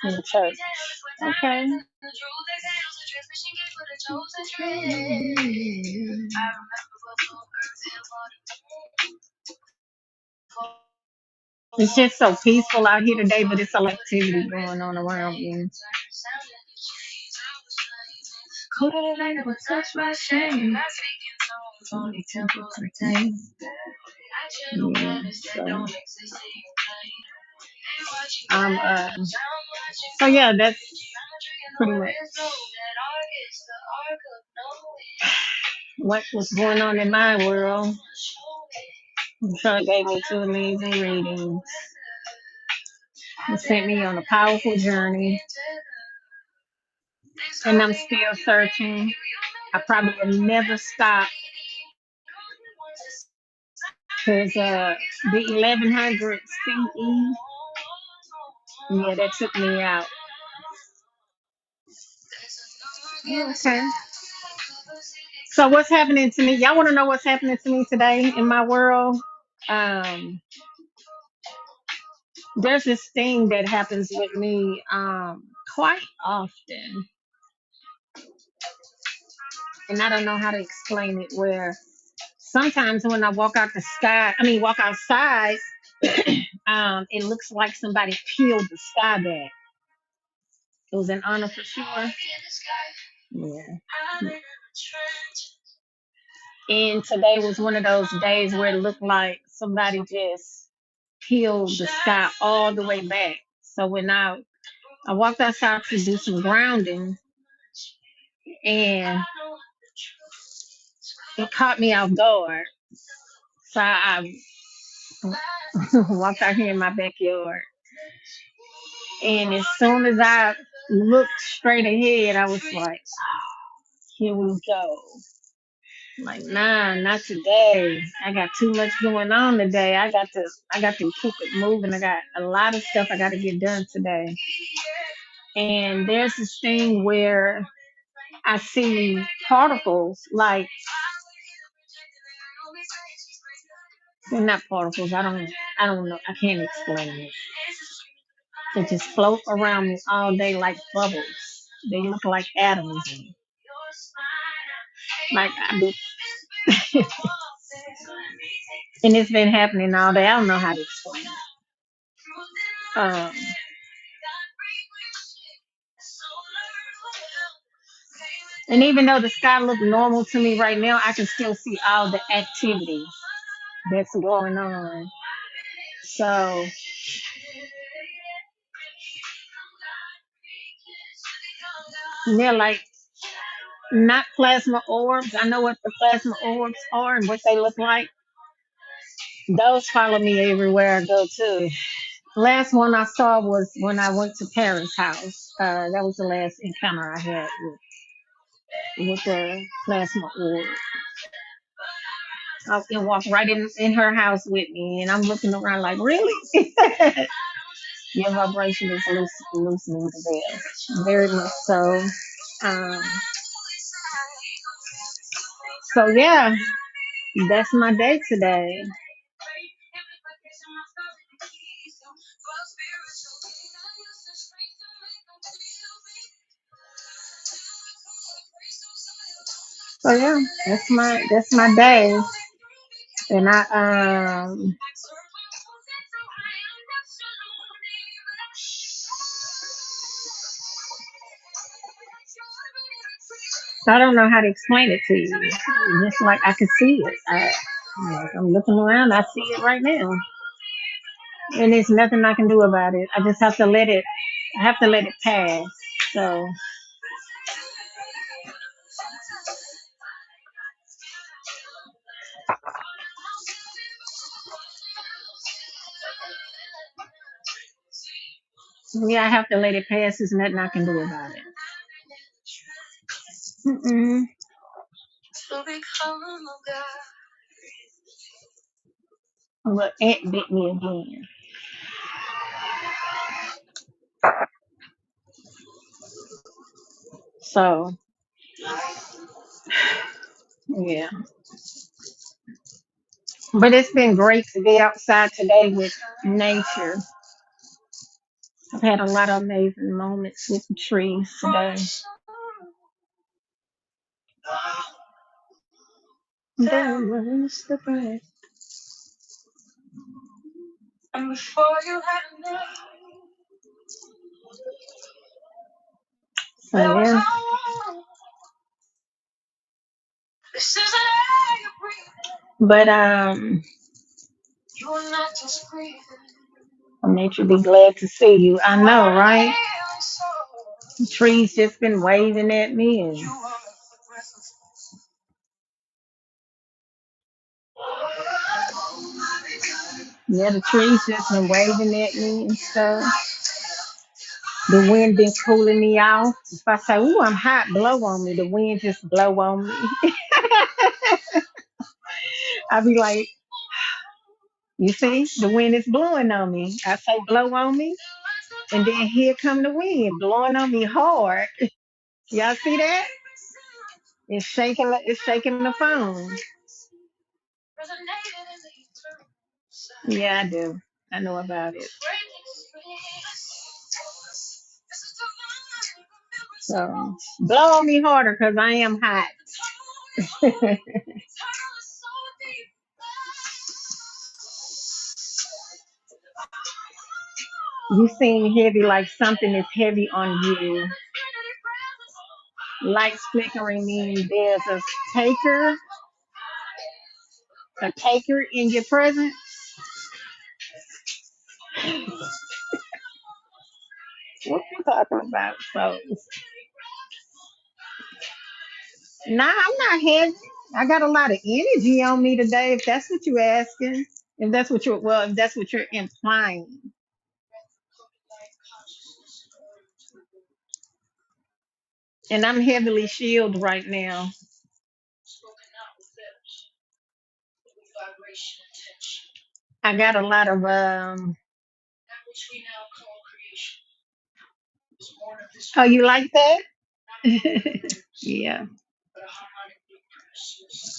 in church. Okay. It's just so peaceful out here today, but it's a lot of activity going on around me. Couldn't even touch my shame. Only temple contained. Yeah, um, uh, so yeah, that's pretty much what was going on in my world. So it gave me two amazing readings. It sent me on a powerful journey, and I'm still searching. I probably will never stop because the 1100 CE, yeah, that took me out. Okay. So what's happening to me? Y'all want to know what's happening to me today in my world? Um, there's this thing that happens with me quite often, and I don't know how to explain it. Where sometimes when I walk outside, it looks like somebody peeled the sky back. It was an honor for sure. Yeah. And today was one of those days where it looked like somebody just peeled the sky all the way back. So when I walked outside to do some grounding, and it caught me off guard. So I walked out here in my backyard, and as soon as I looked straight ahead, I was like, "Here we go." Like, nah, not today. I got too much going on today. I got to keep it moving. I got a lot of stuff I got to get done today. And there's this thing where I see particles, like they're not particles. I don't know. I can't explain it. They just float around me all day like bubbles. They look like atoms. Like I be, and it's been happening all day. I don't know how to explain it. Um, and even though the sky looks normal to me right now, I can still see all the activity that's going on. So they're like not plasma orbs. I know what the plasma orbs are and what they look like. Those follow me everywhere I go too. Last one I saw was when I went to Paris' house. That was the last encounter I had with the plasma orb. I can walk right in her house with me, and I'm looking around like, really? Your vibration is loosening the veil, very much so. Um, so yeah, that's my day today. So yeah, that's my day, and I don't know how to explain it to you. Just like I can see it. I'm looking around, I see it right now, and there's nothing I can do about it. I just have to let it. I have to let it pass. So yeah, I have to let it pass. There's nothing I can do about it. Mm-mm. But Aunt bit me again. So yeah, but it's been great to be outside today with nature. I've had a lot of amazing moments with the trees today. There was the breath. So yeah. But nature be glad to see you. I know, right? The trees just been waving at me, and yeah, the trees just been waving at me and stuff. The wind been cooling me off. If I say, "Ooh, I'm hot," blow on me. The wind just blow on me. I be like, you see, the wind is blowing on me. I say, blow on me, and then here come the wind blowing on me hard. Y'all see that? It's shaking. It's shaking the phone. Yeah, I do. I know about it. So blow on me harder because I am hot. You seem heavy, like something is heavy on you. Lights flickering means there's taker, a taker in your presence. What you talking about? So, nah, I'm not heavy. I got a lot of energy on me today. If that's what you're asking, if that's what you're implying, and I'm heavily shielded right now. I got a lot of Oh, you like that? Yeah.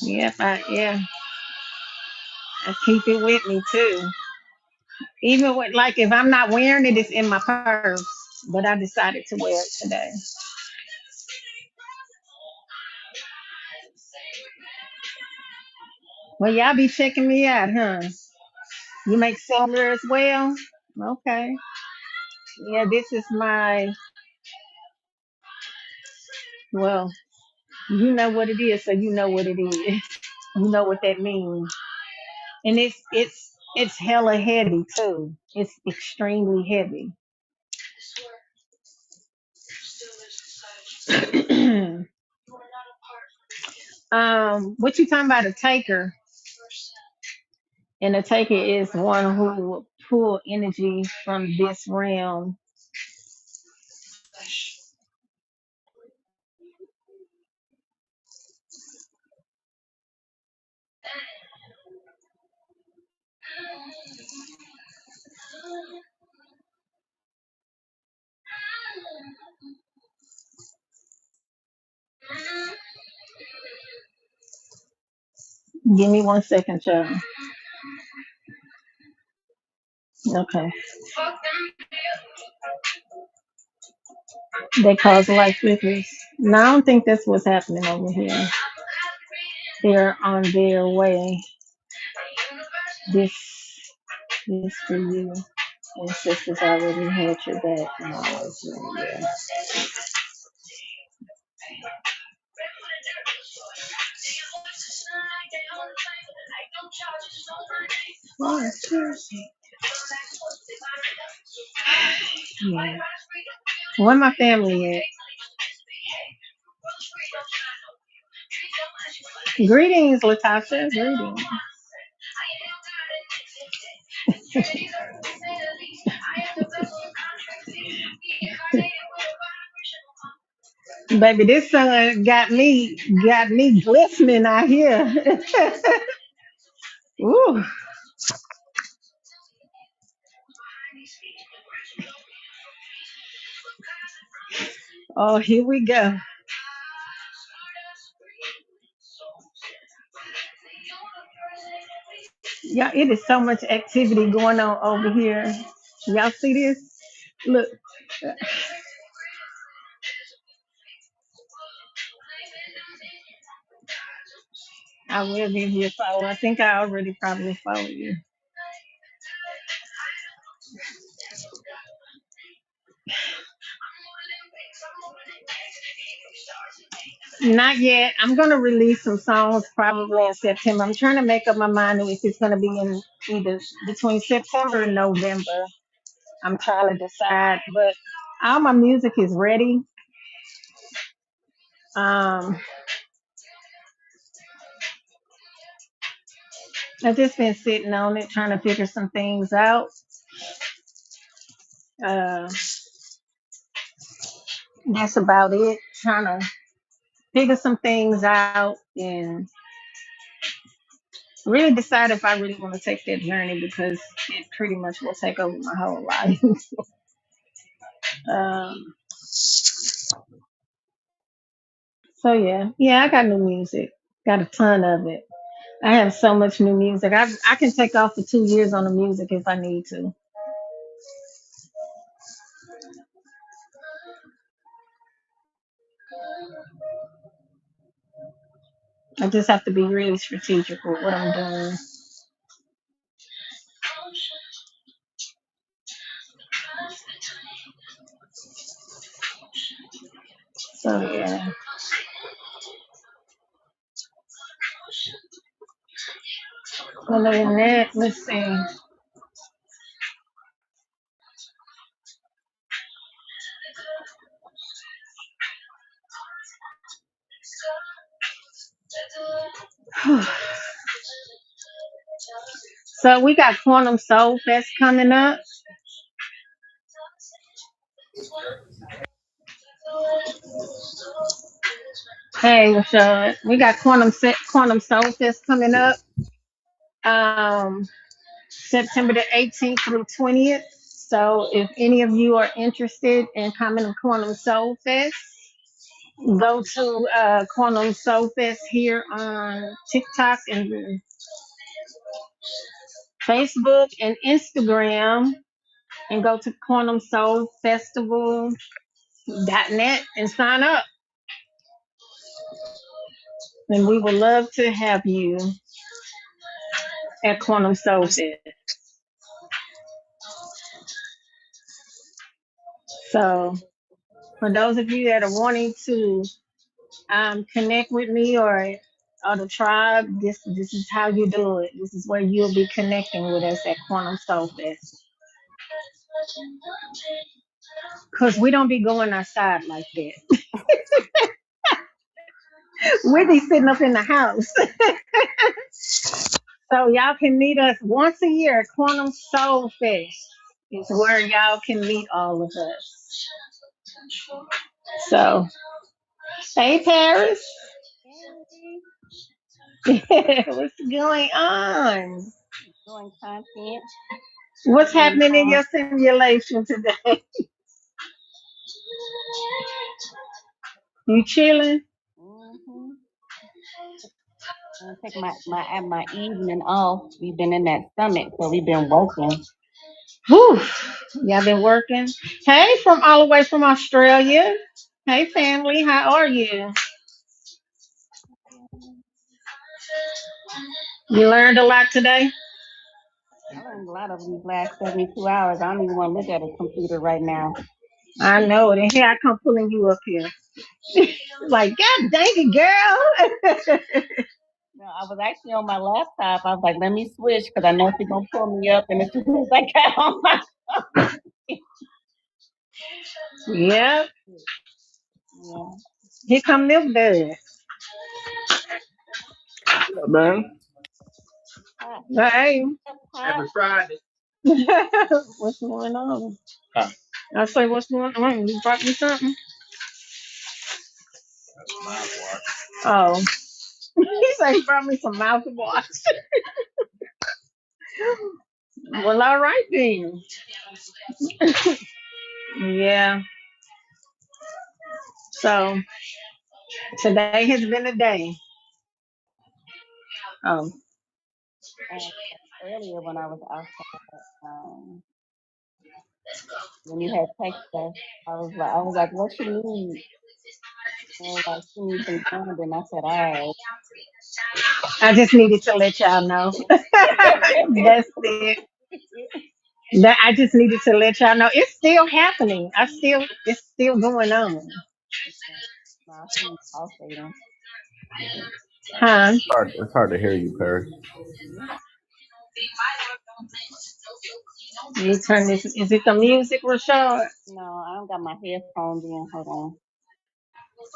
Yep. I keep it with me too. Even with like if I'm not wearing it, it's in my purse. But I decided to wear it today. Well, y'all be checking me out, huh? You make silver as well? Okay. Yeah, this is my, well, you know what it is, so you know what it is. You know what that means. And it's hella heavy too. It's extremely heavy. What you talking about a taker? And a taker is one who will pull energy from this realm. Give me 1 second, child. Okay. They cause light flickers. No, I don't think that's what's happening over here. They're on their way. This is for you. And sisters already had your back. And always will, yeah. Oh, seriously. Yeah. Where my family at? Greetings, Latasha. Greetings. Baby, this sun got me glistening out here. Ooh. Oh, here we go. Yeah, it is so much activity going on over here. Y'all see this? Look, I will give you a follow. I think I already probably follow you. Not yet. I'm gonna release some songs probably in September. I'm trying to make up my mind if it's gonna be in either between September and November. I'm trying to decide, but all my music is ready. Um, I've just been sitting on it, trying to figure some things out. Uh, that's about it. Trying to figure some things out and really decide if I really want to take that journey because it pretty much will take over my whole life. um, so yeah, I got new music. Got a ton of it. I have so much new music. I can take off for 2 years on the music if I need to. I just have to be really strategic with what I'm doing. So yeah. Other than that, let's see. So we got Quantum Soul Fest coming up. Hey, we got Quantum Soul Fest coming up. Um, September the 18th through 20th. So if any of you are interested in coming to Quantum Soul Fest, go to Quantum Soul Fest here on TikTok and Facebook and Instagram, and go to quantumsoulfestival.net and sign up. And we would love to have you at Quantum Soul Fest. So for those of you that are wanting to connect with me or the tribe, this is how you do it. This is where you'll be connecting with us at Quantum Soul Fest. Cause we don't be going outside like that. We be sitting up in the house. So y'all can meet us once a year at Quantum Soul Fest. It's where y'all can meet all of us. So hey Paris. Hey, What's going on? doing content, What's doing happening in your simulation today? You chilling? mm-hmm. And take my evening off. We've been in that summit, so we've been working. Whew. Y'all been working? Hey, from all the way from Australia. Hey, family. How are you? You learned a lot today? I learned a lot of these last 72 hours. I don't even want to look at a computer right now. I know it. And here I come pulling you up here. Like, God dang it, girl. No, I was actually on my laptop. I was like, let me switch because I know she's gonna pull me up, and as soon as I got on my Yep. yeah, Here come Milk Dud. Up, man? hi, Hey. hi. Happy Friday. What's going on? Huh. I say, what's going on? You brought me something? That's mouthwash. Oh. He said he brought me some mouthwash. Well, all right then. Yeah. So today has been a day. Um, Earlier when I was outside, um, When you had text us, I was like, what she need? And like, she needs some time. Then I said, all I just needed to let y'all know. That's it. That I just needed to let y'all know it's still happening. It's still going on. right. No, I see you pulsating. Huh? It's hard to hear you, Perry. Yeah. You turn this. Is it the music, Rashad? No, I don't got my headphones in. Hold on.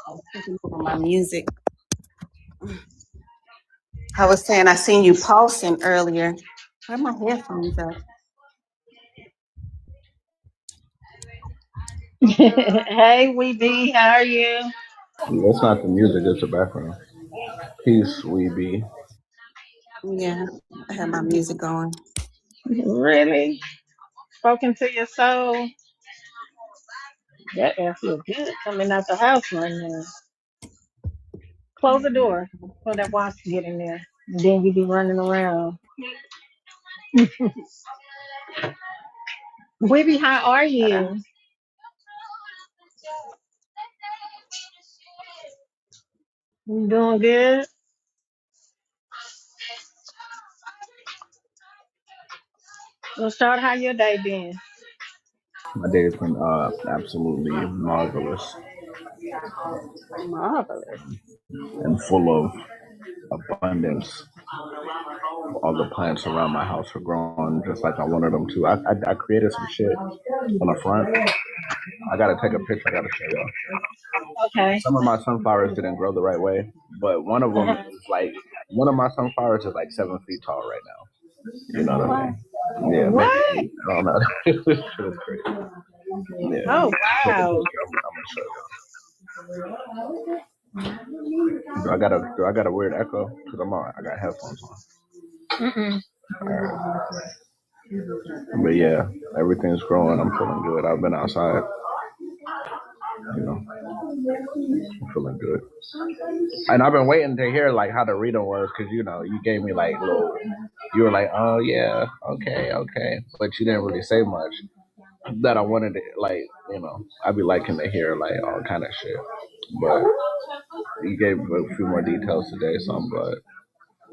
I was thinking over my music. I was saying I seen you pulsing earlier. Where my headphones at? Hey, we be. How are you? It's not the music, it's the background. Peace, we be. Yeah, I had my music going. Really? Spoken to your soul? That air feel good coming out the house right now. Close the door so that wasp get in there. And then you be running around. Weeby, how are Ta-da. you? You doing good? Well, start how your day been. My day has been absolutely marvelous Marvelous. and full of abundance. All the plants around my house are growing just like I wanted them to. I created some shit on the front. I gotta take a picture. I gotta show y'all. Okay. Some of my sunflowers didn't grow the right way, but Uh-huh. one of my sunflowers is like 7 feet tall right now. You know Oh, what I wow. mean? Yeah, maybe What? 8. I don't know. It's crazy. Yeah, Oh, take a wow. picture. I'm gonna show you. Do I got a weird echo? Cause I got headphones on. Mm-mm. Alright. But yeah, everything's growing. I'm feeling good. I've been outside. You know, I'm feeling good. And I've been waiting to hear like how the reading was, cause you gave me like little. You were like, oh yeah, okay, okay, but you didn't really say much. That I wanted to like, I'd be liking to hear like all kind of shit. But you gave a few more details today, so I'm glad.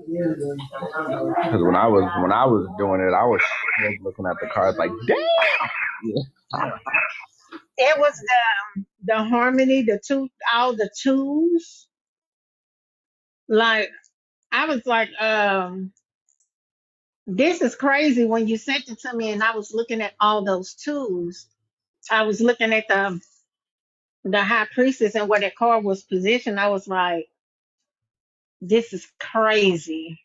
Because when I was doing it, I was looking at the cards like, damn. Yeah. It was the harmony, the two, all the twos. Like I was like, this is crazy. When you sent it to me, and I was looking at all those twos. I was looking at the high priestess and where that card was positioned. I was like, this is crazy.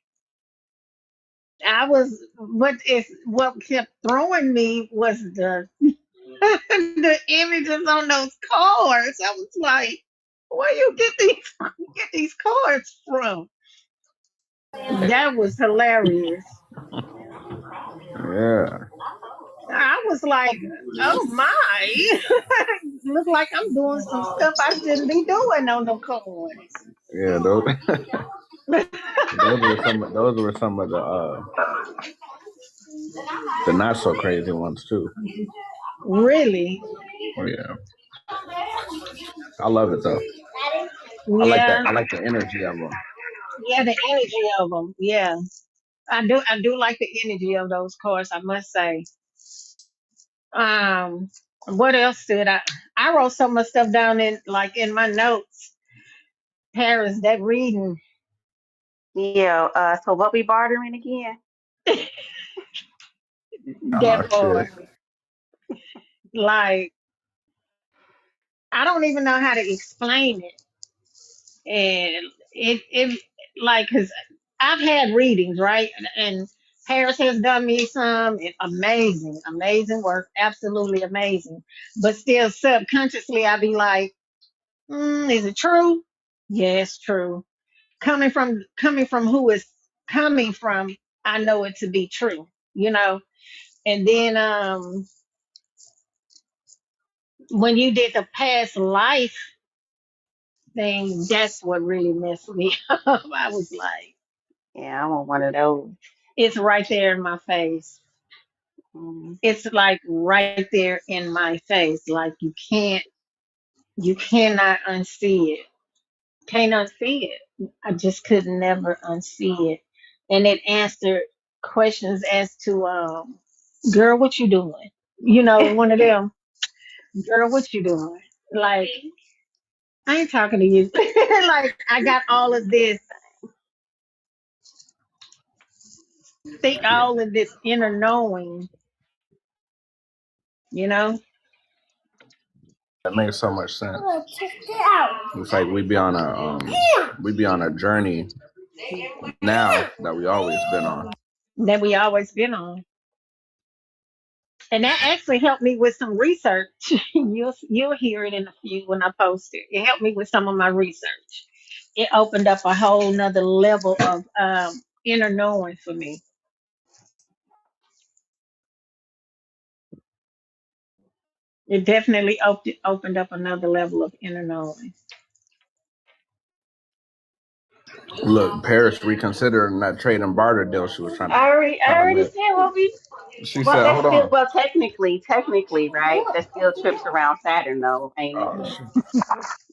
What kept throwing me was the the images on those cards. I was like, where you get these cards from? That was hilarious. Yeah, I was like, oh my. Look like I'm doing some stuff I shouldn't be doing on the cards. yeah. Those were some of the not so crazy ones too. Really? Oh yeah, I love it though. I like that. Yeah. I like the energy of them. Yeah, the energy of them. Yeah. I do like the energy of those cards, I must say. Um, what else did I wrote so much stuff down in my notes. Paris, that reading. Yeah. So what we bartering again? Oh That shit. part. Like I don't even know how to explain it. And it like because I've had readings, right? And Paris has done me some amazing, amazing work, absolutely amazing. But still subconsciously I'd be like, is it true? Yeah, it's true. Coming from who is coming from, I know it to be true, you know. And then when you did the past life thing, that's what really messed me up. I was like, Yeah, I want one of those. it's right there in my face. Mm. It's like right there in my face. Like you cannot unsee it. Can't unsee it. I just could never unsee it. And it answered questions as to, girl, what you doing? One of them, girl, what you doing? Like, I ain't talking to you. Like, I got all of this, think all of this inner knowing, you know? That makes so much sense. It's like we be on a journey now that we always been on. That we always been on. And that actually helped me with some research. You'll hear it in a few when I post it. It helped me with some of my research. It opened up a whole nother level of inner knowing for me. It definitely opened up another level of inner knowing. Look, Paris reconsidering that trade and barter deal she was I trying to already make. said what we. She Well, said, that's "Hold still on." well technically, right? That still trips around Saturn, though, ain't it? Oh, shit.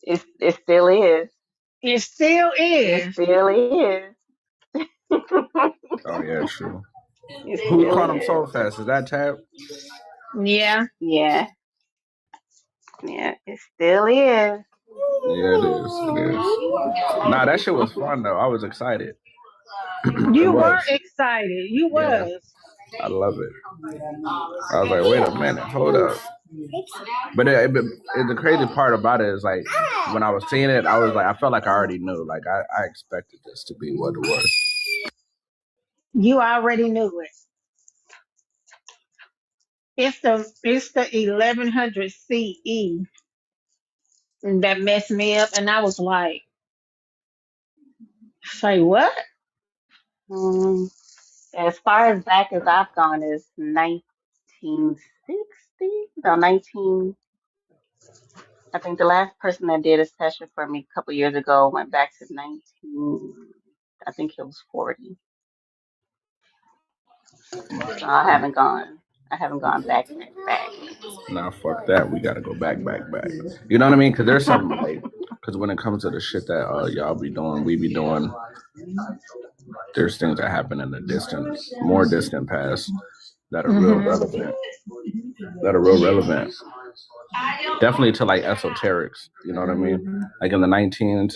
It still is. It still It is. still is. Oh yeah, true. It Who still caught him is. so fast? Is that Tab? Yeah. Yeah, yeah, it still is. Yeah, it is. It is. Nah, that shit was fun though. I was excited. It You were was. excited. You Yeah, was. I love it. I was like, wait a minute, hold up. But the crazy part about it is like when I was seeing it, I was like, I felt like I already knew. Like I expected this to be what it was. You already knew it. It's the 1100 CE that messed me up, and I was like, say what? Mm, as far as back as I've gone is 1960. No, 19. I think the last person that did a session for me a couple years ago went back to 19. I think it was 40. So I haven't gone. I haven't gone back. Nah, fuck that. We gotta go back. You know what I mean? Because there's some like, because when it comes to the shit that y'all be doing, we be doing, there's things that happen in the distant, more distant past that are real Hmm. relevant. That are real relevant. Definitely to like esoterics. You know what I mean? Like in the 19s,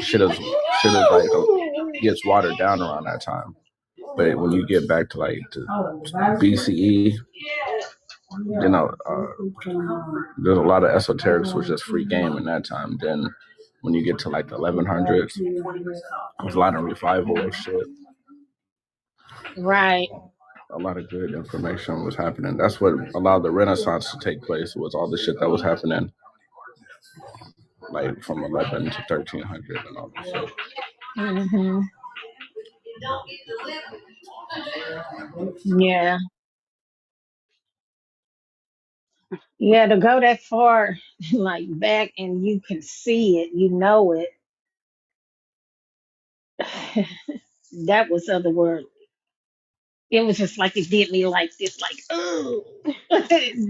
shit is like gets watered down around that time. But when you get back to like to BCE, there's a lot of esoterics was just free game in that time. Then when you get to like the 1100s, there's a lot of revival of shit. Right. A lot of good information was happening. That's what allowed the Renaissance to take place. Was all the shit that was happening, like from 11 to 1300 and all this shit. Hmm. Yeah. Yeah, to go that far, like back, and you can see it, you know it. That was otherworldly. It was just like it did me like this, like, oh.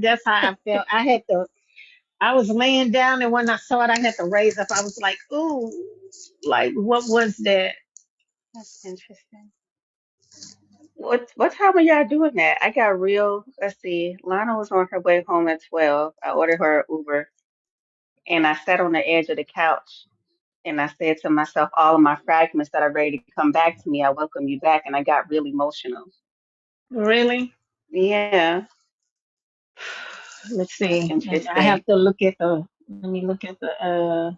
That's how I felt. I was laying down, and when I saw it, I had to raise up. I was like, ooh, like, what was that? That's interesting. What time are y'all doing that? I got real. Let's see. Lana was on her way home at 12. I ordered her an Uber, and I sat on the edge of the couch, and I said to myself, all of my fragments that are ready to come back to me, I welcome you back, and I got real emotional. Really? Yeah, Let's that's see. I interesting. have to look at the, let me look at the,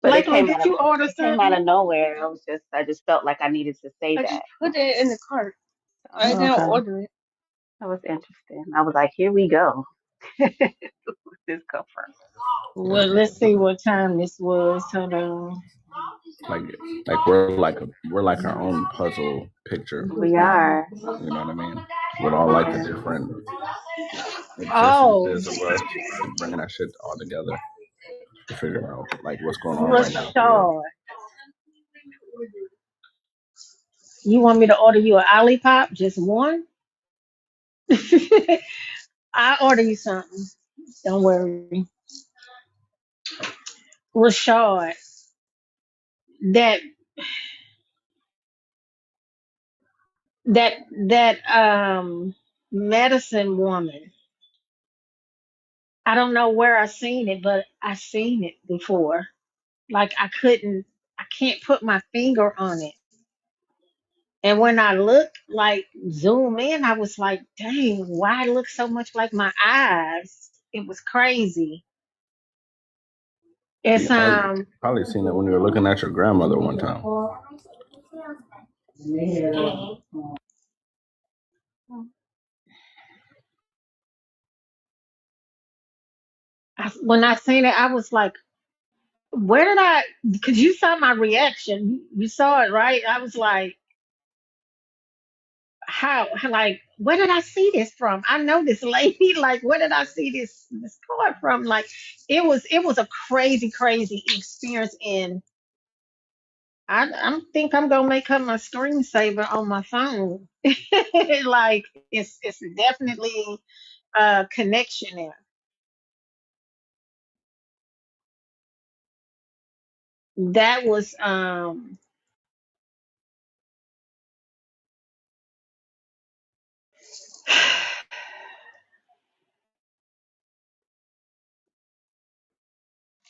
But it Blakely, came did out of you order it came out something? of nowhere. I just felt like I needed to say I that. just put it in the cart. I Oh, didn't okay. order it. That was interesting. I was like, here we go. Where'd this come from? Well, let's see what time this was. Hold on. Like we're like our own puzzle picture. We are. You know what I mean? With all like the Yeah. different Oh, existences of us and bringing that shit all together to figure out like what's going on right now. Yeah. Rashard. You want me to order you an Olipop? Just one? I order you something. Don't worry. Rashard, that that that medicine woman. I don't know where I seen it, but I seen it before. Like I can't put my finger on it. And when I look, like zoom in, I was like, dang, why it looks so much like my eyes? It was crazy. It's You probably seen it when you were looking at your grandmother one time. when I seen it, I was like, where did I? Because you saw my reaction. You saw it, right? I was like, like, where did I see this from? I know this lady. Like, where did I see this card from? Like, it was a crazy experience. And I think I'm gonna make her my screensaver on my phone. Like, it's definitely a connection there. That was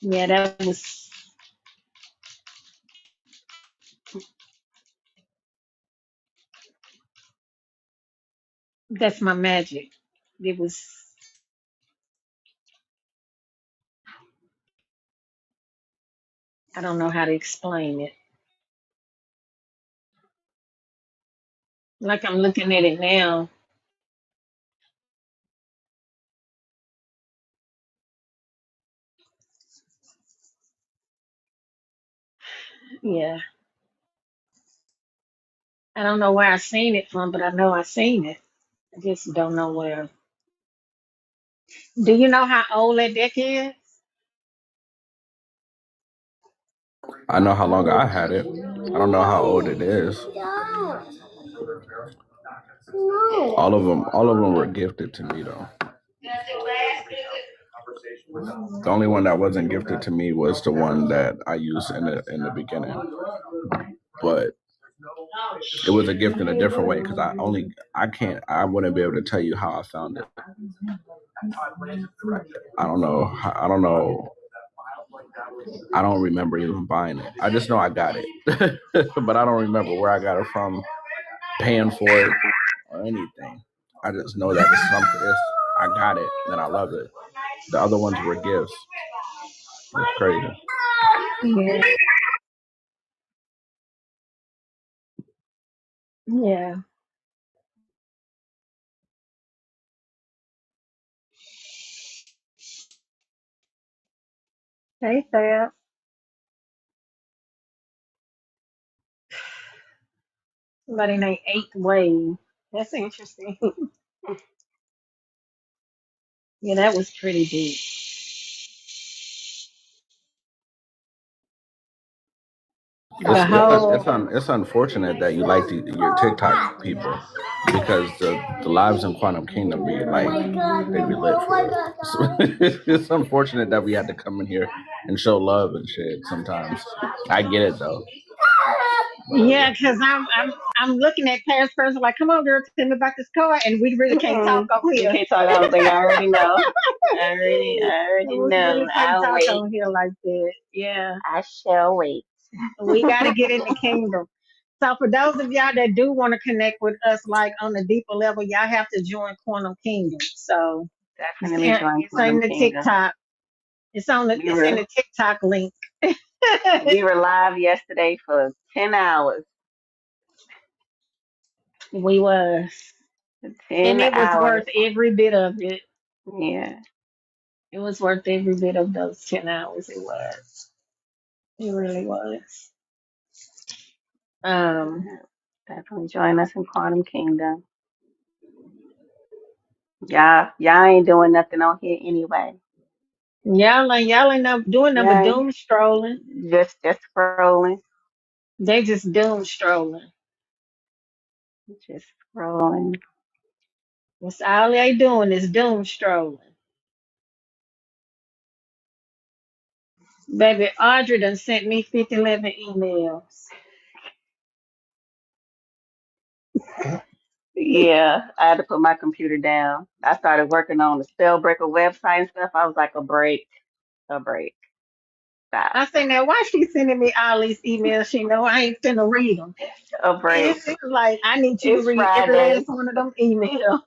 yeah, that's my magic. It was, I don't know how to explain it. Like, I'm looking at it now. Yeah. I don't know where I seen it from, but I know I seen it. I just don't know where. Do you know how old that deck is? I know how long I had it. I don't know how old it is. All of them were gifted to me though. The only one that wasn't gifted to me was the one that I used in the beginning. But it was a gift in a different way because I wouldn't be able to tell you how I found it. I don't know. I don't know. I don't remember even buying it. I just know I got it, but I don't remember where I got it from, paying for it, or anything. I just know that it's something. I got it and I love it. The other ones were gifts. It's crazy. Yeah. Yeah. Hey, Sam. Somebody named Eighth Wave. That's interesting. Yeah, that was pretty deep. It's The it's whole, it's unfortunate that you like your TikTok people because the lives in Quantum Kingdom be like they be lit for real. So it's unfortunate that we had to come in here and show love and shit. Sometimes I get it though. yeah, because I'm looking at past person like, come on, girl, tell me about this car, and we really can't talk Mm-mm. over We here. can't talk. I don't think I already know. I already We know. really can't I'll talk wait. on here like that. Yeah, I shall wait. we got to get in the kingdom. So for those of y'all that do want to connect with us, like on a deeper level, y'all have to join Quantum Kingdom. So Definitely join it's in Quantum the Kingdom. TikTok. We It's in were the TikTok link. we were live yesterday for 10 hours. We was, and 10 it was hours. worth every bit of it. Yeah. It was worth every bit of those 10 hours. It was. It really was. Um, Yeah. Definitely join us in Quantum Kingdom. Y'all ain't doing nothing on here anyway. y'all ain't doing nothing but Yeah, doom strolling. just scrolling. They just doom strolling. Just scrolling. That's all they doing is doom strolling. Baby, Audrey done sent me 5011 emails. Yeah, I had to put my computer down. I started working on the Spellbreaker website and stuff. I was like, a break, stop, I say, now why she sending me all these emails? She know I ain't finna read them. a It's break. just like I need you to It's read every last Friday. one of them emails.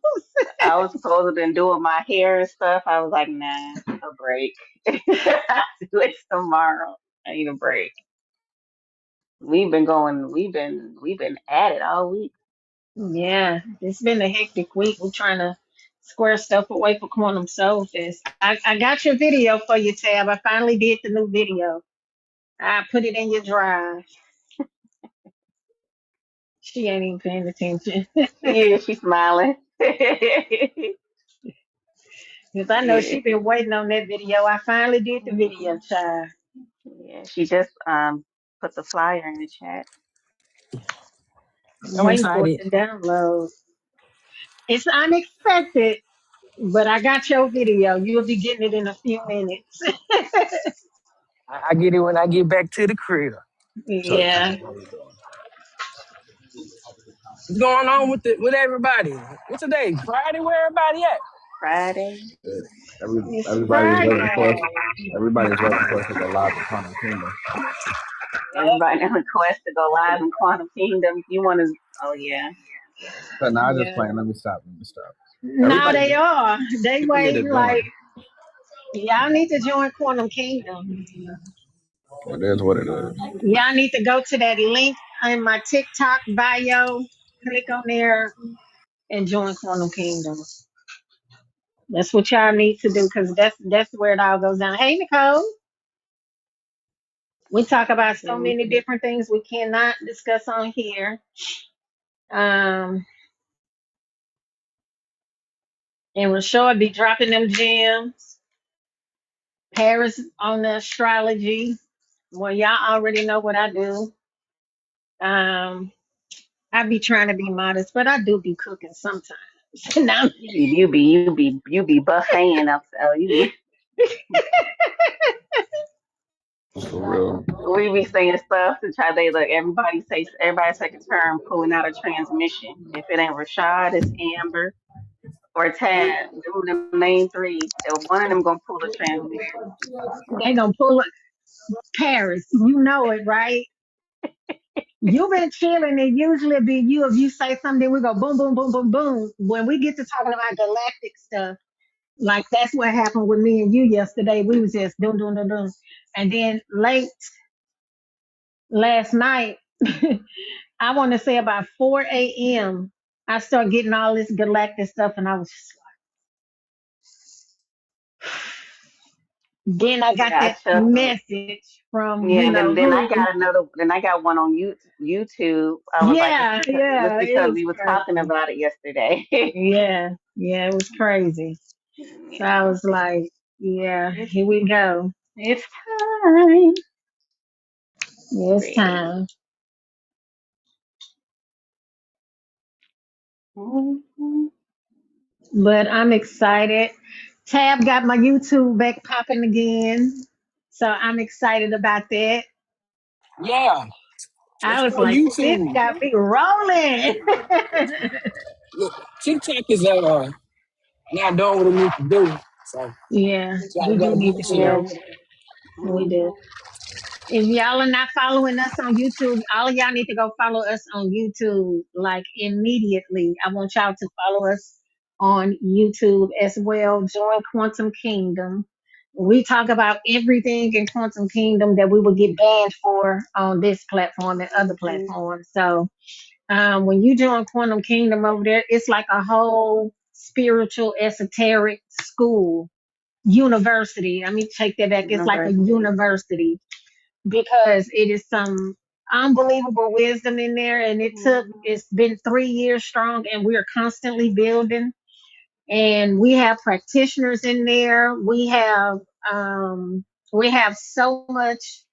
I was supposed to have been doing my hair and stuff. I was like, nah, a break. I'll do it tomorrow. I need a break. We've been at it all week. Yeah, it's been a hectic week. We're trying to square stuff away for Quantum Soul Fest. I got your video for you, Tab. I finally did the new video. I put it in your drive. She ain't even paying attention. Yeah, she's smiling. Because I know Yeah, she been waiting on that video. I finally did the video, child. yeah. She just put the flyer in the chat. I'm I'm waiting for it excited. to download. It's unexpected, but I got your video. You'll be getting it in a few minutes. I get it when I get back to the crib. So, Yeah. What's going on with everybody? What's today? Friday? Where everybody at? Friday. It's everybody's waiting for us. Friday. Everybody's waiting for us to go live in Quantum Kingdom. Everybody on the quest to go live in Quantum Kingdom. If you want to, oh yeah. So now I just Yeah. playing. Let me stop. Let me stop. Now Everybody, they are. They people need to waiting like join. y'all need to join Quantum Kingdom. It is what it is. Y'all need to go to that link in my TikTok bio. Click on there and join Quantum Kingdom. That's what y'all need to do because that's where it all goes down. Hey Nicole, we talk about so many Mhm. different things we cannot discuss on here. Um, and Rashad be dropping them gems. Paris on the astrology. Well, y'all already know what I do. Um, I be trying to be modest, but I do be cooking sometimes. Now, You be buffeting up. So you be For real. we be saying stuff to try. They look. Everybody take a turn pulling out a transmission. If it ain't Rashad, it's Amber or Tad. Them main three. One of them gonna pull a transmission. they gonna pull it. Paris, you know it, right? You've been chilling. It usually be you. If you say something, we go boom, boom, boom, boom, boom. When we get to talking about galactic stuff, like that's what happened with me and you yesterday. We was just doom, doom, doom, doom. And then late last night, I want to say about 4 a.m., I start getting all this galactic stuff, and I was just like, then I got Yeah, I that chuckled. message from Yeah, you and know then I who. got another. Then I got one on YouTube. I was like, Yeah, it's yeah, it because was we was talking crazy. about it yesterday. Yeah, yeah, it was crazy. So I Yeah, was like, yeah, it's here we go. it's time. Yeah, it's Ready. time. Mhm. But I'm excited. Tab got my YouTube back popping again. So I'm excited about that. Yeah. Let's I was go like, this YouTube. got me rolling. Look, TikTok is not doing what it needs to do. So Yeah, I we do gotta go need to get Yeah. YouTube. over there. We do. Mhm. If y'all are not following us on YouTube, all of y'all need to go follow us on YouTube like immediately. I want y'all to follow us on YouTube as well. Join Quantum Kingdom. We talk about everything in Quantum Kingdom that we would get banned for on this platform and other Mhm. platforms. So when you join Quantum Kingdom over there, it's like a whole spiritual esoteric school university. I mean, take that back. It's like a University. university because it is some unbelievable wisdom in there, and Mhm. it's been 3 years strong, and we are constantly building. And we have practitioners in there. We have so much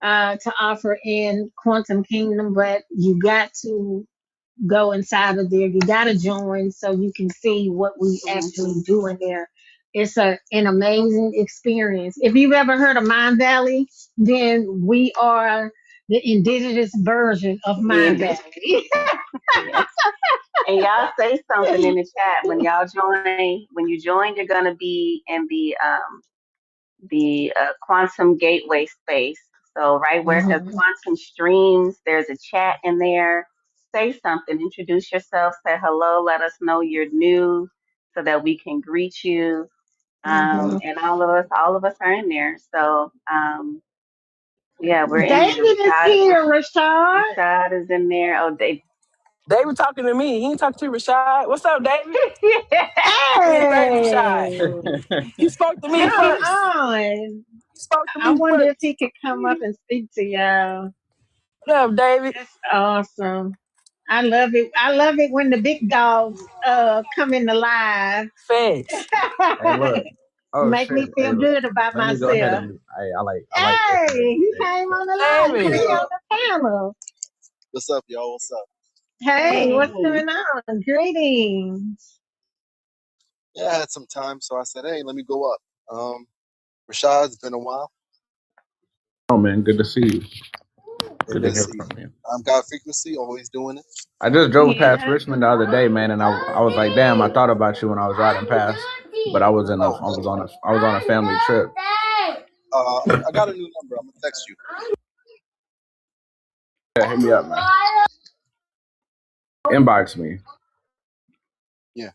to offer in Quantum Kingdom, but you got to go inside of there. You gotta join so you can see what we actually Mhm. do in there. It's an amazing experience. If you've ever heard of Mind Valley, then we are the indigenous version of The Mind indigenous. Valley. Yes. And y'all say something in the chat when y'all join. When you join, you're gonna be in the quantum gateway space. So right where it says Mhm, quantum streams, there's a chat in there. Say something, introduce yourself, say hello, let us know you're new so that we can greet you. mhm. And all of us are in there. So yeah, we're in there. David is here, Rashad. Rashad is in there. Oh, they. David talking to me. He ain't talking to Rashad. What's up, David? Happy birthday, Hey, Rashad. He spoke to me come first. on. He spoke to I me wonder if first. he could come up and speak to y'all. What up, David? That's awesome. I love it. I love it when the big dogs come in the live. Facts. Hey, look. Oh Make shit. me Hey, feel look. good about Let me go ahead myself. and. Hey, I like Hey, listening to he David. came So. on the line. He David. on the panel. What's up, y'all? What's up? Hey, Hey. what's going on? Greetings. Yeah, I had some time, so I said, hey, let me go up. Rashad, it's been a while. Oh man, good to see you. Yeah, Good to good to hear see you. from you. I'm God Frequency, always doing it. I just drove past Yeah. Richmond the other day, man, and I was like, damn, I thought about you when I was riding past, but Oh, thank you. I was on a family trip. I got a new number. I'm gonna text you. Yeah, hit me up, man. Inbox me. Yeah,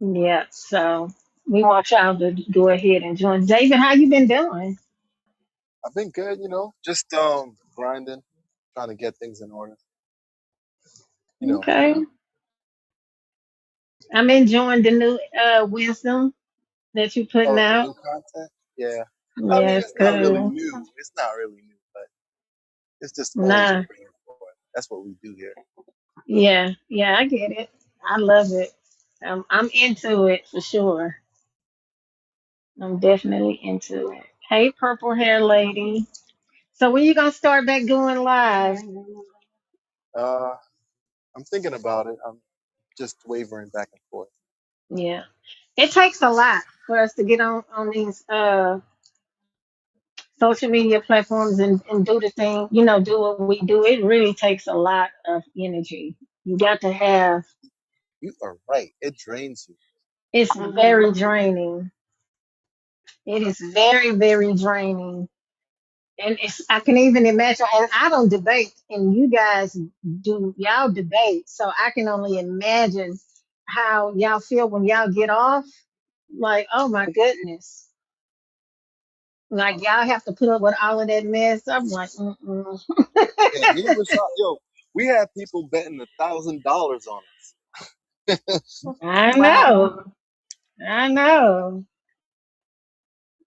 Yeah. So we want y'all to go ahead and join. David, how you been doing? I've been good. Just grinding, trying to get things in order. You know. Okay. I'm enjoying the new wisdom that you putting Oh, the out. new content. Yeah. I mean, Yes, it's not really cool. new. It's not really new, but it's just always a Nah. bringing forward. That's what we do here. Yeah. Yeah, I get it. I love it. I'm into it for sure. I'm definitely into it. Hey, purple hair lady. So when you gonna start back going live? Uh, I'm thinking about it. I'm just wavering back and forth. Yeah. It takes a lot for us to get on these social media platforms and do the thing, do what we do. It really takes a lot of energy. You got to have You are right. It drains you. it's Mhm. very draining. It is very, very draining. And I can even imagine, and I don't debate, and you guys do, y'all debate. So I can only imagine how y'all feel when y'all get off. Like, oh my goodness. Like y'all have to put up with all of that mess. I'm like, mm-mm. Yeah, me and Rashad, yo, we had people betting $1,000 on us. I Wow. know. I know.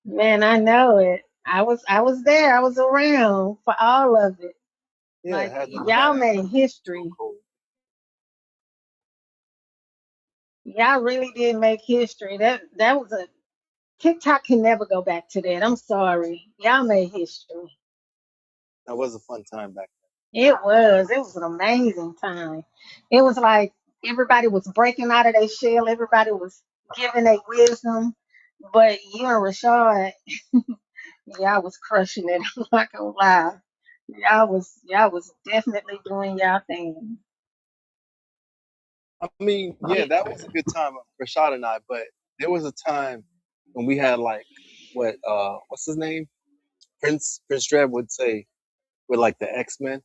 Man, I know it. I was there. I was around for all of it. Yeah, Like had them mad y'all at made Stone history. Cold. Y'all really did make history. That was a TikTok can never go back to that. I'm sorry. Y'all made history. That was a fun time back It was. It was an amazing time. It was like everybody was breaking out of their shell. Everybody was giving their wisdom. But you and Rashad, y'all was crushing it. I'm not gonna lie. Y'all was definitely doing y'all thing. then. I mean, yeah, Yeah. that was a good time, Rashad and I, but there was a time when we had like what's his name? Prince Dread would say we're like the X-Men,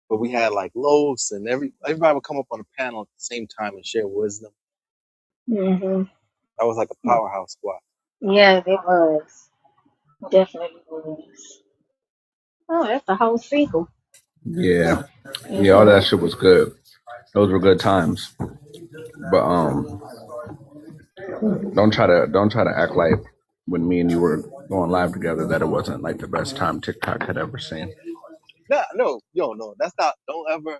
but we had like Los and everybody would come up on a panel at the same time and share wisdom. Hmm. That was like a powerhouse squad. Yeah, it was. Definitely was. Oh, that's a whole sequel. Yeah, yeah, all that Hmm. shit was good. Those were good times. But don't try to act like when me and you were going live together that it wasn't like the best time TikTok had ever seen. Nah, no, yo, no, that's not. Don't ever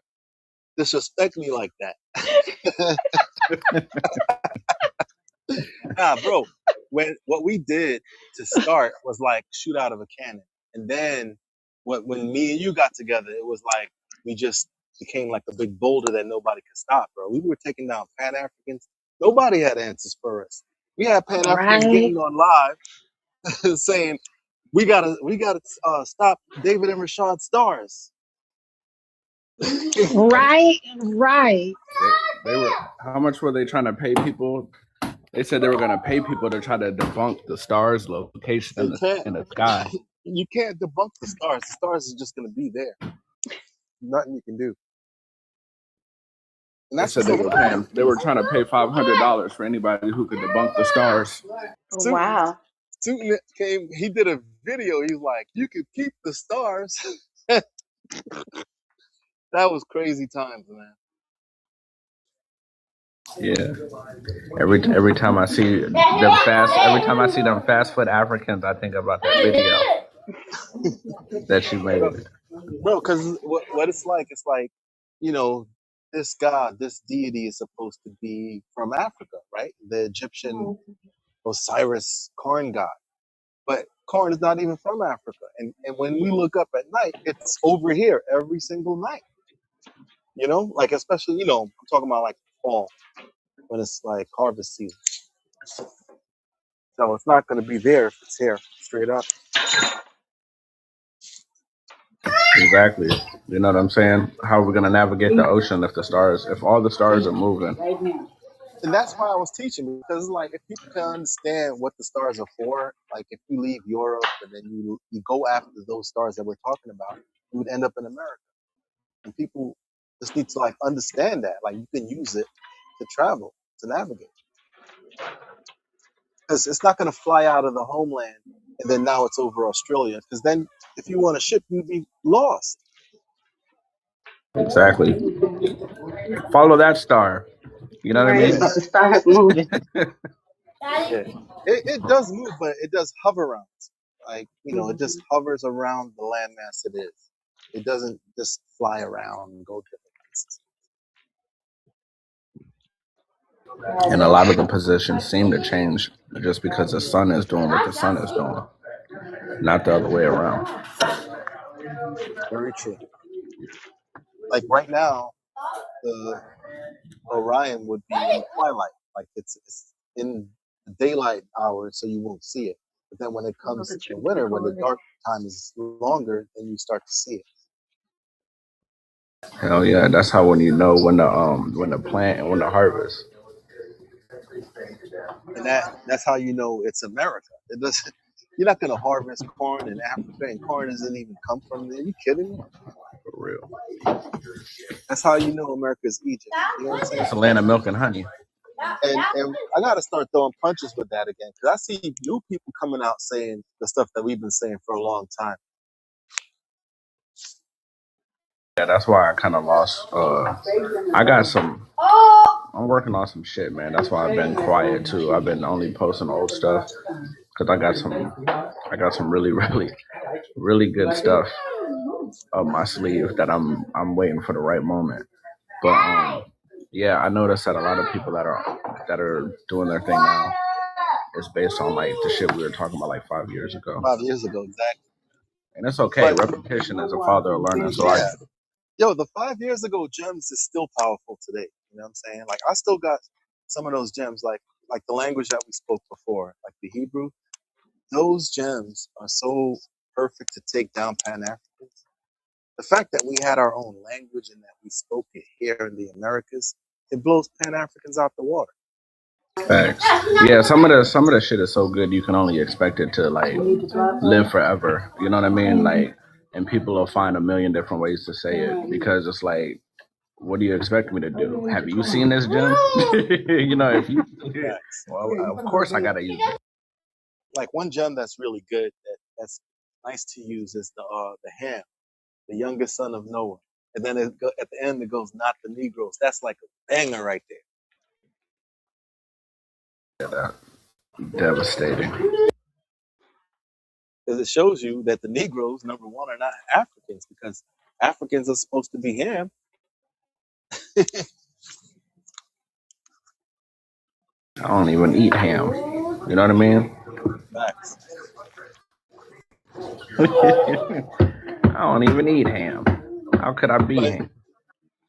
disrespect me like that. Nah, bro. What we did to start was like shoot out of a cannon, and then when me and you got together, it was like we just became like a big boulder that nobody could stop, bro. We were taking down Pan Africans. Nobody had answers for us. We had Pan Africans Right. getting on live saying, we gotta stop David and Rashad Stars. Right. Right. They were. How much were they trying to pay people? They said they were going to pay people to try to debunk the stars' location They can't. in the sky. You can't debunk the stars. The stars are just gonna be there. Nothing you can do. And They that's said what's they so were funny. paying. They were trying to pay $500 for anybody who could debunk the stars. Student Wow. student came. He did a video. He's like, "You could keep the stars." That was crazy times, man. Yeah. Every time I see every time I see them fast foot Africans, I think about that video that you Bro, made. bro, because what it's like, you know, this god, this deity is supposed to be from Africa, right? The Egyptian Osiris corn god. But corn is not even from Africa. And when we look up at night, it's over here every single night. You know, like especially, I'm talking about like fall when it's like harvest season. So it's not going to be there if it's here straight up. Exactly. You know what I'm saying? How are we gonna navigate the ocean if all the stars are moving? And that's why I was teaching, because like if people can understand what the stars are for, like if you leave Europe and then you go after those stars that we're talking about, you would end up in America. And people just need to like understand that, like you can use it to travel, to navigate, because it's not going to fly out of the homeland and then now it's over Australia. Because then if you want a ship, you'd be lost. Exactly. Follow that star. You know what I Right. mean? But the stars moving. Yeah, it does move, but it does hover around. Like it just Mhm. hovers around the landmass it is. It doesn't just fly around and go different places. And a lot of the positions seem to change just because the sun is doing what the sun is doing, not the other way around. Very true. Like right now, the Orion would be in the twilight. Like it's in the daylight hours, so you won't see it. But then when it Oh, comes the in the truth winter, when the recorded. dark time is longer, then you start to see it. Hell yeah, that's how when you know when the plant and when the harvest. And that's how you know it's America. It doesn't. You're not gonna harvest corn in Africa, and corn doesn't even come from there. You kidding me? For real. That's how you know America is Egypt. You know what I'm saying? It's a land of milk and honey. And I gotta start throwing punches with that again, because I see new people coming out saying the stuff that we've been saying for a long time. Yeah, that's why I kind of lost. I got some. I'm working on some shit, man. That's why I've been quiet too. I've been only posting old stuff because I got some really, really good stuff up my sleeve that I'm waiting for the right moment. But yeah, I noticed that a lot of people that are doing their thing now is based on like the shit we were talking about like 5 years ago. 5 years ago, exactly. And it's okay. But Repetition is a father of learning. So yeah, yo, the 5 years ago gems is still powerful today. You know what I'm saying? Like I still got some of those gems, like the language that we spoke before, like the Hebrew. Those gems are so perfect to take down Pan Africans. The fact that we had our own language and that we spoke it here in the Americas, it blows Pan Africans out the water. facts. Yeah, some of the shit is so good you can only expect it to like live forever. You know what I mean? Like, and people will find a million different ways to say it because it's like, what do you expect me to do? Have you seen this gym? You know, if you, Facts. well, of course I gotta use it. Like one gem that's really good that's nice to use is the Ham, the youngest son of Noah. And then at the end it goes, not the Negroes. That's like a banger right there. Devastating. Because it shows you that the Negroes, number one, are not Africans, because Africans are supposed to be Ham. I don't even eat ham. You know what I mean? Facts. I don't even eat ham. How could I be But ham?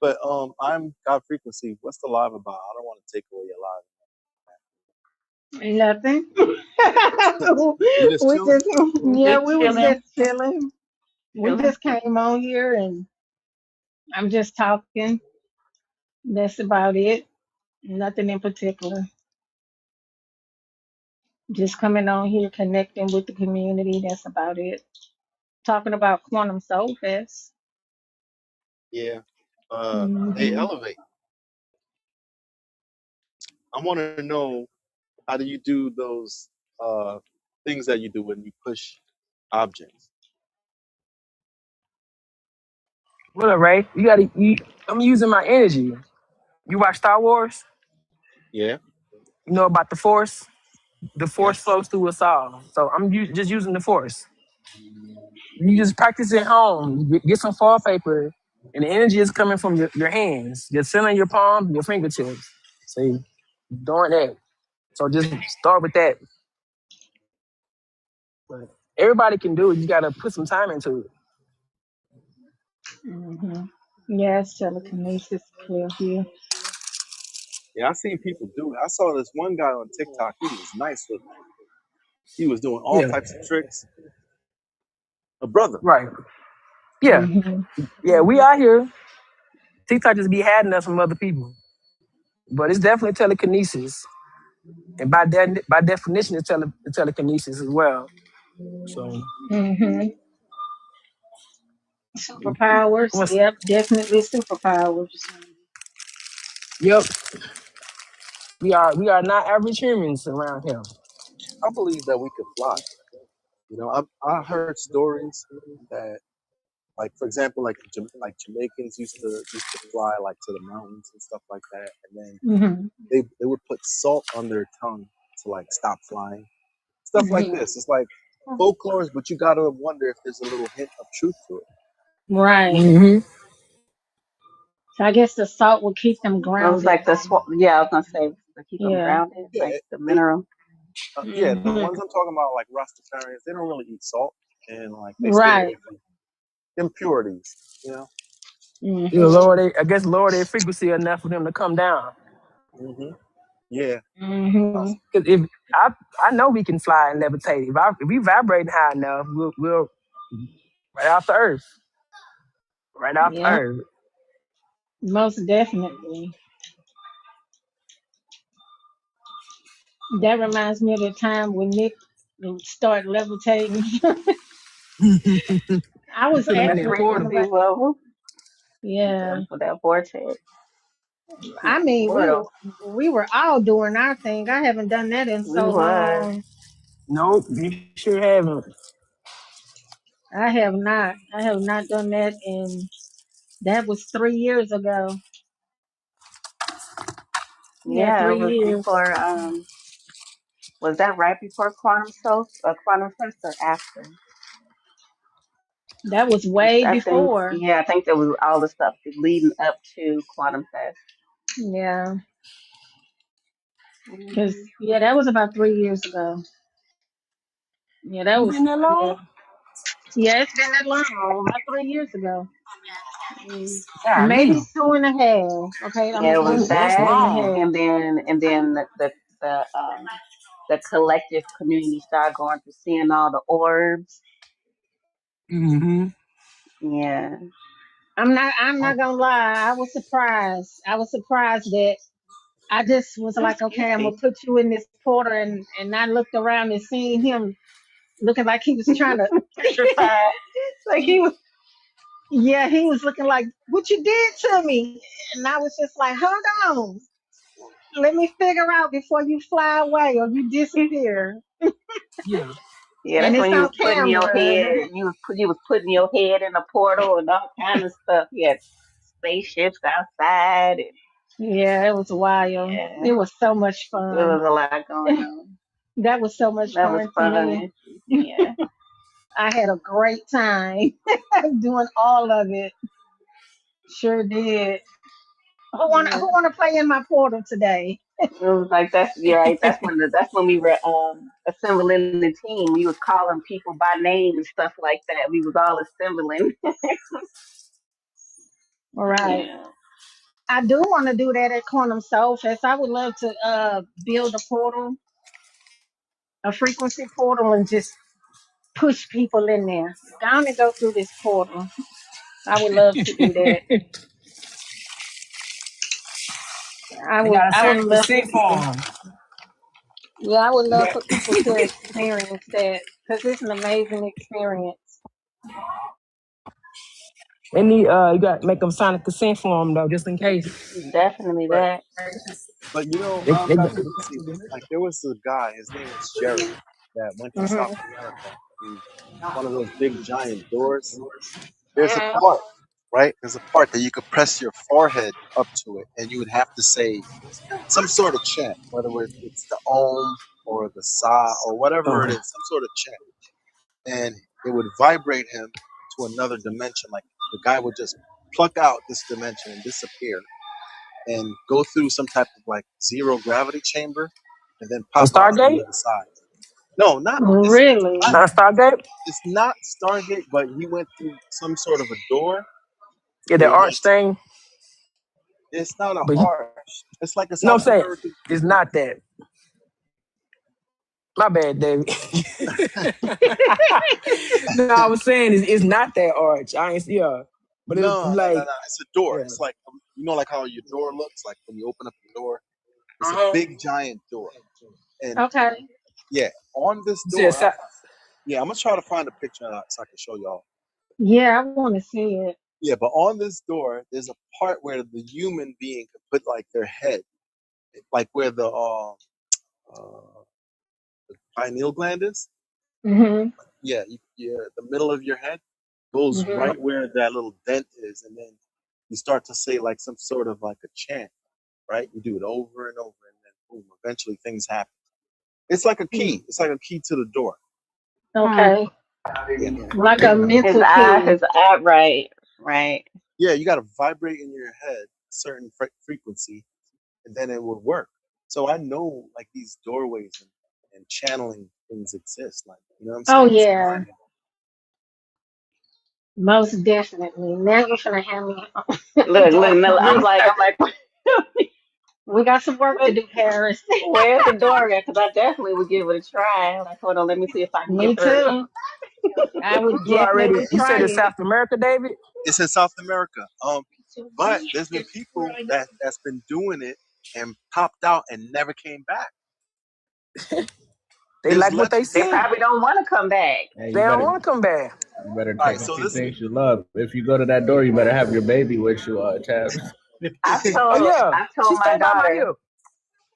But I'm God frequency. What's the live about? I don't want to take away your Nothing. live. You just We chilling? just, yeah, Just we was just chilling, chilling. We chilling. just came on here and I'm just talking. That's about it. Nothing in particular. Just coming on here, connecting with the community. That's about it. Talking about Quantum Soul Fest. Yeah. Hey, Hmm. elevate. I want to know, how do you do those uh things that you do when you push objects? What up, Ray? You gotta. I'm using my energy. You watch Star Wars? Yeah. You know about the Force? The Force Yes. flows through us all. So just using the Force. You just practice at home. Get some fall paper, and the energy is coming from your hands, your center of your palm, your fingertips. See, doing that. So just start with that. But everybody can do it. You gotta put some time into it. Hmm. Yes, telekinesis, clear here. Yeah, I seen people do it. I saw this one guy on TikTok. He was nice with it. He was doing all Yeah, types of tricks. A brother. right. Yeah, Hmm. yeah. We out here. TikTok just be hiding us from other people, but it's definitely telekinesis, and by definition, it's telekinesis as well. So, Hmm. Superpowers. what's Yep, definitely superpowers. yep. We are not average humans around here. I believe that we could fly. I heard stories that, like, for example, like Jamaicans used to fly like to the mountains and stuff like that, and then Hmm. they would put salt on their tongue to like stop flying. Stuff like Hmm. this. It's like folklore, but you gotta wonder if there's a little hint of truth to it. Right. Hmm. So I guess the salt will keep them It was grounded. like yeah, I was gonna say to keep them Yeah. grounded, Yeah, like the mineral. yeah. The Hmm. ones I'm talking about, like Rastafarians, they don't really eat salt, and like they stay Right. away from impurities. You know. You Hmm. lower they, I guess lower their frequency enough for them to come down. Hmm. Yeah. Hmm. Because if I know we can fly and levitate. If we vibrate high enough, we'll right off the earth, right off the Yep. earth. Most definitely. That reminds me of the time when Nick started levitating. I The was Put them in that that actually thinking portal. frequency about, level, yeah. that for that vortex, I that mean, portal. we were all doing our thing. I haven't done that in We so was. long. Nope, you sure haven't. I have not. I have not done that in, that was 3 years ago. Yeah, Yeah, it three was years. before. Was that right before quantum first or after? That was way I think. before. Yeah, I think that was all the stuff leading up to Quantum Fest. Yeah, because Hmm. yeah, that was about 3 years ago. Yeah, that You was been that yeah. long? Yeah, it's been that long. About 3 years ago. Mm. Maybe Golly, two and a half. Okay, I'm Yeah, gonna it say was that's that, two and a long. half. and then the collective community started going through seeing all the orbs. Mm-hmm. Yeah, I'm not gonna lie. I was surprised. I was surprised that I just was it was like, okay, I'm gonna easy. put you in this portal, and I looked around and seen him looking like he was trying to. Petrified. Like he was. Yeah, he was looking like, what you did to me, and I was just like, hold on, let me figure out before you fly away or you disappear. Yeah. Yeah, And that's it's when you on was putting your camera. head. You was putting your head in a portal and all kind of stuff. You had spaceships outside, and Yeah, it was wild. yeah, It was so much there fun. was a lot going on. That was so much That was fun to me. fun. Yeah. I had a great time doing all of it. Sure did. Who Yeah. wanna play in my portal today? It was like that's yeah, right. That's when we were assembling the team. We was calling people by name and stuff like that. We was all assembling. All right. Yeah. I do want to do that at Quantum Soul Fest. I would love to build a portal, a frequency portal, and just push people in there. Down and go through this portal. I would love to do that. They got a I would certain love for consent people. form. Yeah, I would You love got, for people to experience that because it's an amazing experience. they need you got to make them sign a consent form though, just in case. Definitely Right. that. But you know, They let's see, like there was a guy, his name was Jerry, that went to South Mhm. America. And one of those big giant doors. There's a Mhm. part, right? There's a part that you could press your forehead up to it, and you would have to say some sort of chant, whether it's the Om or the Sa or whatever it okay. is, some sort of chant, and it would vibrate him to another dimension. Like the guy would just pluck out this dimension and disappear, and go through some type of like zero gravity chamber, and then A pop out on the Stargate? other side. No, not Really? Not a Stargate? it's not Stargate, but he went through some sort of a door Yeah, the where arch thing. it's not an But arch. It's like a no, I'm South saying American. it's not that. My bad, David. No, I was saying it's not that arch. I ain't yeah. But it's No, no, no, like no. It's a door. yeah. It's like you know, like how your door looks like when you open up the door. It's a Uh-huh. big giant door, and Okay. yeah, on this You said door, yeah, I'm gonna try to find a picture so I can show y'all. Yeah, I want to see it. Yeah, but on this door, there's a part where the human being can put like their head, like where uh, pineal gland is. Mhm. Yeah, the middle of your head goes Mhm. right where that little dent is, and then you start to say like some sort of like a chant, right? You do it over and over, and then boom, eventually things happen. It's like a key. It's like a key to the door. Hmm. Okay. Yeah, Like a Yeah. His mental eye, key. his eye, right, right. yeah. You got to vibrate in your head a certain frequency, and then it would work. So I know like these doorways and channeling things exist. Like you know what I'm Oh saying? So yeah, most definitely. Now you're gonna have me Look, Mel, I'm research. like, We got some work to where, do, Paris. where's the door at? Because I definitely would give it a try. Like, hold on, let me see if I can get Me through. too. I would you already definitely you try said it's it. South America, David? it's in South America. But there's been people that's been doing it and popped out and never came back. They There's like what they legends. They see. probably don't want to come back. Hey, They don't want to come back. you better All take right, the so two this is things you love. If you go to that door, you better have your baby with you, Tabs. Oh yeah. I She told my stayed by my daughter, hip.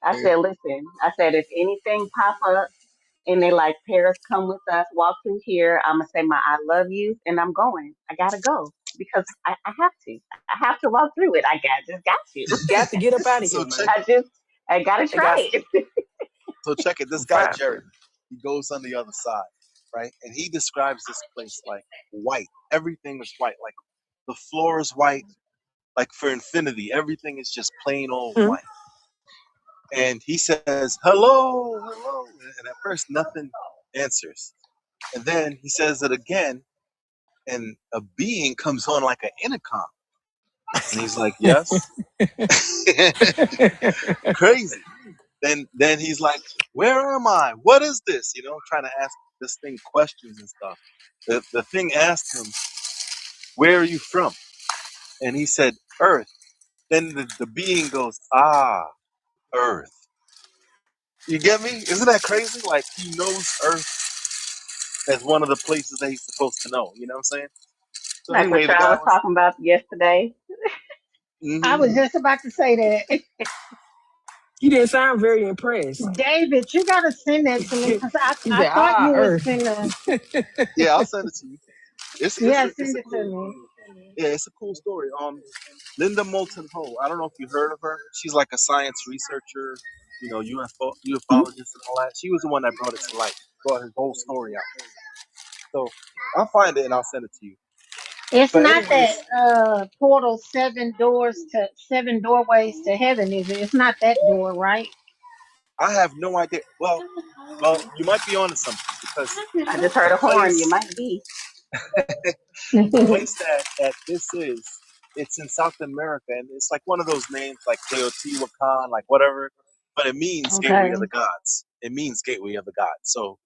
I said, listen, I said, if anything pop up and they like, Paris, come with us, walk through here, I'm gonna say my I love you, and I'm going. I gotta go because I have to. I have to walk through it. Just got to. You got to get up out of so here, check man. I gotta They got try it. so check it. This guy fine. Jerry, he goes on the other side, right? And he describes this place like white. Everything is white. Like the floor is white. Like for infinity, everything is just plain old Hmm. white. And he says, "Hello, hello," and at first nothing answers. And then he says it again, and a being comes on like an intercom, and he's like, "Yes." Crazy. Then he's like, "Where am I? What is this?" You know, trying to ask this thing questions and stuff. The thing asked him, "Where are you from?" And he said, "Earth." Then the being goes, "Ah, Earth." You get me? Isn't that crazy? Like he knows Earth as one of the places that he's supposed to know. You know what I'm saying? So Like anyway, what the y'all guy was was. talking about yesterday. I Hmm was just about to say that. He didn't sound very impressed. David, you gotta send that to me He because I said, thought "Ah, you was Earth." finna. Yeah, I'll send it to you. Yeah, It's send a it to cool. me. Yeah, it's a cool story. Linda Moulton Ho. I don't know if you heard of her. She's like a science researcher, you know, ufologist and all that. She was the one that brought it to light, brought his whole story out. So I'll find it and I'll send it to you. It's But not that anyways, portal seven doorways to heaven, is it? It's not that door, right? I have no idea. Well, you might be onto something because I just the heard a horn. You place, might be. the place that this is it's in South America, and it's like one of those names like Teotihuacan, like whatever, but it means Gateway of Okay. the Gods. It means Gateway of the Gods. So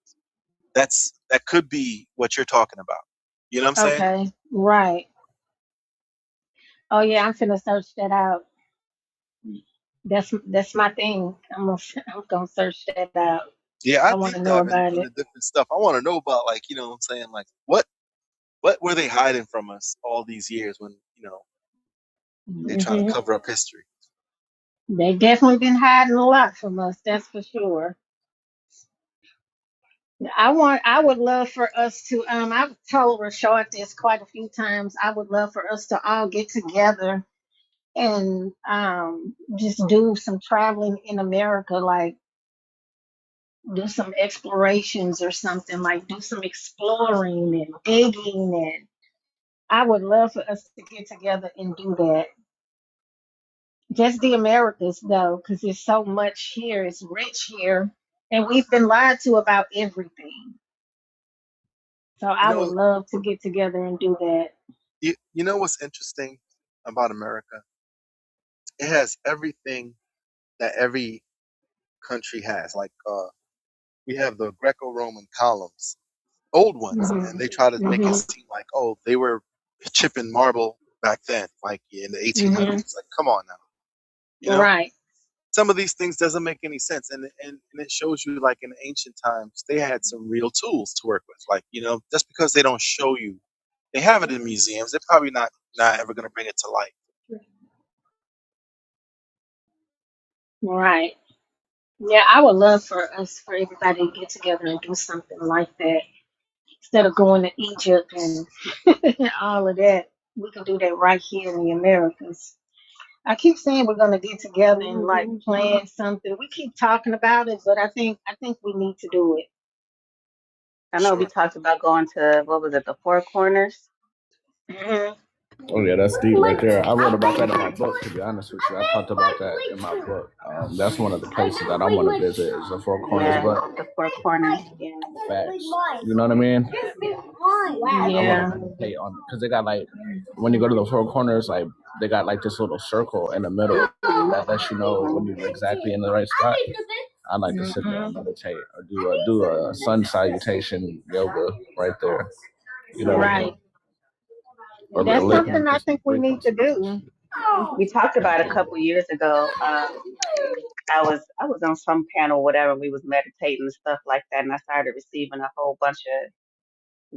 that could be what you're talking about. You know what I'm saying? Okay. Right. Oh yeah, I'm finna search that out. That's my thing. I'm gonna search that out. Yeah, I I want to deep know dive about into it. different stuff. I want to know about, like, you know what I'm saying, like what were they hiding from us all these years when they try to Hmm. cover up history. They definitely been hiding a lot from us. That's for sure. I would love for us to. I've told Rashard this quite a few times. I would love for us to all get together and just do some traveling in America, like do some explorations or something, like do some exploring and digging. And I would love for us to get together and do that. Just the Americas, though, because there's so much here. It's rich here, and we've been lied to about everything. So You I would know, love to get together and do that. you know what's interesting about America? It has everything that every country has. Like we have the Greco-Roman columns, old ones, and Hmm. they try to make it Hmm. seem like, oh, they were chipping marble back then, like in the Hmm. 1800s. Like, come on now, you know. Right. Some of these things doesn't make any sense, and it shows you, like, in ancient times they had some real tools to work with. Like, just because they don't show you, they have it in museums. They're probably not ever going to bring it to light. Right. Yeah, I would love for everybody to get together and do something like that instead of going to Egypt and all of that. We can do that right here in the Americas. I keep saying we're gonna get together and like plan something. We keep talking about it, but I think we need to do it. I know we Sure. talked about going to, what was it, the Four Corners? Hmm. Oh yeah, that's deep right there. I wrote about that in my book. To be honest with you, I talked about that in my book. That's one of the places that I want to visit is the Four Corners. Yeah, But the Four Corners. Yeah. facts, you know what I mean? I want to Yeah. meditate on because they got like when you go to the Four Corners, like they got like this little circle in the middle that lets you know when you're exactly in the right spot. I like to sit there Hmm. and meditate or do a sun salutation yoga right there. You know what I mean? Right. Or That's Yeah. listen something I to some think we need to frequencies and do. shit. We talked about it a couple years ago. I was on some panel, whatever, and we was meditating and stuff like that, and I started receiving a whole bunch of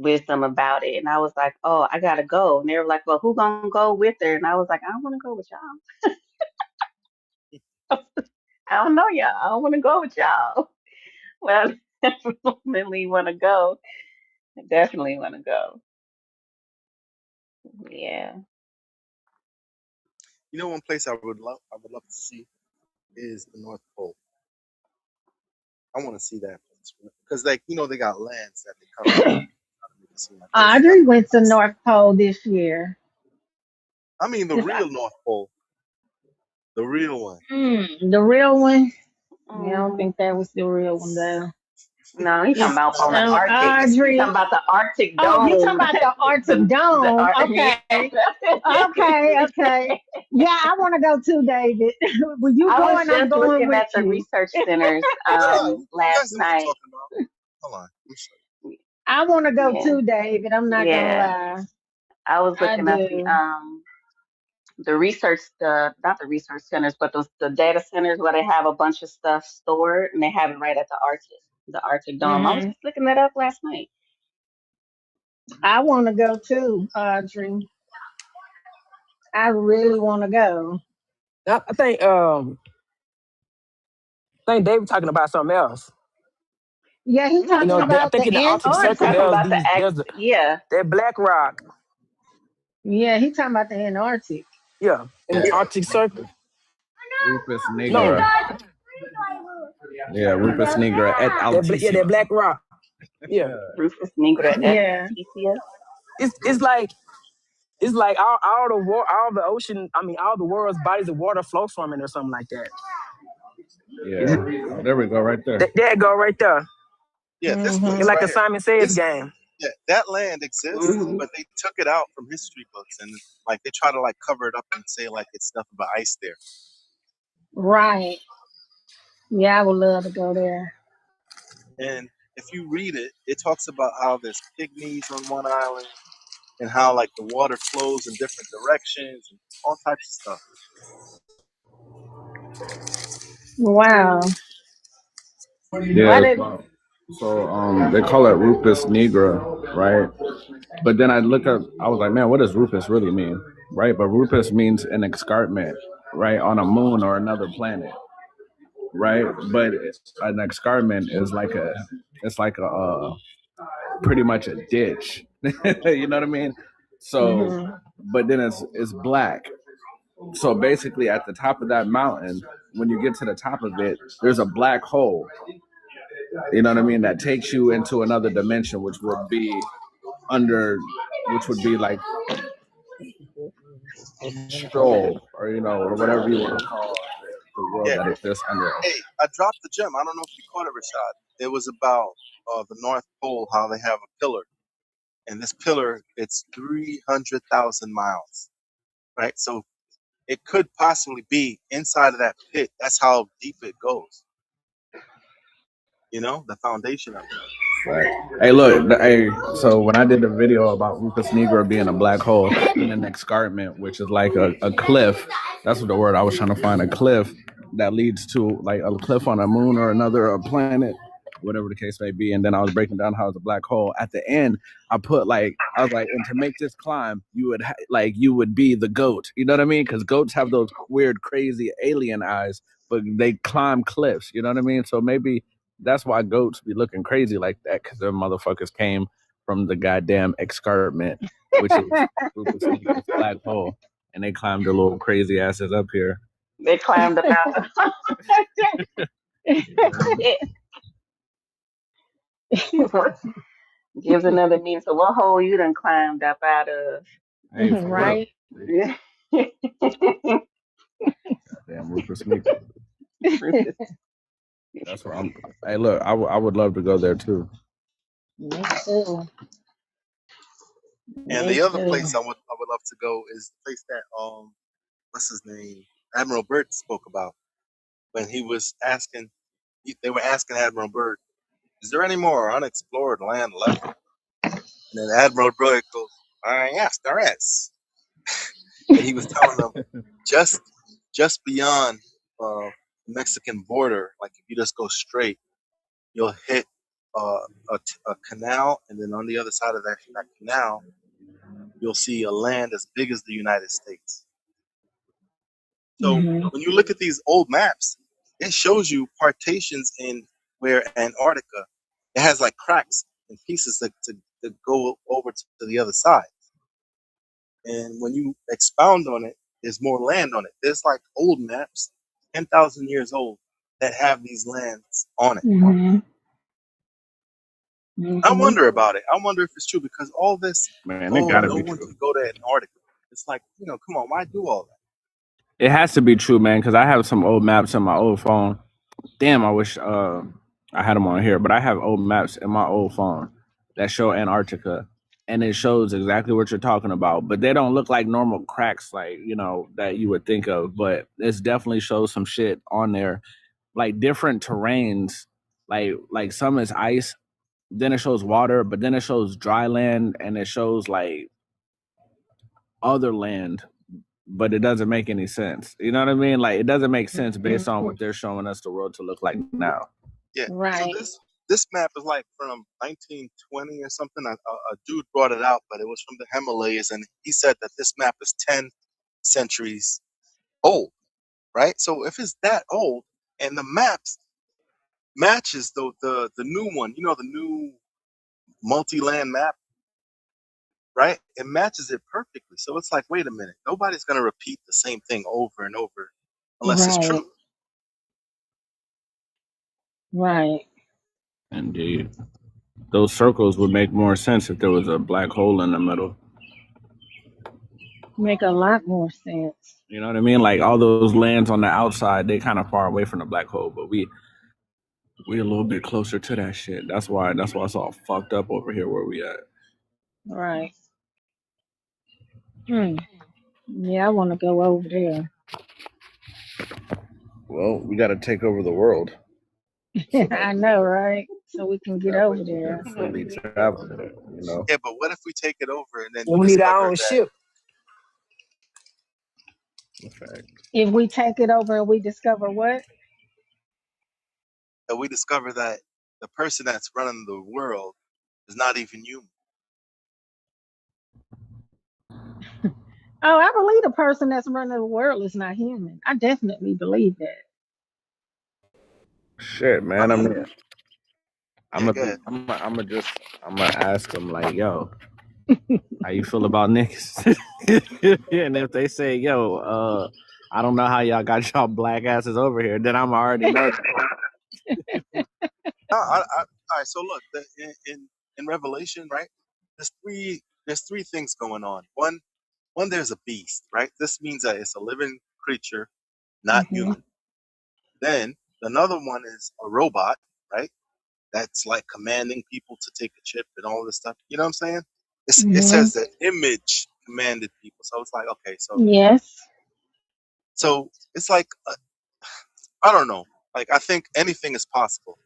wisdom about it. And I was like, oh, I gotta go. And they were like, well, who gonna go with her? And I was like, I don't wanna go with y'all. I don't know y'all. I don't wanna go with y'all. Well, I definitely wanna go. I definitely wanna go. Yeah. One place I would love to see is the North Pole. I want to see that place because, like, they got lands that they cover up, trying to make it seem like, oh, you got Audrey went to this. North Pole this year. I mean, the This, real North Pole, the real one. the real one. Yeah, I don't Mm, think that was the real one though. no, he's talking It's about on the Arctic. He's talking Audrey. about the Arctic Oh, you talking Dome. about the Arctic The Dome? yeah. Okay, okay, okay. Yeah, I want to go too, David. When you I was going, I'm just going looking with at the you. research centers Yeah, you last guys know what I'm night. talking about. Hold on, let me show I want to go Yeah, too, David. I'm not gonna yeah. lie. I was I looking at do. the research, the not the research centers, but the data centers where they have a bunch of stuff stored, and they have it right at the Arctic Dome. I was Hmm. just looking that up last night. I want to go too, Audrey. I really want to go. I think David talking about something else. Yeah, he No, talking I about think the in the Arctic oh, he's Circle talking Antarctic. about the act. Yeah. that black rock. Yeah, he talking about the Antarctic. Yeah, in the you. Arctic Circle. Rufus No, nigra. Yeah, Rufus nigra at that altissima. black rock. Yeah, Rufus nigra et Yeah. Alticia. it's like all the ocean. I mean, all the world's bodies of water flow from it or something like that. Yeah. Oh, there we go, right there. There it go right there. Yeah, this Hmm. It's place like right a here. Simon Says This game. Yeah, that land exists, Hmm. but they took it out from history books and like they try to like cover it up and say like it's nothing but ice there. Right. Yeah, I would love to go there. And if you read it, it talks about how there's pygmies on one island and how like the water flows in different directions and all types of stuff. Wow. Why Yeah. did So they call it Rufus Nigra, right? But then I look up, I was like, man, what does Rufus really mean, right? But Rufus means an escarpment, right, on a moon or another planet, right? But an escarpment is like it's like pretty much a ditch, you know what I mean? So, mhm. but then it's black. So basically, at the top of that mountain, when you get to the top of it, there's a black hole. You know what I mean? That takes you into another dimension, under, which would be like Stroll, or or whatever you want to call the world Yeah. that exists under us. Hey, I dropped the gem. I don't know if you caught it, Rashad. It was about the North Pole, how they have a pillar. And this pillar, it's 300,000 miles, right? So it could possibly be inside of that pit. That's how deep it goes, the foundation of it. Right. Hey, look. Hey, so when I did a video about Rufus Negro being a black hole in an escarpment, which is like a cliff, that's what the word I was trying to find, a cliff that leads to like a cliff on a moon or another planet, whatever the case may be. And then I was breaking down how it's a black hole. At the end, I was like, and to make this climb, you would be the goat. You know what I mean? Because goats have those weird, crazy alien eyes, but they climb cliffs. You know what I mean? So maybe that's why goats be looking crazy like that, because their motherfuckers came from the goddamn escarpment, which is Rufus Sneaker's black hole, and they climbed their little crazy asses up here. They climbed up out. What gives another meaning? So what hole you done climbed up out of? Hey, for real. right. Yeah. Damn Rufus Sneaker. Rufus. That's where I'm. Hey, look, I would love to go there too. Me too. And Me the other too. place I would love to go is the place that what's his name, Admiral Byrd spoke about when he was asking. They were asking Admiral Byrd, "Is there any more unexplored land left?" And then Admiral Byrd goes, "Yes, there is." And he was telling them just just beyond the Mexican border, like if you just go straight, you'll hit a canal, and then on the other side of that canal, you'll see a land as big as the United States. So Mhm. when you look at these old maps, it shows you partitions in where Antarctica, it has like cracks and pieces to go over to the other side. And when you expound on it, there's more land on it. There's like old maps, 10,000 years old, that have these lands on it. Mhm. I Mhm. wonder about it. I wonder if it's true because all this, Man, it oh, gotta no be one true. can go to Antarctica. It's like, come on, why do all that? It has to be true, man, because I have some old maps on my old phone. Damn, I wish I had them on here, but I have old maps in my old phone that show Antarctica, and it shows exactly what you're talking about. But they don't look like normal cracks, like that you would think of. But it definitely shows some shit on there, like different terrains, like some is ice, then it shows water, but then it shows dry land, and it shows like other land, but it doesn't make any sense. You know what I mean? Like it doesn't make sense based on what they're showing us the world to look like now. Yeah. So Right. this map is like from 1920 or something. A dude brought it out, but it was from the Himalayas, and he said that this map is 10 centuries old, right? So if it's that old, and the maps matches the new one, the new multi-land map, right? It matches it perfectly. So it's like, wait a minute, nobody's gonna repeat the same thing over and over unless it's Right. true. Right. Indeed. Those circles would make more sense if there was a black hole in the middle. Make a lot more sense. You know what I mean? Like all those lands on the outside, they kind of far away from the black hole, but We a little bit closer to that shit. That's why it's all fucked up over here where we at. Right. Hmm. Yeah, I want to go over there. Well, we got to take over the world so that I know, right? So we can get that way over we can there. freely travel. You know. Yeah, but what if we take it over and then And we need our discover own that ship. In fact, If we take it over and we discover what? the person that's running the world is not even human? Oh, I believe the person that's running the world is not human. I definitely believe that. shit, I man. I mean, mean, I'm yeah, gonna go be. ahead. I'm gonna ask them like, yo, how you feel about niggas? And if they say, yo, I don't know how y'all got y'all black asses over here, then I'm already know. No, all right. So look, in Revelation, right? There's three things going on. One, there's a beast, right? This means that it's a living creature, not Hmm. human. Then another one is a robot, right? That's like commanding people to take a chip and all this stuff. You know what I'm saying? It Hmm. says the image commanded people. So it's like, okay, Yes. so it's like, I don't know. Like, I think anything is possible.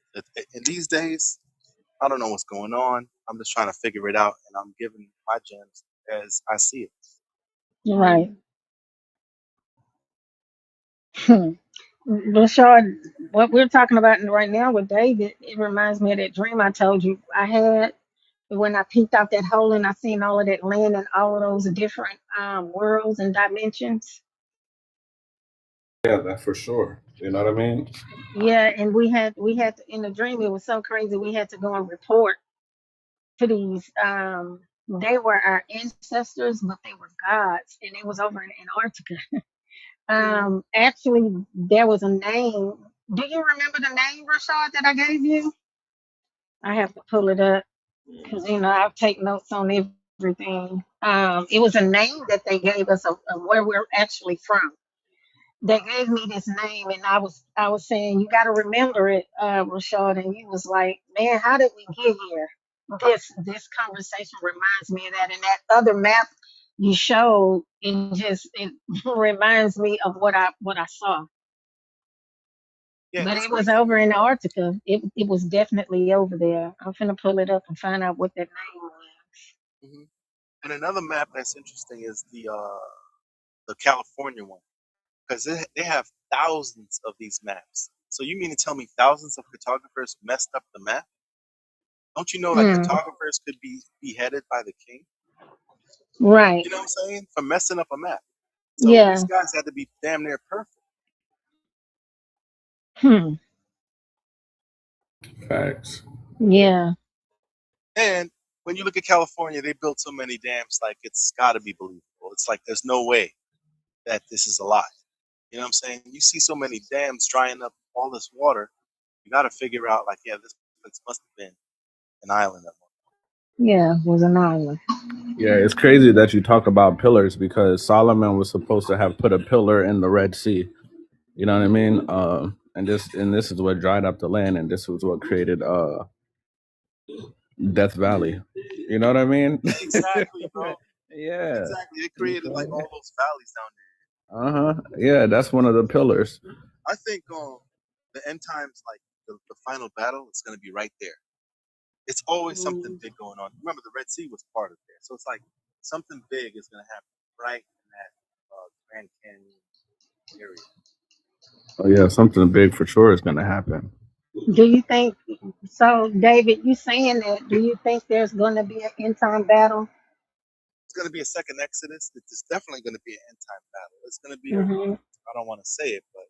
In these days, I don't know what's going on. I'm just trying to figure it out, and I'm giving my gems as I see it. Right. Hmm. Rashard, what we're talking about right now with David, it reminds me of that dream I told you I had when I peeked out that hole and I seen all of that land and all of those different worlds and dimensions. Yeah, that for sure. You know what I mean? Yeah, and we had to, in the dream it was so crazy. We had to go and report to these. They were our ancestors, but they were gods, and it was over in Antarctica. Actually, there was a name. Do you remember the name, Rashad, that I gave you? I have to pull it up because I take notes on everything. It was a name that they gave us of where we're actually from. They gave me this name, and I was saying you got to remember it, Rashad, and you was like, man, how did we get here? This conversation reminds me of that, and that other map you showed, it reminds me of what I saw. Yeah, But it's it was crazy. over in Antarctica. It was definitely over there. I'm finna pull it up and find out what that name was. Hmm. And another map that's interesting is the California one, because they have thousands of these maps. So you mean to tell me thousands of cartographers messed up the map? Don't you know that Mm, cartographers could be beheaded by the king? right. You know what I'm saying? For messing up a map. So these Yeah. guys had to be damn near perfect. Hmm. Facts. Yeah. And when you look at California, they built so many dams, like it's got to be believable. It's like there's no way that this is a lie. You know what I'm saying? You see so many dams drying up all this water, you got to figure out, like, yeah, this must have been an island at one Yeah. It was an island. Yeah, it's crazy that you talk about pillars because Solomon was supposed to have put a pillar in the Red Sea. You know what I mean? And this is what dried up the land, and this was what created Death Valley. You know what I mean? point. Exactly, bro. Yeah. Exactly. It created like all those valleys down Uh huh. Yeah, that's one of the pillars. there. I think the end times, like the final battle, is going to be right there. It's always something big going on. Remember, the Red Sea was part of there, so it's like something big is going to happen right in that Grand Canyon area. Oh yeah, something big for sure is gonna happen. Do you think so, David? You saying that? Do you think there's going to be an end time battle? It's going to be a second Exodus. It's definitely going to be an end time battle. It's going to be Hmm. I don't want to say it, but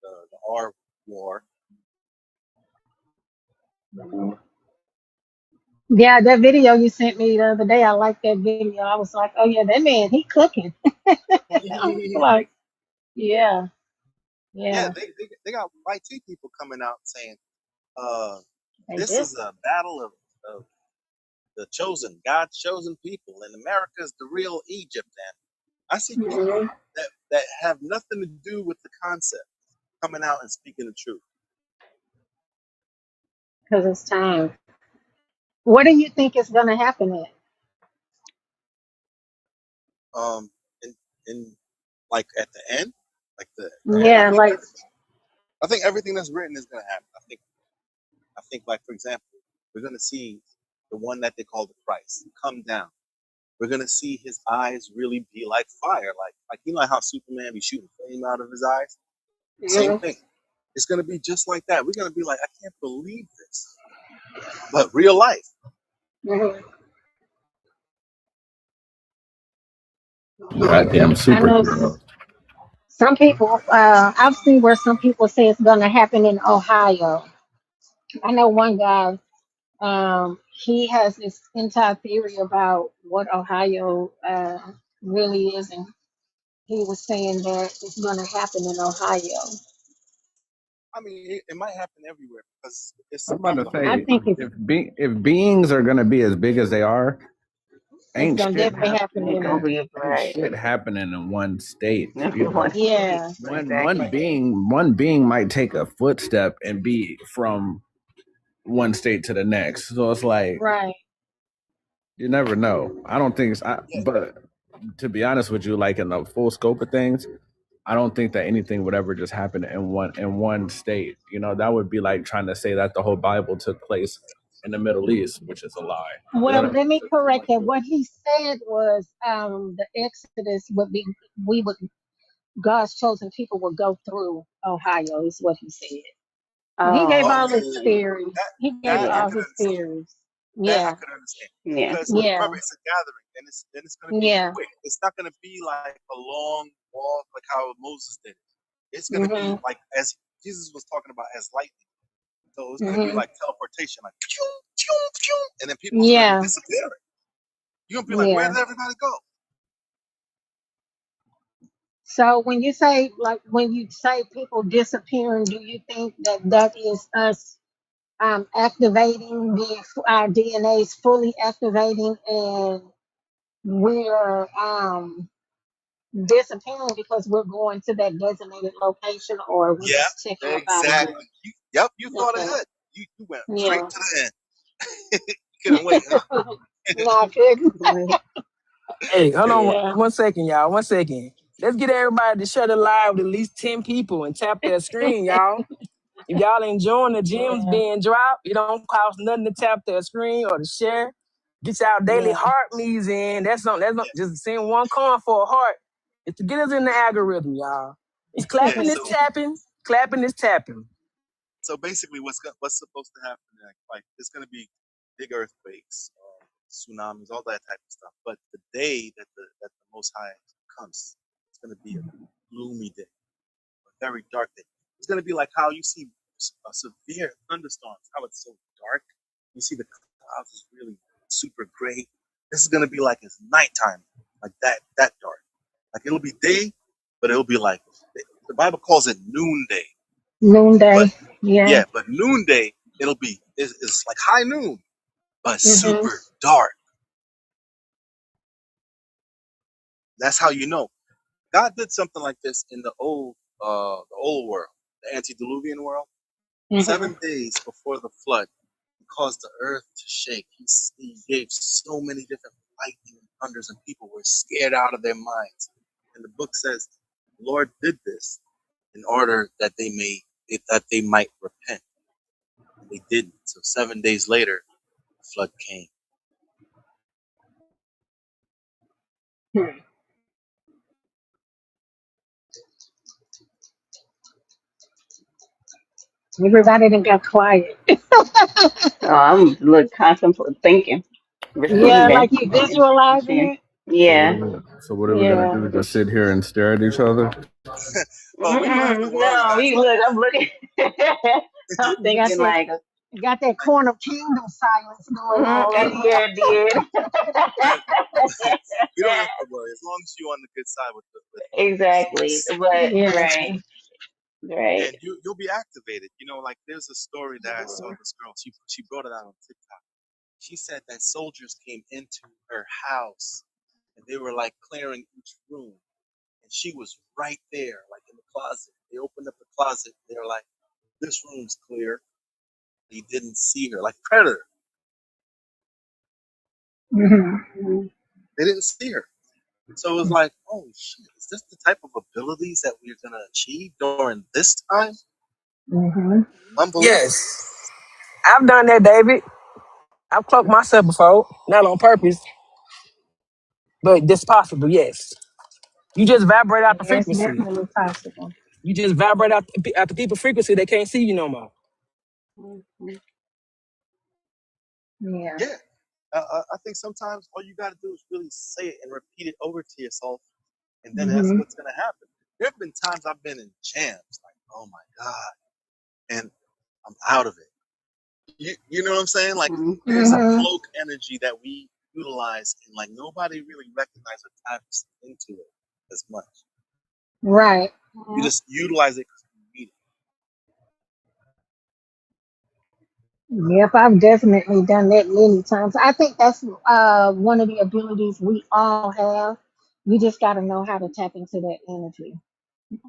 the R war. Yeah, that video you sent me the other day, I liked that video. I was like, oh yeah, that man, he cooking. I was like, yeah, Yeah, yeah, they got YT people coming out saying, uh, they this did. is a battle of the chosen, God's chosen people, and America is the real Egypt. And I see people Mhm. that have nothing to do with the concept coming out and speaking the truth. because it's time. What do you think is going to happen at? Um, in like at the end, like the end. Yeah, like, I think everything that's written is gonna happen. I think like for example, we're gonna see the one that they call the Christ come down. We're gonna see his eyes really be like fire, like you know how Superman be shooting flame out of his eyes. Same mhm, thing. It's gonna be just like that. We're gonna be like, I can't believe this, but real life. mhm. Goddamn I know superhero. some people, I've seen where some people say it's going to happen in Ohio. I know one guy, he has this entire theory about what Ohio really is, and he was saying that it's going to happen in Ohio. I mean, it might happen everywhere because it's I'm about to the I whole say think it's if beings are gonna be as big as they are, it's ain't going to shit definitely hap- happen Ain't in gonna there. be ain't right. shit happening in one state. You One know, state. Yeah, one Exactly. being might take a footstep and be from one state to the next. So it's like right. you never know. I don't think it's, yeah. but to be honest with you, like in the full scope of things, I don't think that anything would ever just happen in one state. You know, that would be like trying to say that the whole Bible took place in the Middle East, which is a lie. You know Well, what I mean? let me correct that. What he said was the Exodus would be, we would, God's chosen people would go through Ohio, is what he said. He gave Oh, all Oh, his theories. that He that gave I yeah, all could his understand. theories. That I Yeah, could understand yeah. because yeah, remember it's a gathering and it's going to be yeah. quick. It's not going to be like a long walk like how Moses did. It's going to be Mhm, like as Jesus was talking about as lightning. So it's going to be mhm. like teleportation, like choo, choo, choo, and then people's going to be Yeah, disappearing. You're going to be like, where yeah. did everybody go? So when you say, like, when you say people disappearing, do you think that that is us activating our DNA's fully activating, and we're disappearing because we're going to that designated location, or we're Yeah, just checking up out of exactly. Yep, you there? thought Okay. ahead. You went straight Yeah. to the end. You couldn't wait, huh? No, I couldn't. Right. Hey, hold on Yeah. 1 second, y'all. 1 second. Let's get everybody to share the live with at least 10 people and tap their screen, y'all. If y'all enjoying the gems Yeah. being dropped, it don't cost nothing to tap their screen or to share. Get y'all daily Yeah. heart me's in. That's not Yeah, just send one coin for a heart. It's to get us in the algorithm, y'all. It's yeah. clapping, it's tapping. Clapping, is tapping. So basically, what's supposed to happen? Like it's going to be big earthquakes, tsunamis, all that type of stuff. But the day that the Most High comes, it's going to be a gloomy day, a very dark day. It's going to be like how you see severe thunderstorms, how it's so dark. You see the clouds is really super gray. This is going to be like it's nighttime, like that dark. Like it'll be day, but it'll be like the Bible calls it noonday. But Noonday. Yeah. yeah, but noonday it'll be it's like high noon, but Mhm. super dark. That's how you know God did something like this in the old world, the antediluvian world. Mhm. 7 days before the flood, he caused the earth to shake. He gave so many different lightning and thunders, and people were scared out of their minds. And the book says, the Lord did this in order that they might repent, and they didn't. So 7 days later, the flood came. Hmm. Everybody done got quiet. Oh, I'm look contemplating, thinking, Yeah, receiving, like you and visualizing teaching. it. Yeah. So what are we gonna Yeah. do? Just sit here and stare at each other? Well, we don't have to worry. No, That's we look. I'm looking. I'm They got thinking that like, got that corner kingdom silence going on right now. yeah, did. we don't have to worry as long as you're on the good side with Exactly. peace, But Yeah. right, right. and you'll be activated. Like there's a story that I saw. This girl, she brought it out on TikTok. She said that soldiers came into her house and they were like clearing each room, and she was right there, like in the closet. They opened up the closet. They were like, "This room's clear," they didn't see her, like Predator. Hmm. Mhm. They didn't see her. So it was like, oh shit, is this the type of abilities that we're gonna achieve during this time? Hmm. Unbelievable. Yes, I've done that, David. I've cloaked myself before, not on purpose, but it's possible. Yes, you just vibrate out the Yeah, it's frequency. definitely possible. You just vibrate out the people frequency. They can't see you no more. Mhm. Yeah. Yeah. I think sometimes all you gotta do is really say it and repeat it over to yourself, and then that's Hmm. what's gonna happen. There have been times I've been in jams, like, oh my God, and I'm out of it. You know what I'm saying? Like, there's a Hmm. cloak energy that we utilize, and like nobody really recognizes or taps into it as much. Right. You Mhm. just utilize it because you need it. Yep, I've definitely done that many times. I think that's one of the abilities we all have. You just got to know how to tap into that energy,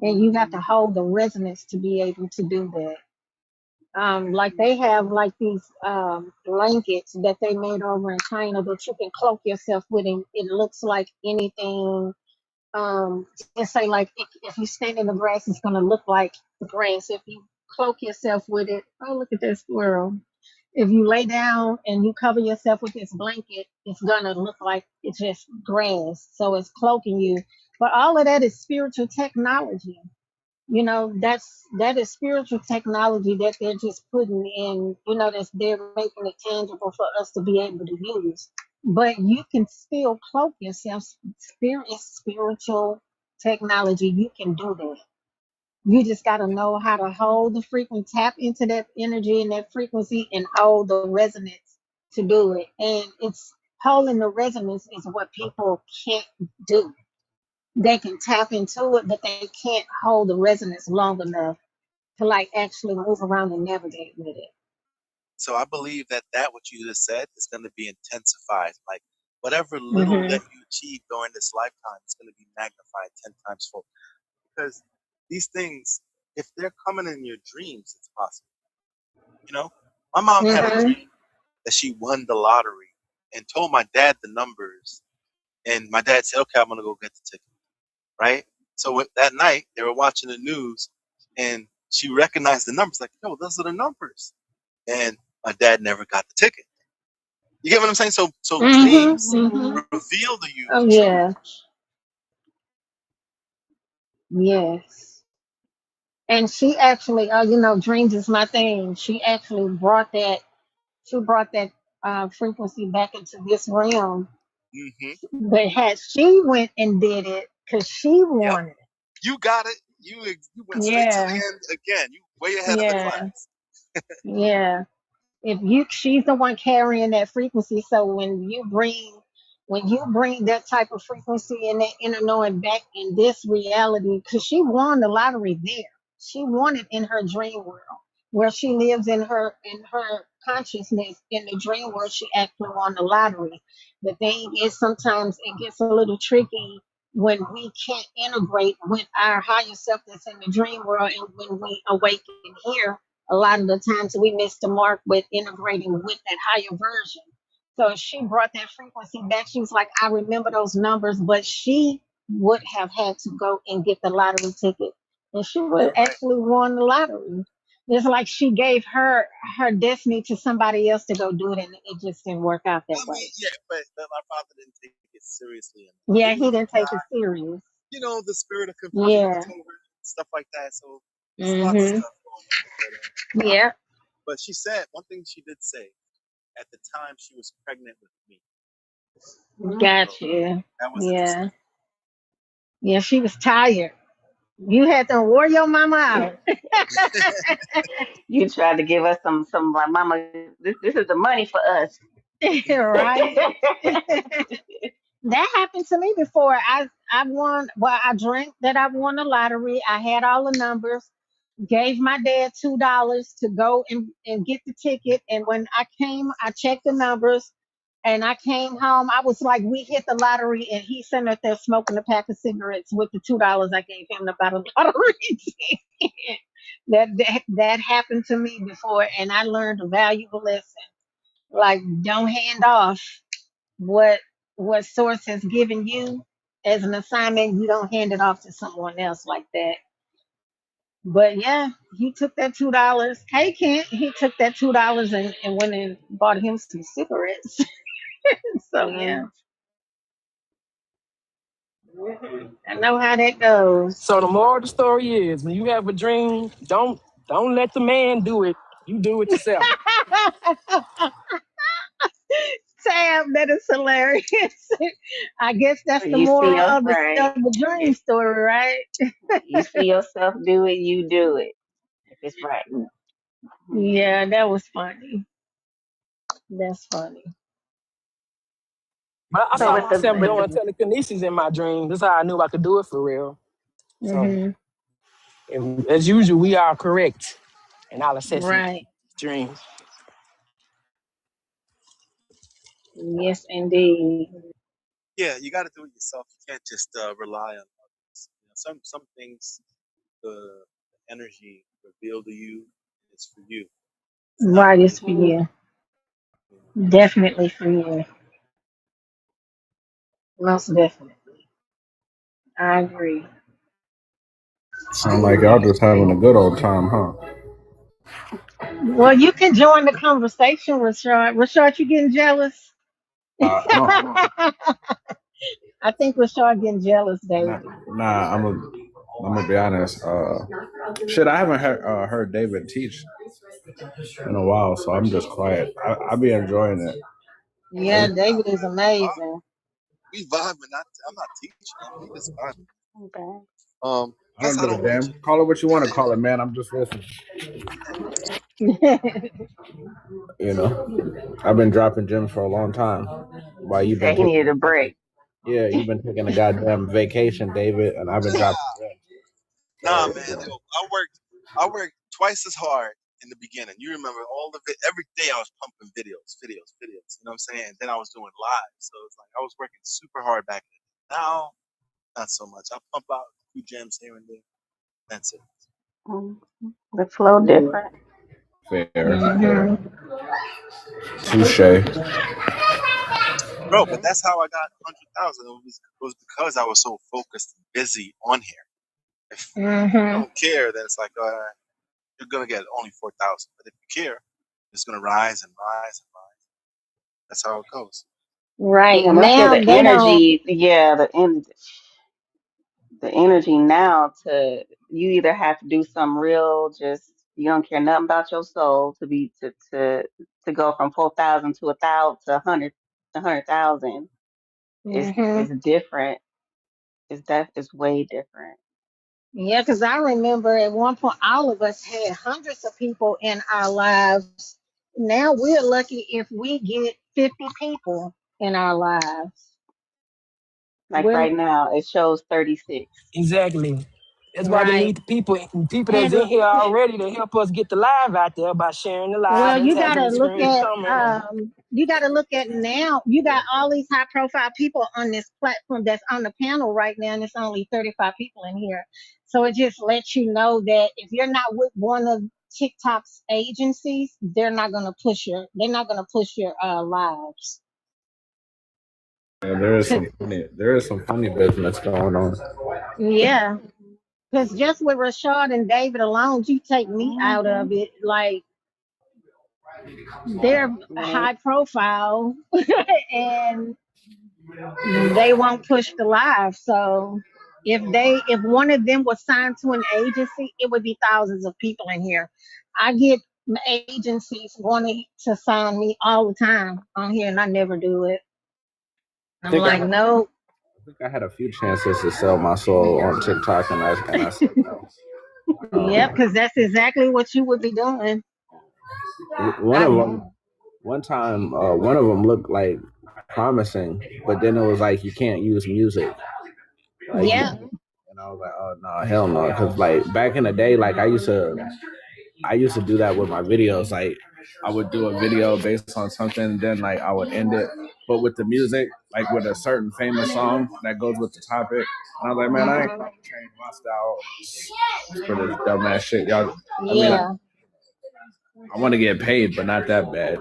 and you have to Mhm. hold the resonance to be able to do that. Like they have like these blankets that they made over in China that you can cloak yourself with, and it looks like anything. Let's say like if you stand in the grass, it's gonna look like the grass. If you cloak yourself with it, oh look at that squirrel. If you lay down and you cover yourself with this blanket, it's gonna look like it's just grass. So it's cloaking you. But all of that is spiritual technology. That is spiritual technology that they're just putting in, that's they're making it tangible for us to be able to use. But you can still cloak yourself. Spirit is spiritual technology. You can do that. You just got to know how to hold the frequency, tap into that energy and that frequency, and hold the resonance to do it. And it's holding the resonance is what people can't do. They can tap into it, but they can't hold the resonance long enough to like actually move around and navigate with it. So I believe that what you just said is going to be intensified. Like whatever little Hmm. that you achieve during this lifetime is going to be magnified 10 times fold. Because these things, if they're coming in your dreams, it's possible. You know, my mom had a Hmm. dream that she won the lottery and told my dad the numbers, and my dad said, "Okay, I'm going to go get the ticket." Right. So that night they were watching the news, and she recognized the numbers. Like, yo, those are the numbers. And my dad never got the ticket. You get what I'm saying? So Hmm. dreams Hmm. Mhm. reveal to you the Oh truth. yeah. Yes. And she actually, dreams is my thing. She actually brought that. She brought that frequency back into this realm. Hmm. But had she went and did it because she Yep. wanted it. You got it. You went straight to the Yeah. end again. You way ahead of the Yeah. class. Yeah. If you she's the one carrying that frequency, so when you bring that type of frequency and that inner knowing back in this reality, because she won the lottery there, she won it in her dream world where she lives in her consciousness. In the dream world she actually won the lottery. The thing is, sometimes it gets a little tricky when we can't integrate with our higher self that's in the dream world, and when we awaken here, a lot of the times we miss the mark with integrating with that higher version. So she brought that frequency back. She was like, I remember those numbers, but she would have had to go and get the lottery ticket. And she would have You're right. actually won the lottery. It's like she gave her destiny to somebody else to go do it, and it just didn't work out that I mean, way. yeah, but my father didn't take it seriously enough. He Yeah, was he a didn't young take it guy. serious. The spirit of confusion Yeah. took over, stuff like that. So there's a lot of Mhm. stuff going on. Yeah. But she said one thing she did say at the time she was pregnant with me. So Gotcha. that was Yeah. interesting. Yeah, she was tired. You had to wore your mama out. You tried to give us some like, Mama, this is the money for us. Right? That happened to me before. I won. Well, I drank that I won the lottery. I had all the numbers. Gave my dad $2 to go and get the ticket. And when I came, I checked the numbers. And I came home. I was like, we hit the lottery, and he sitting up there smoking a pack of cigarettes with the $2 I gave him about a lottery ticket. That happened to me before, and I learned a valuable lesson. Like, don't hand off what source has given you as an assignment. You don't hand it off to someone else like that. But yeah, he took that $2. Hey, Kent, he took that $2 and went and bought him some cigarettes. So yeah, Mm. I know how that goes. So the moral of the story is, when you have a dream, don't let the man do it. You do it yourself. Sam, that is hilarious. I guess that's the You see moral your of right. the dream If story, right? you see yourself do it, you do it. If it's right. Mhm. Yeah, that was funny. That's funny. But I So saw myself with doing the telekinesis in my dream. That's how I knew I could do it for real. So, Hmm. as usual, we are correct in our assessment Right. dreams. Yes, indeed. Yeah, you got to do it yourself. You can't just rely on others. Some things the energy revealed to you is for you. It's not Right, for it's anyone. for Mhm. you. You know. Definitely for you. Most definitely. I agree. Sound like y'all just having a good old time, huh? Well, you can join the conversation, Rashard. Rashard, you getting jealous? I don't. I think Rashard getting jealous, Nah, David. nah. I'm gonna be honest. Shit, I haven't heard David teach in a while, so I'm just quiet. I be enjoying it. Yeah, Every, David is Uh, amazing. we vibing. I'm not teaching them. We just vibing. Okay. I Guess don't I give a don't want damn. Call it what you want to call it, man. I'm just listening. You know, I've been dropping gems for a long time. While He you've been said he needed taking a break. yeah, you've been taking a goddamn vacation, David, and I've been to. dropping gems. Nah, So man. you know, Yo, I worked twice as hard in the beginning. You remember all of it. Every day I was pumping videos. You know what I'm saying? And then I was doing live. So it's like I was working super hard back then. Now, not so much. I pump out a few gems here and there. That's it. Mhm. The flow different. fair, Hmm. touche. Bro, but that's how I got 100,000. It was because I was so focused and busy on here. If you Hmm. don't care, then it's like, you're going to get only 4,000. But if you care, it's going to rise and rise and rise. That's how it goes. Right Yeah, and I feel now, the they don't. energy. Yeah, the energy now to you either have to do some real just you don't care nothing about your soul to be to go from 4,000 to 1,000 to 100,000 Hmm. is different. Is way different. Yeah, because I remember at one point, all of us had hundreds of people in our lives. Now we're lucky if we get 50 people in our lives. Like We're right now, it shows 36. Exactly. That's why they right. need people that's And in here already to help us get the live out there by sharing the live well, and tapping the screen and commenting. you gotta look at now. You got all these high profile people on this platform that's on the panel right now, and it's only 35 people in here. So it just lets you know that if you're not with one of TikTok's agencies, they're not gonna push your lives. Yeah, 'Cause- there is some funny business going on. yeah, because just with Rashad and David alone, you take me out Hmm. of it. Like they're Right. high profile, and they won't push the live. So if one of them was signed to an agency, it would be thousands of people in here. I get agencies wanting to sign me all the time on here, and I never do it. I I'm think like, no. I think I had a few chances to sell my soul on TikTok, and I said no. Yep, Um, because that's exactly what you would be doing. one I, of them, one time, one of them looked like promising, but then it was like you can't use music. Like you, yeah, Hmm. and I was like, oh no, hell no, because like back in the day, like I used to do that with my videos. Like I would do a video based on something, then like I would end it. but with the music, like with a certain famous song that goes with the topic. And I was like, man, I ain't Mhm. gonna change my style for this dumbass shit, y'all. I mean, Yeah. I want to get paid, but not that bad.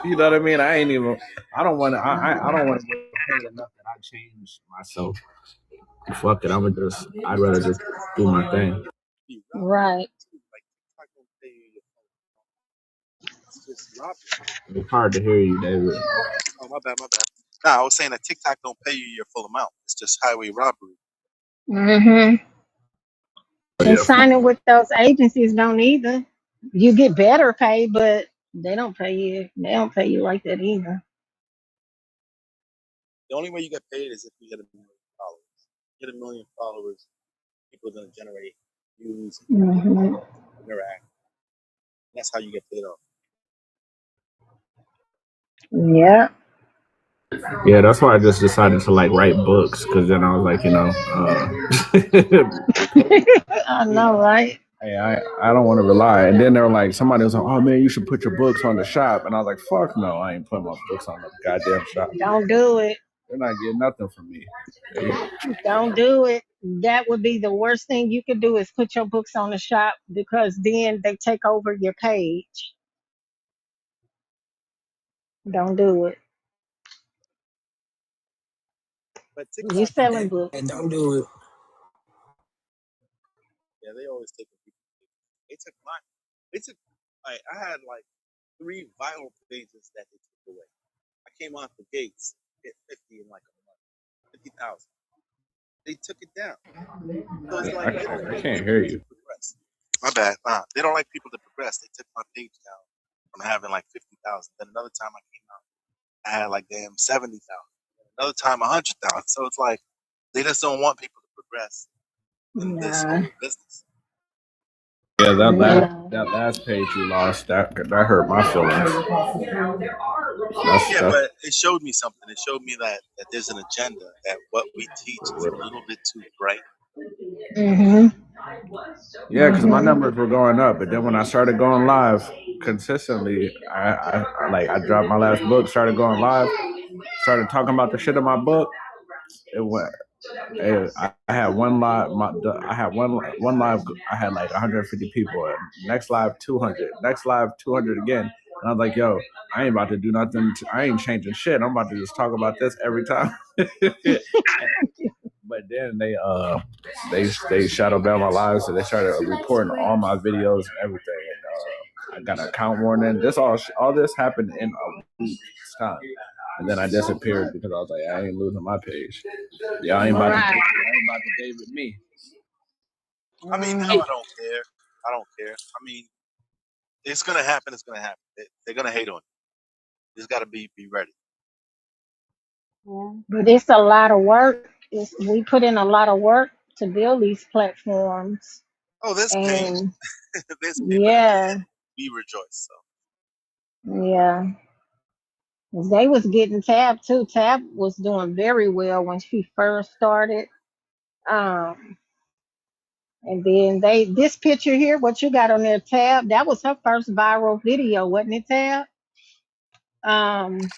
You know what I mean? I ain't even. I don't want to. I don't want to get paid enough that I change myself. Fuck it. I'd rather just do my thing. You robbery Right. too. Like TikTok don't pay you your phone. It's just robbery. It's hard to hear you, David. Oh, my bad, my bad. Nah, I was saying that TikTok don't pay you your full amount. It's just highway robbery. Mhm. But And yeah, signing with those agencies don't either. You get better pay, but they don't pay you. They don't pay you like that either. The only way you get paid is if you hit 1 million followers. Hit 1 million followers, people are gonna generate views and Hmm. interact. That's how you get paid off. Yeah. yeah, that's why I just decided to like write books because then I was like, I you know, know, right? hey, I don't want to rely. And then they were like, somebody was like, oh man, you should put your books on the shop. And I was like, fuck no, I ain't putting my books on the goddamn shop. Don't do it. They're not getting nothing from me. Don't do it. That would be the worst thing you could do is put your books on the shop because then they take over your page. Don't do it. But You TikTok, selling books. And don't do it. yeah, they always take people. They took mine. They took. I had like 3 viral pages that they took away. I came off the gates, hit 50 in like a month, 50,000. They took it down. So it's like they don't I want can't people hear to you. progress. My bad. They don't like people to progress. They took my page down from having like 50,000. Then another time I came out, I had like damn 70,000. Another time 100,000. So it's like they just don't want people to progress in this Nah. whole business. Yeah, Yeah. that last page you lost, that hurt my feelings. Yeah, That's but it showed me something. It showed me that there's an agenda, that what we teach is a little bit too bright. Mhm. yeah, because my Mhm. numbers were going up, but then when I started going live consistently, I dropped my last book, started going live, started talking about the shit in my book. It went. I had one live. I had one live. I had like 150 people. Next live 200. Next live 200 again. And I was like, yo, I ain't about to do nothing. I ain't changing shit. I'm about to just talk about this every time. But then they shadow banned my lives, so they started reporting all my videos and everything. And I got an account warning. This all this happened in a week's time, and then I disappeared because I was like, I ain't losing my page. Yeah, Right. I ain't about to David me. I mean, now Mhm. I don't care. I don't care. I mean, it's gonna happen. It's gonna happen. They're gonna hate on you. You just gotta be ready. Yeah. But it's a lot of work. We put in a lot of work to build these platforms. Oh, there's pain. And There's pain, but at the yeah, end, we rejoice. So yeah. They was getting Tab too. Tab was doing very well when she first started. Um, and then this picture here, what you got on there, Tab, that was her first viral video, wasn't it, Tab? Um,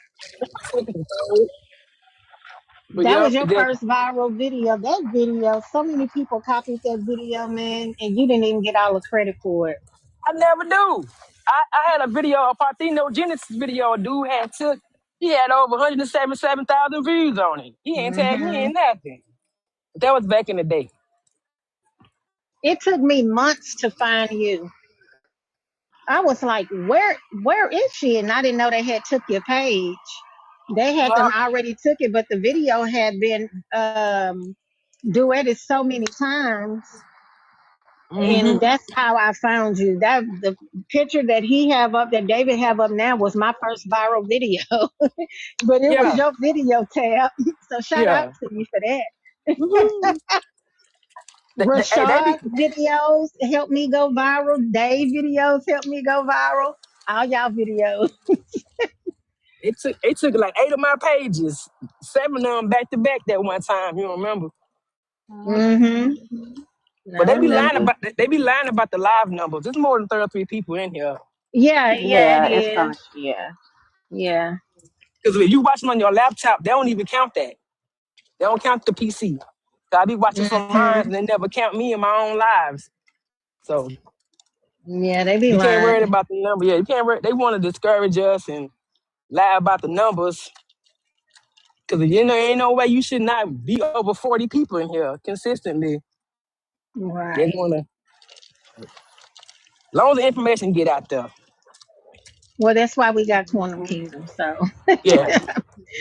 But that yeah, was your first viral video. That video, so many people copied that video, man, and you didn't even get all the credit for it. I never do. I had a video, a Partino Genesis video. A dude had took. He had over 177,000 views on it. He ain't tagged me Hmm. in nothing. That was back in the day. It took me months to find you. I was like, where is she? And I didn't know they had took your page. They had Yeah. them already took it, but the video had been duetted so many times. Mm-hmm. And that's how I found you. That the picture that he have up, that David have up now, was my first viral video. But it was Yeah. your video, Tab. So shout out Yeah. to you for that. Woo-hoo. Hey, they be. Rashad videos helped me go viral. Dave videos helped me go viral. All y'all videos. It took like 8 of my pages, 7 of them back to back that one time. You don't remember? Mm-hmm. But I remember. they be lying about the live numbers. There's more than 33 people in here. Yeah, yeah, it Yeah, it's is. gonna. Yeah. Yeah. Because if you watching on your laptop, they don't even count that. They don't count the PC. So I be watching some lines Hmm. and they never count me in my own lives. So Yeah, they be you can't worry lying. about the number. Yeah, you can't worry. They want to discourage us and lie about the numbers. Because you know, ain't no way you should not be over 40 people in here consistently. They Right. want to, as long as the information get out there. Well, that's why we got Quantum Kingdom. So Yeah.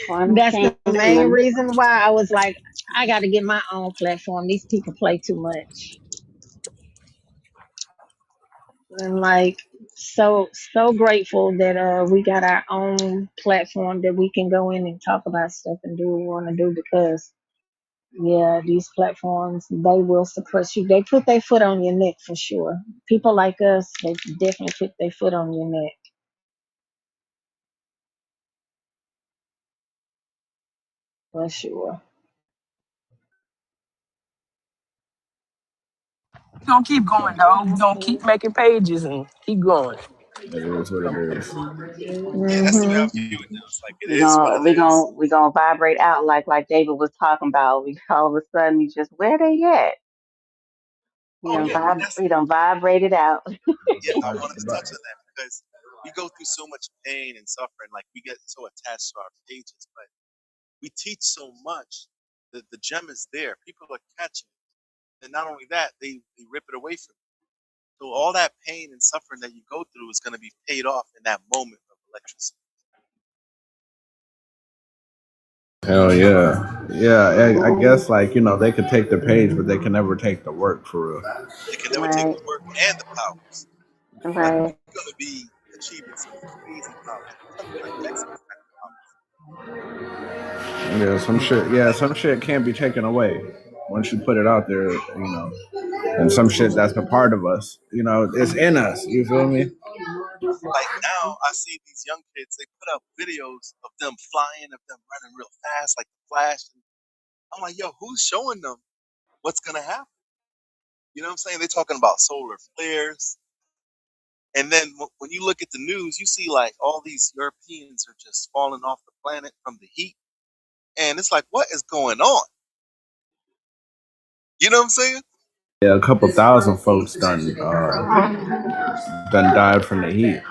Quantum that's the main Kingdom. reason why I was like, I got to get my own platform. These people play too much. And like, so grateful that we got our own platform that we can go in and talk about stuff and do what we want to do, because yeah, these platforms, they will suppress you. They put their foot on your neck for sure. People like us, they definitely put their foot on your neck for sure. We're going to keep going, though. We're going to keep making pages and keep going. It is what it is. Yeah, that's the way I Hmm. view it now. It's like it is what it is. We gonna vibrate out like David was talking about. We all of a sudden you just where they at? Oh yeah, and that's We done vibrated out. yeah. I But, wanted to but touch on that because we go through so much pain and suffering. Like we get so attached to our pages, but we teach so much that the gem is there. People are catching it, and not only that, they rip it away from you. So all that pain and suffering that you go through is going to be paid off in that moment of electricity. hell yeah, yeah. I guess like they could take the page, but they can never take the work for real. They can never take Right, the work and the powers. Like right. you're going to be achieving some crazy powers. I'm talking like X-Men kind of powers. Yeah, some shit. Yeah, some shit can't be taken away once you put it out there. And some shit that's a part of us. It's in us. You feel me? Like now, I see these young kids. They put up videos of them flying, of them running real fast, like the Flash. And I'm like, yo, who's showing them what's gonna happen? You know what I'm saying? They're talking about solar flares, and then when you look at the news, you see like all these Europeans are just falling off the planet from the heat, and it's like, what is going on? You know what I'm saying? Yeah, a couple thousand folks done died from the heat.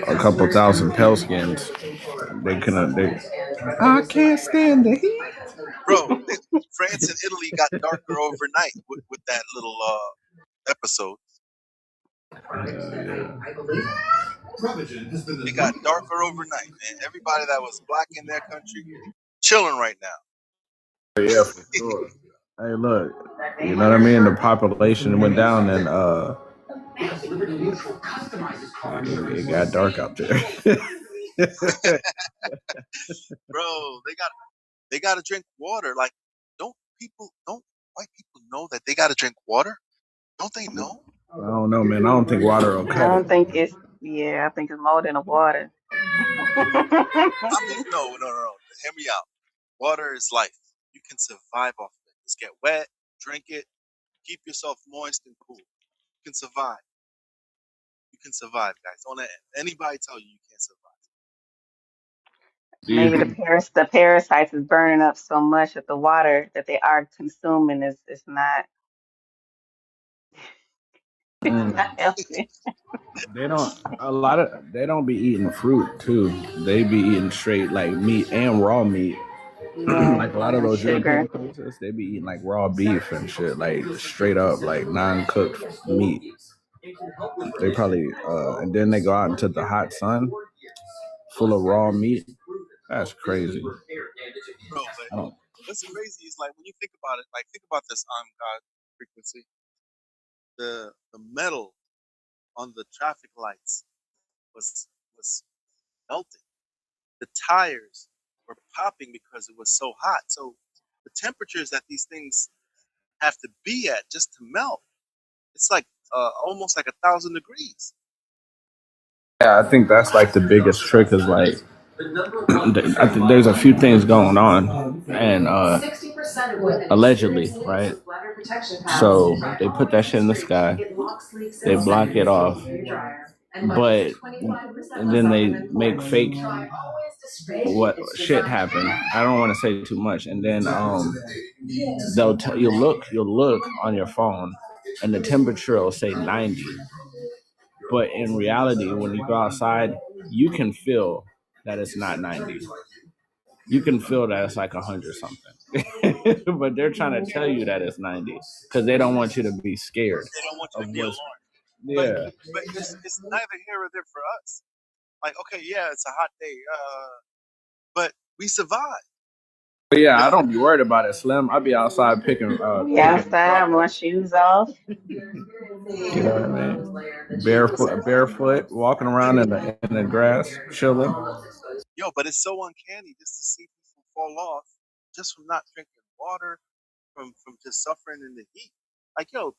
A couple thousand pale skins. They couldn't. I can't stand the heat. Bro, France and Italy got darker overnight with that little episode. It got darker overnight, man. Everybody that was black in their country chilling right now. Yeah, for sure. Hey, look, you know what I mean? The population went down, and it got dark out there. Bro, they got to drink water. Like, don't white people know that they got to drink water? Don't they know? I don't know, man. I don't think water will I cut it. don't think it's yeah, I think it's more than the water. I mean, no. Hear me out. Water is life. You can survive off of it. Just get wet, drink it, keep yourself moist and cool. You can survive. You can survive, guys. Don't let anybody tell you you can't survive. Do you Maybe think? the parasites is burning up so much that the water that they are consuming is not it's Mm, not healthy. they don't. A lot of they don't be eating fruit too. They be eating straight like meat and raw meat. Yeah, Like a lot of yeah, those European sugar. places, they be eating like raw beef and shit, like straight up, like non-cooked meat. They probably, and then they go out into the hot sun, full of raw meat. That's crazy. Bro, but I don't. what's crazy is like when you think about it, like think about this on God frequency. The metal on the traffic lights was melting. The tires were popping because it was so hot. So the temperatures that these things have to be at just to melt, it's like almost like 1,000 degrees. Yeah, I think that's like the biggest trick is like, I think there's a few things going on, and allegedly, right? So they put that shit in the sky, they block it off, but and then they make fake what shit happened. I don't want to say too much, and then you'll look on your phone, and the temperature will say 90, but in reality, when you go outside, you can feel that it's not 90. You can feel that it's like 100 something, but they're trying to tell you that it's 90 because they don't want you to be scared They don't want you of to be what's. alarmed. But Yeah. but it's neither here or there for us. Like, okay, yeah, it's a hot day, but we survive. But You yeah, I know, don't be worried about it, Slim. I be outside We picking outside, my strawberries. shoes off. You know what I mean? Barefoot, walking around in the grass, chilling. yo, but it's so uncanny just to see people fall off just from not drinking water, from just suffering in the heat. Like, yo,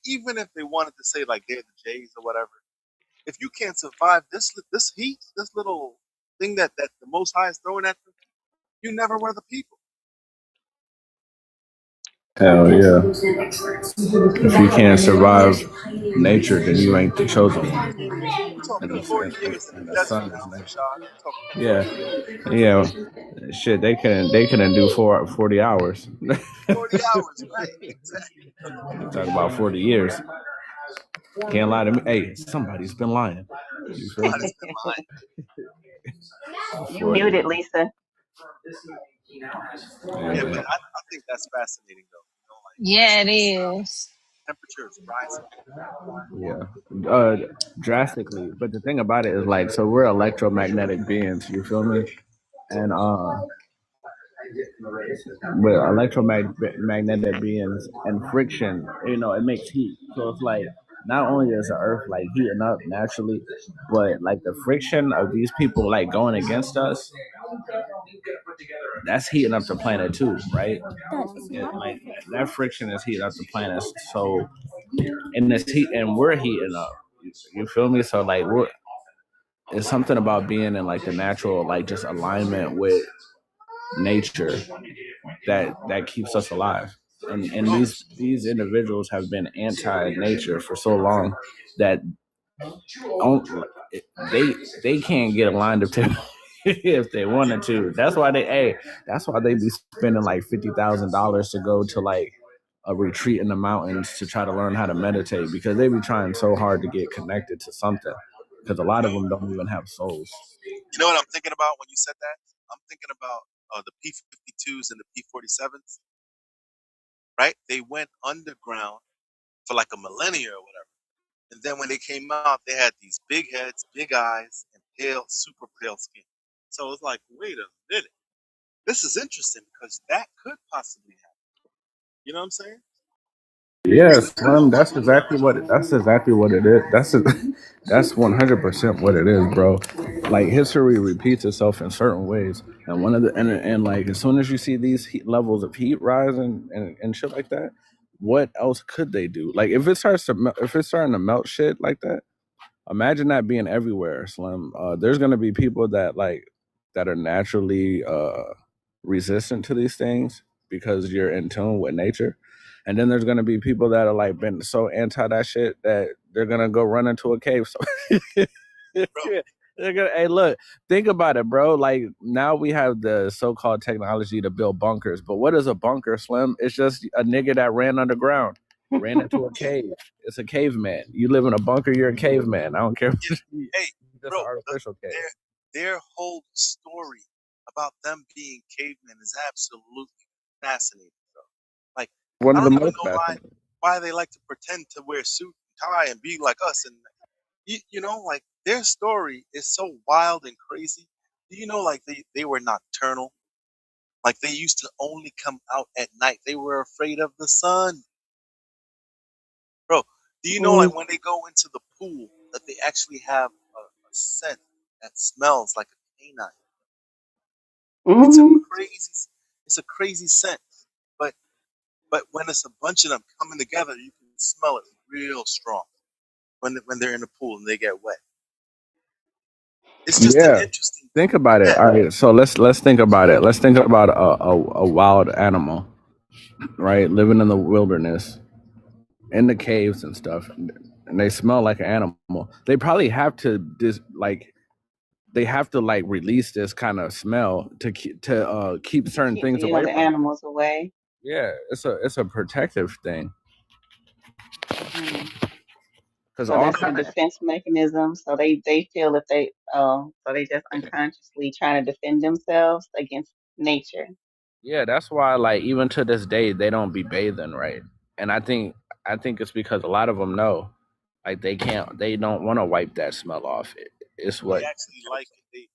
even if they wanted to say like they're the Jays or whatever, if you can't survive this heat, this little thing that the Most High is throwing at them, you never were the people. Hell yeah! If you can't survive nature, then you ain't the chosen one. We're talking And 40 years in the the desert sun is now, nature. Rashad. We're talking 40 Yeah, years. yeah. Shit, they couldn't do 40 hours. 40 hours, right? Exactly. Talk about 40 years. Can't lie to me. Hey, somebody's been lying. You feel me? Somebody's been lying. You 40 muted, years. Lisa. Yeah, Yeah, but man. I think that's fascinating though. You know, like Yeah, it this is. temperature is rising. Yeah. Drastically. But the thing about it is like, so we're electromagnetic beings, you feel me? And with electromagnetic beings and friction, it makes heat. So it's like not only is the earth like heating up naturally, but like the friction of these people like going against us, that's heating up the planet too, right? Like that friction is heating up the planet. So and this heat and we're heating up. You feel me? So like we're it's something about being in like the natural, like just alignment with nature that keeps us alive. And Oh, these individuals have been anti-nature for so long that don't, they they can't get aligned if they if they wanted to. That's why they be spending like $50,000 to go to like a retreat in the mountains to try to learn how to meditate because they be trying so hard to get connected to something because a you lot of know, them don't even have souls. you know what I'm thinking about when you said that? I'm thinking about the P-52s and the P-47s, right? They went underground for like a millennia or whatever. And then when they came out, they had these big heads, big eyes, and pale, super pale skin. So it's like, wait a minute. This is interesting because that could possibly happen. You know what I'm saying? Yes, I don't know Slim. what you think. That's exactly what it is. That's 100% what it is, bro. Like history repeats itself in certain ways, and one of the and like as soon as you see these levels of heat rise and shit like that, what else could they do? Like if it's starting to melt shit like that, imagine that being everywhere, Slim. There's gonna be people that are naturally resistant to these things because you're in tune with nature. And then there's gonna be people that are like been so anti that shit that they're gonna go run into a cave. So Bro, they're gonna hey look, think about it, bro. Like now we have the so-called technology to build bunkers. But what is a bunker, Slim? It's just a nigga that ran underground, ran into a cave. It's a caveman. You live in a bunker, you're a caveman. I don't care. yeah. Hey, Just an bro, artificial cave. their whole story about them being cavemen is absolutely fascinating, bro. Like, One I of the don't even most know fascinating. why they like to pretend to wear suit and tie and be like us. And you know, like their story is so wild and crazy. Do you know, like they were nocturnal? Like they used to only come out at night. They were afraid of the sun, bro. Do you know, like Mm. when they go into the pool, that they actually have a scent that smells like a canine? It's a Mm-hmm. crazy, it's a crazy scent. But when it's a bunch of them coming together, you can smell it real strong when they're in the pool and they get wet. It's just an Yeah. interesting, Think about it. yeah, All right. So let's think about it. Let's think about a wild animal, right? Living in the wilderness, in the caves and stuff. and they smell like an animal. They probably have to they have to like release this kind of smell to keep To certain keep things the away other from them. animals away. Yeah, it's a protective thing Hmm. because So all that's the kind of defense mechanism. So they feel if they so they just unconsciously trying to defend themselves against nature. yeah. That's why like even to this day they don't be bathing right, and I think it's because a lot of them know like they don't want to wipe that smell off. It's They what actually like it.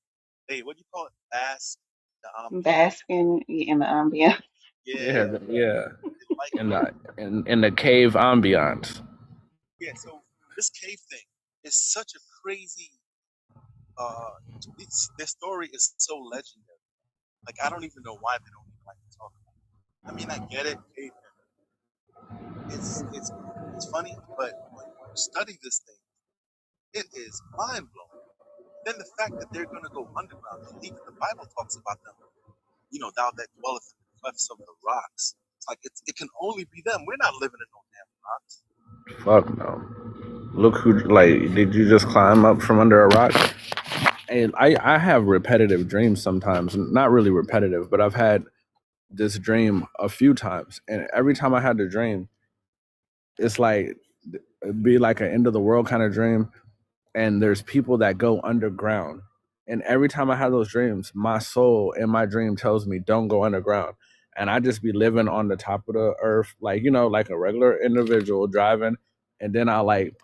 They what do you call it? Bask the ambiance. Basking in the ambience. Yeah, yeah yeah they like in it. the cave ambiance. Yeah, so this cave thing is such a crazy. Uh, their story is so legendary. Like I don't even know why they don't even like to talk about it. I mean, I get it, cavemen. It's it's funny, but when you study this thing, it is mind blowing. Then the fact that they're gonna go underground, and even the Bible talks about them. Thou that dwelleth in the clefts of the rocks. It's like it can only be them. We're not living in no damn rocks. Fuck no. Look who like did you just climb up from under a rock? And I have repetitive dreams sometimes. Not really repetitive, but I've had this dream a few times, and every time I had the dream, it's like it'd be like an end of the world kind of dream, and there's people that go underground. And every time I have those dreams, my soul in my dream tells me don't go underground. And I just be living on the top of the earth, like like a regular individual driving. And then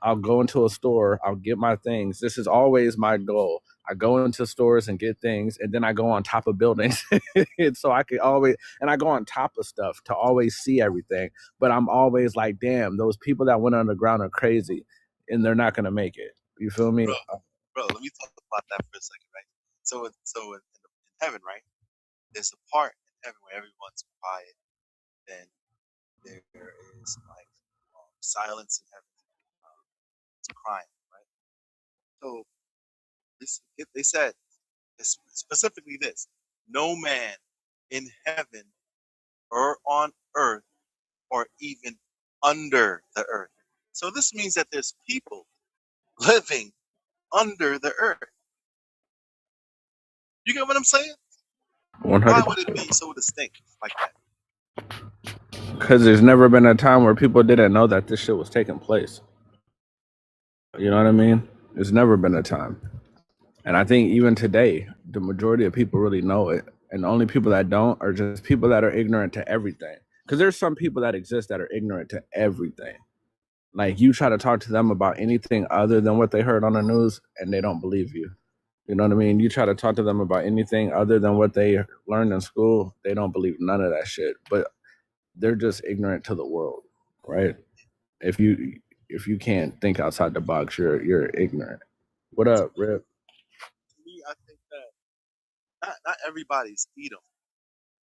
I'll go into a store, I'll get my things. This is always my goal. I go into stores and get things, and then I go on top of buildings, and so I could always and I go on top of stuff to always see everything. But I'm always like, damn, those people that went underground are crazy, and they're not gonna make it. You feel me? Bro, bro, let me talk about that for a second, right? So in heaven, right? There's a part in heaven where everyone's quiet. Then there is like silence in heaven. It's crying, right? So they said specifically this: no man in heaven or on earth or even under the earth. So this means that there's people living under the earth. You get what I'm saying? One Why hundred would it percent. be so distinct like that? Because there's never been a time where people didn't know that this shit was taking place. You know what I mean? There's never been a time, and I think even today, the majority of people really know it, and the only people that don't are just people that are ignorant to everything. Because there's some people that exist that are ignorant to everything. Like you try to talk to them about anything other than what they heard on the news, and they don't believe you. You know what I mean? You try to talk to them about anything other than what they learned in school, they don't believe none of that shit. But they're just ignorant to the world, right? If you can't think outside the box, you're ignorant. What To up, me, Rip? to me, I think that not everybody's Edom.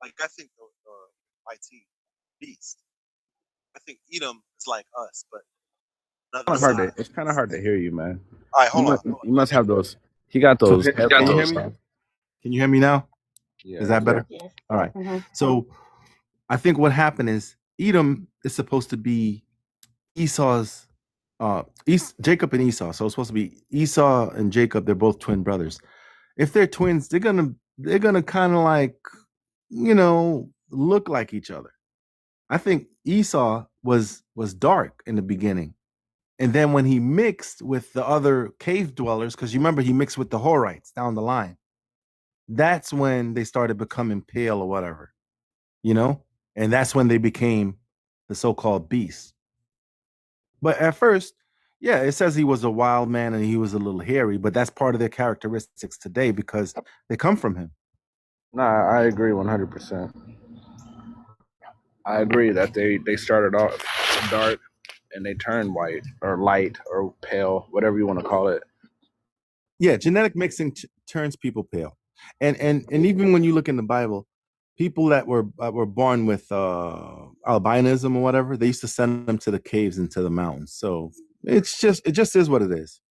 Like I think the IT beast. I think Edom is like us, but another side. It's kind of hard to hear you, man. All right, You hold on, must hold on. you must have those. He got So those can you hear headphones. me? Can you hear me now? Is Yeah. that better? Yes. All right. Hmm. So I think what happened is Edom is supposed to be Esau's Jacob and Esau. So it's supposed to be Esau and Jacob. They're both twin brothers. If they're twins, they're gonna kind of like look like each other. I think Esau was dark in the beginning. And then when he mixed with the other cave dwellers, because you remember he mixed with the Horites down the line, that's when they started becoming pale or whatever, you know? And that's when they became the so-called beast. But at first, yeah, it says he was a wild man and he was a little hairy, but that's part of their characteristics today because they come from him. Nah, I agree 100%. I agree that they started off dark and they turned white or light or pale, whatever you want to call it. Yeah, genetic mixing turns people pale. And even when you look in the Bible, people that were born with albinism or whatever, they used to send them to the caves and to the mountains. So it just is what it is.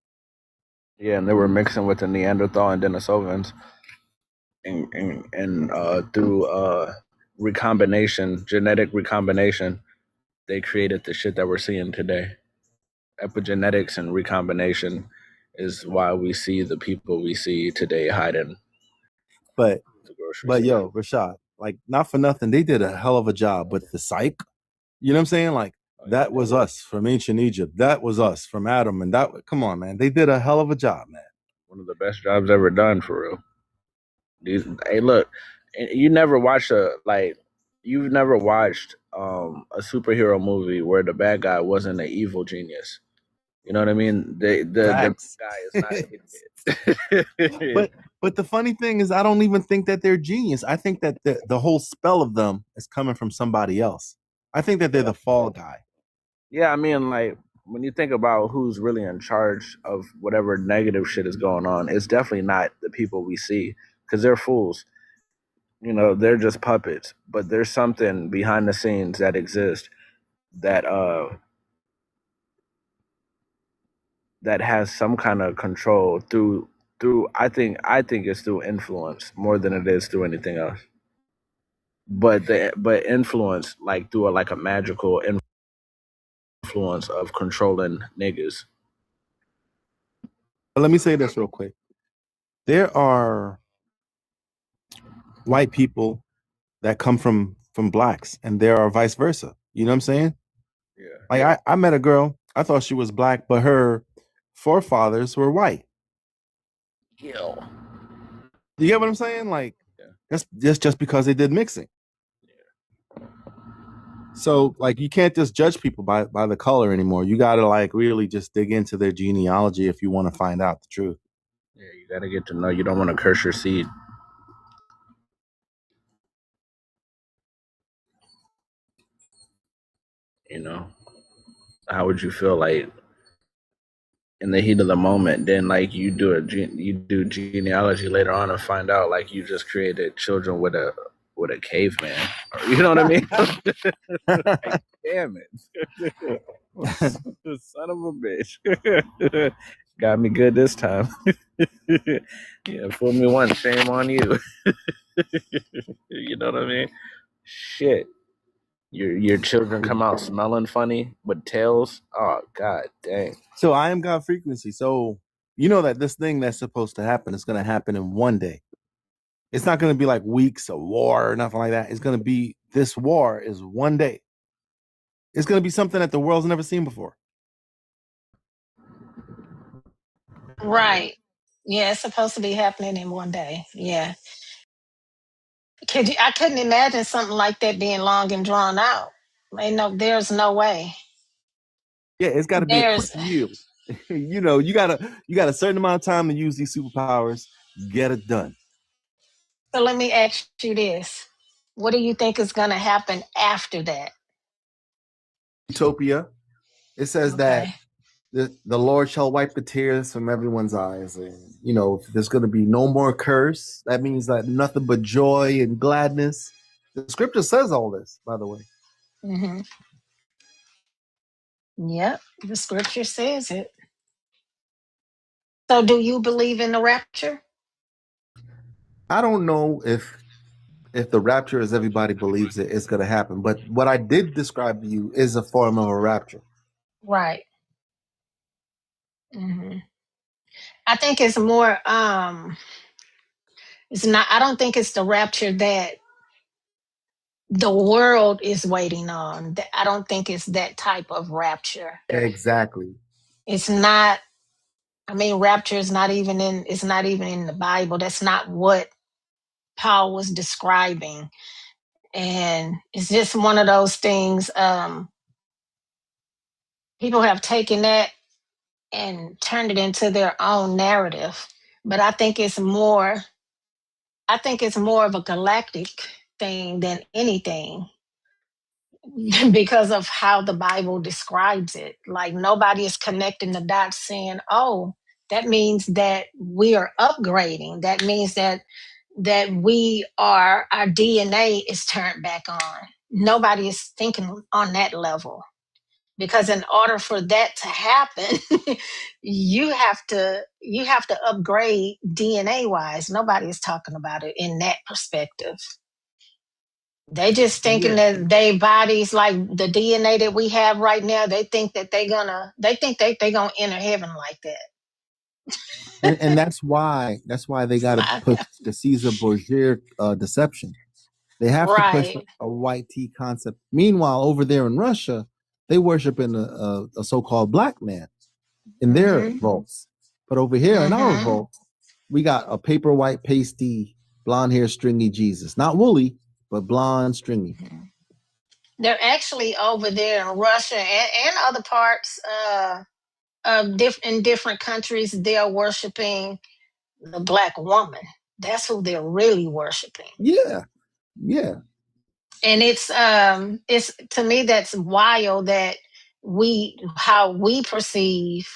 Yeah, and they were mixing with the Neanderthal and Denisovans, and through recombination, genetic recombination, they created the shit that we're seeing today. Epigenetics and recombination is why we see the people we see today hiding But the grocery but store. yo, Rashad, like not for nothing, they did a hell of a job with the psych. You know what I'm saying? Like Oh yeah, that they was did. us from ancient Egypt. That was us from Adam. And that come on, man. They did a hell of a job, man. One of the best jobs ever done for real. Hey, look, you never watched you've never watched a superhero movie where the bad guy wasn't an evil genius. You know what I mean? The bad Facts. guy is not an idiot. but but the funny thing is I don't even think that they're genius. I think that the whole spell of them is coming from somebody else. I think that they're the fall guy. Yeah, I mean, like when you think about who's really in charge of whatever negative shit is going on, it's definitely not the people we see because they're fools. You know, they're just puppets. But there's something behind the scenes that exists that that has some kind of control through. I think it's through influence more than it is through anything else. But influence like through like a magical influence of controlling niggas. But let me say this real quick. There are white people that come from blacks and there are vice versa. You know what I'm saying? Yeah. Like I met a girl, I thought she was black, but her forefathers were white. Yo. You get what I'm saying? Like Yeah. that's just because they did mixing. So like you can't just judge people by the color anymore. You gotta like really just dig into their genealogy if you want to find out the truth. Yeah, you gotta get to know. You don't want to curse your seed. You know, how would you feel like in the heat of the moment? Then like you do genealogy later on and find out like you just created children with a caveman. You know what I mean? Like, damn it, son of a bitch, got me good this time. Yeah, fool me once, shame on you. You know what I mean? Shit. Your children come out smelling funny with tails. Oh god dang. So I am God frequency. So you know that this thing that's supposed to happen is gonna happen in one day. It's not gonna be like weeks of war or nothing like that. It's gonna be this war is one day. It's gonna be something that the world's never seen before. Yeah. Right. Yeah, it's supposed to be happening in one day. Yeah. I couldn't imagine something like that being long and drawn out. Ain't no, there's no way. Yeah, it's gotta be a quick There's yield. You got a certain amount of time to use these superpowers, get it done. So let me ask you this. What do you think is gonna happen after that? Utopia. It says that Okay. the Lord shall wipe the tears from everyone's eyes. And, you know, there's going to be no more curse. That means that nothing but joy and gladness. The scripture says all this, by the way. Mm-hmm. Yep. The scripture says it. So do you believe in the rapture? I don't know if the rapture, as everybody believes it, is going to happen. But what I did describe to you is a form of a rapture. Right. Hmm. I think it's more it's not I don't think it's the rapture that the world is waiting on. I don't think it's that type of rapture. Exactly. It's not, I mean, rapture is not even in, it's not even in the Bible. That's not what Paul was describing. And it's just one of those things. People have taken that and turned it into their own narrative. But I think it's more of a galactic thing than anything. Because of how the Bible describes it. Like nobody is connecting the dots saying, oh, that means that we are upgrading. That means that we are, our DNA is turned back on. Nobody is thinking on that level. Because in order for that to happen, you have to upgrade DNA wise. Nobody is talking about it in that perspective. They just thinking Yeah. that they bodies like the DNA that we have right now. They think that they think they gonna enter heaven like And that's why they got to that. push the Caesar Borgia deception. They have to push Right. a white tea concept. Meanwhile, over there in Russia, they worship in a so-called black man in their Mm-hmm. vaults. But over here in our Mm-hmm. vault, we got a paper white pasty, blonde hair, stringy Jesus. Not woolly, but blonde, stringy. They're actually over there in Russia and other parts of in different countries. They are worshiping the black woman. That's who they're really worshiping. Yeah, yeah. And it's to me that's wild that we how we perceive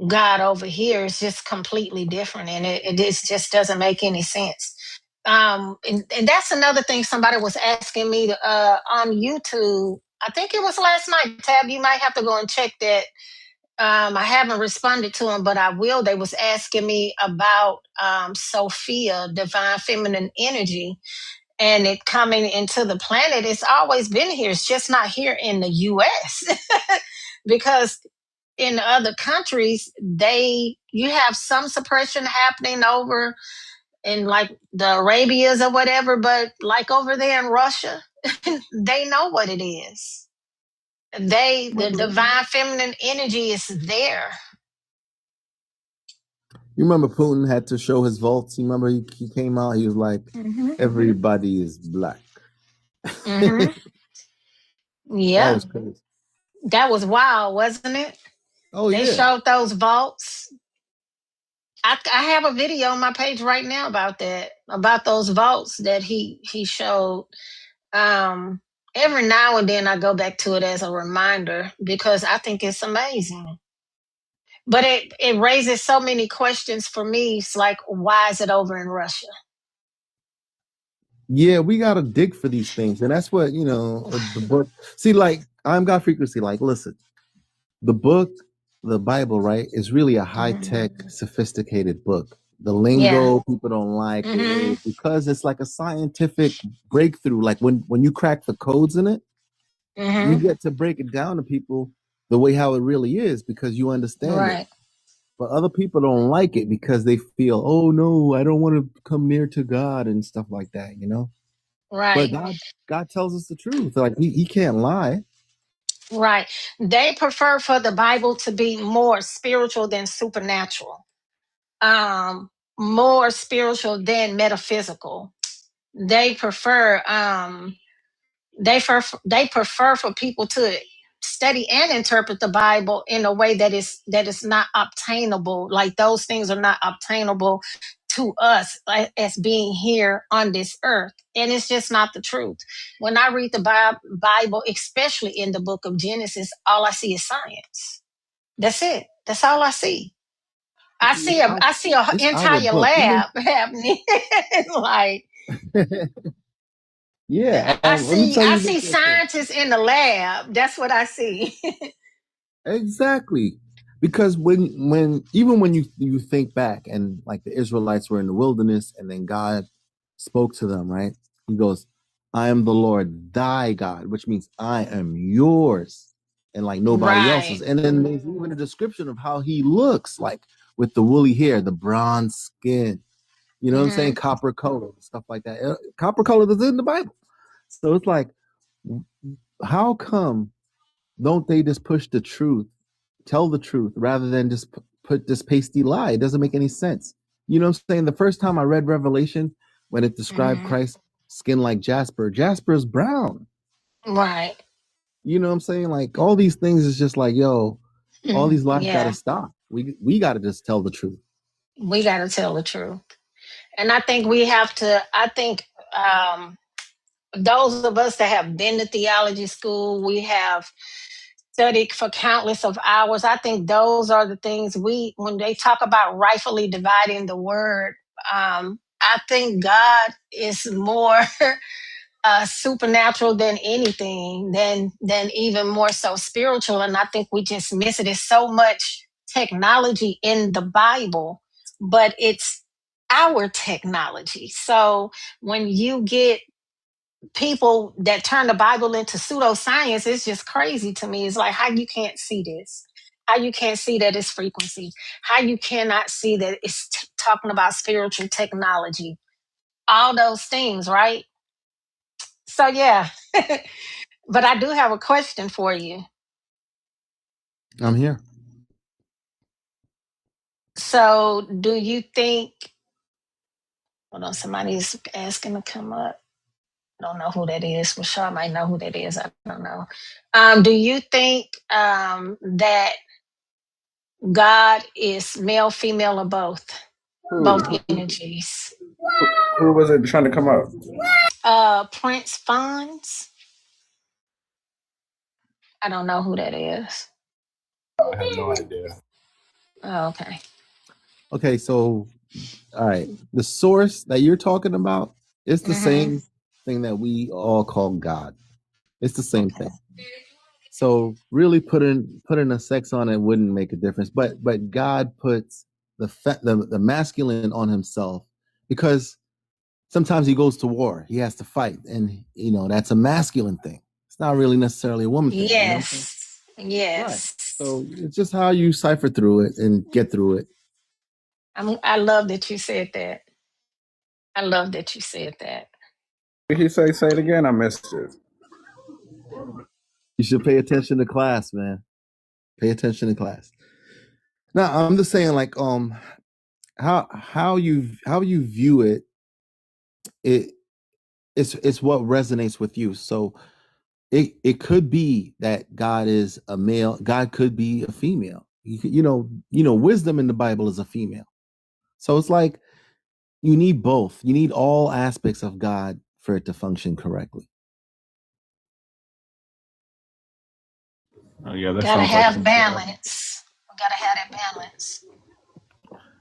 God over here is just completely different, and just doesn't make any sense. And that's another thing somebody was asking me on YouTube. I think it was last night. Tab, you might have to go and check that. I haven't responded to them, but I will. They was asking me about Sophia, divine feminine energy, and it coming into the planet. It's always been here. It's just not here in the U.S. because in other countries, you have some suppression happening over in like the Arabias or whatever, but like over there in Russia, they know what it is. The divine feminine energy is there. You remember Putin had to show his vaults? You remember he came out, he was like, Mm-hmm. everybody is black. Mm-hmm. That Yeah, was crazy. that was wild, wasn't it? Oh They yeah. showed those vaults. I have a video on my page right now about that, about those vaults that he showed. Um, every now and then I go back to it as a reminder because I think it's amazing. But it raises so many questions for me. It's like, why is it over in Russia? Yeah, we gotta dig for these things. And that's what, the book. See, like I'm God frequency, like listen, the book, the Bible, right, is really a Mhm. high-tech, sophisticated book. The Yeah. lingo, people don't like Hmm. it because it's like a scientific breakthrough. Like when you crack the codes in it, you Hmm. get to break it down to people the way how it really is because you understand it. Right. But other people don't like it because they feel, oh no, I don't want to come near to God and stuff like that. But Right. God tells us the truth. Like he can't lie. Right. They prefer for the Bible to be more spiritual than supernatural. Um, More spiritual than metaphysical. They prefer they prefer for people to study and interpret the Bible in a way that is not obtainable. Like those things are not obtainable to us as being here on this earth, and it's just not the truth. When I read the Bible, especially in the book of Genesis, all I see is science. That's it. That's all I see. I see a I see an It's our entire book. Even lab happening. Like yeah, let me tell I you see this real quick. scientists in the lab. That's what I see. Exactly. Because when even when you think back and like the Israelites were in the wilderness and then God spoke to them, right? He goes, I am the Lord thy God, which means I am yours and like nobody else's. Right. And then there's even a description of how he looks like with the woolly hair, the bronze skin, you know what I'm saying? Hmm. Copper color, stuff like that. Copper color is in the Bible. So it's like, how come don't they just push the truth, tell the truth, rather than just put this pasty lie? It doesn't make any sense. You know what I'm saying? The first time I read Revelation, when it described Hmm. Christ's skin like Jasper, Jasper is brown. Right. You know what I'm saying? Like all these things is just like, yo, all these lies got to Yeah. stop. We got to just tell the truth. We got to tell the truth. And I think we have to, I think those of us that have been to theology school, we have studied for countless of hours. I think those are the things when they talk about rightfully dividing the word, I think God is more supernatural than anything, than even more so spiritual. And I think we just miss it. There's so much technology in the Bible, but it's our technology. So when you get people that turn the Bible into pseudoscience, it's just crazy to me. It's like how you can't see this, how you can't see that it's frequency, how you cannot see that it's talking about spiritual technology, all those things, right? So yeah, but I do have a question for you. I'm here. So do you think? Hold on, somebody's asking to come up. I don't know who that is. Rashad might know who that is. I don't know. Do you think that God is male, female, or both? Who, Both who energies. who was it trying to come up? Prince Fonz. I don't know who that is. I have no idea. Oh, okay. Okay, so all right, the source that you're talking about is the Mm-hmm. same thing that we all call God. It's the same Okay. thing. So really putting a sex on it wouldn't make a difference. But God puts the masculine on himself because sometimes he goes to war. He has to fight, and that's a masculine thing. It's not really necessarily a woman thing. You know what I'm saying? Yes. Right. Yes. So it's just how you cipher through it and get through it. I love that you said that. I love that you said that. Did he say it again? I missed it. You should pay attention to class, man. Pay attention to class. Now I'm just saying, like, how you view it, it's what resonates with you. So it could be that God is a male, God could be a female. Wisdom in the Bible is a female. So it's like you need both. You need all aspects of God for it to function correctly. Oh yeah, that Gotta sounds like have some shit. balance. Gotta have that balance.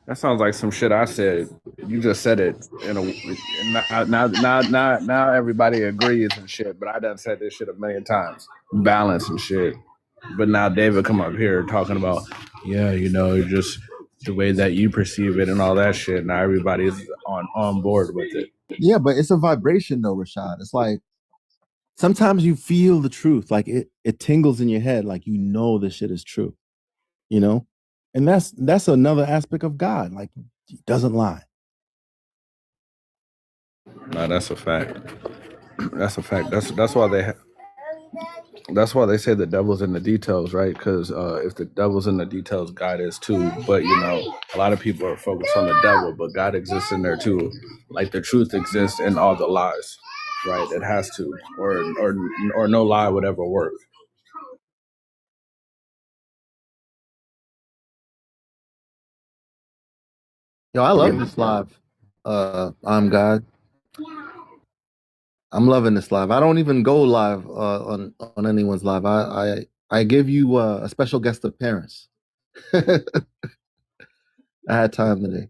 That sounds like some shit I said. You just said it now everybody agrees and shit. But I done said this shit a million times. Balance and shit. But now David come up here talking about, yeah, just the way that you perceive it and all that shit. Now everybody's on board with it. Yeah, but it's a vibration though, Rashad. It's like sometimes you feel the truth, like it tingles in your head, like this shit is true, you know? And that's another aspect of God. Like he doesn't lie. No, that's a fact. That's a fact. That's why they say the devil's in the details, right? Because if the devil's in the details, God is too. But a lot of people are focused on the devil, but God exists in there too. Like the truth exists in all the lies, right? It has to, or no lie would ever work. Yo, I love this live. I'm God. I'm loving this live. I don't even go live on anyone's live. I give you a special guest appearance. I had time today.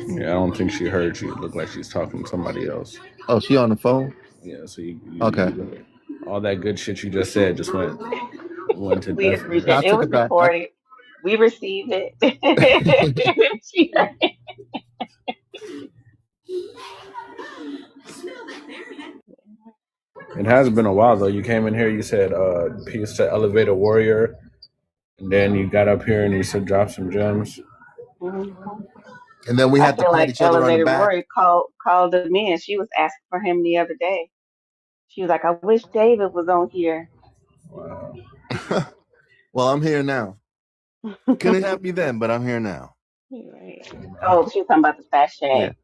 Yeah, I don't think she heard you. It looked like she's talking to somebody else. Oh, she on the phone? Yeah, so Okay. all that good shit you just said just went to We death. appreciate I it. It took was it back. recorded. We received it. She heard it. It has been a while though. You came in here, you said peace to Elevator Warrior, and then you got up here and you said drop some gems. Mhm. And then we I had to feel pat like each other on the Elevator back. Rory called him in. She was asking for him the other day. She was like, I wish David was on here. Wow. Well, I'm here now. Couldn't have me then, but I'm here now. Right. Oh, she was talking about the Yeah. sachet.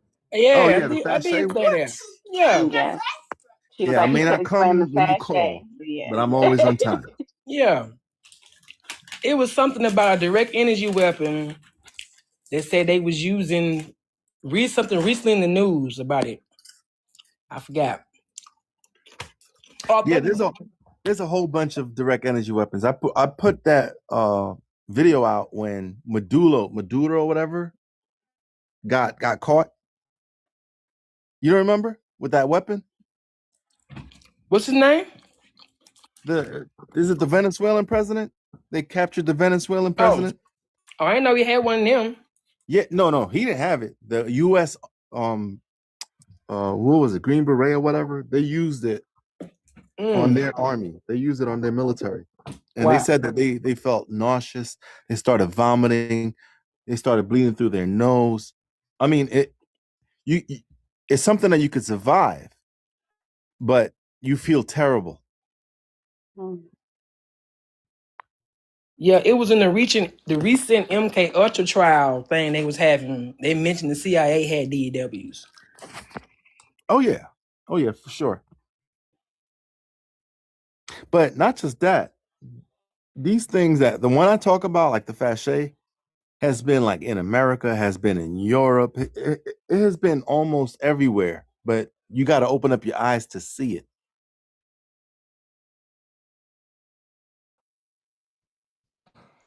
Oh Yeah, yeah, the I fat Shay. did say What? that. Yeah, Yes. She was Yeah, I like, he may not couldn't explain the come when you sachet. call, But but I'm always yeah. on time. yeah. It was something about a direct energy weapon. They said they was using read something recently in the news about it. I forgot. Oh, Yeah, there's a whole bunch of direct energy weapons. I put that video out when Maduro or whatever got caught. You don't remember with that weapon? what's his name? Is it the Venezuelan president? They captured the Venezuelan Oh, president. I didn't know he had one of them. Yeah, no, he didn't have it. The U.S. what was it, Green Beret or whatever? They used it on their army. They used it on their military, and they Wow. said that they felt nauseous. They started vomiting. They started bleeding through their nose. I mean, you it's something that you could survive, but you feel terrible. Mm. Yeah, it was in the recent MK Ultra trial thing they was having. They mentioned the CIA had DEWs. Oh yeah, for sure. But not just that. These things that the one I talk about, like the Fachet, has been like in America, has been in Europe. It has been almost everywhere. But you got to open up your eyes to see it.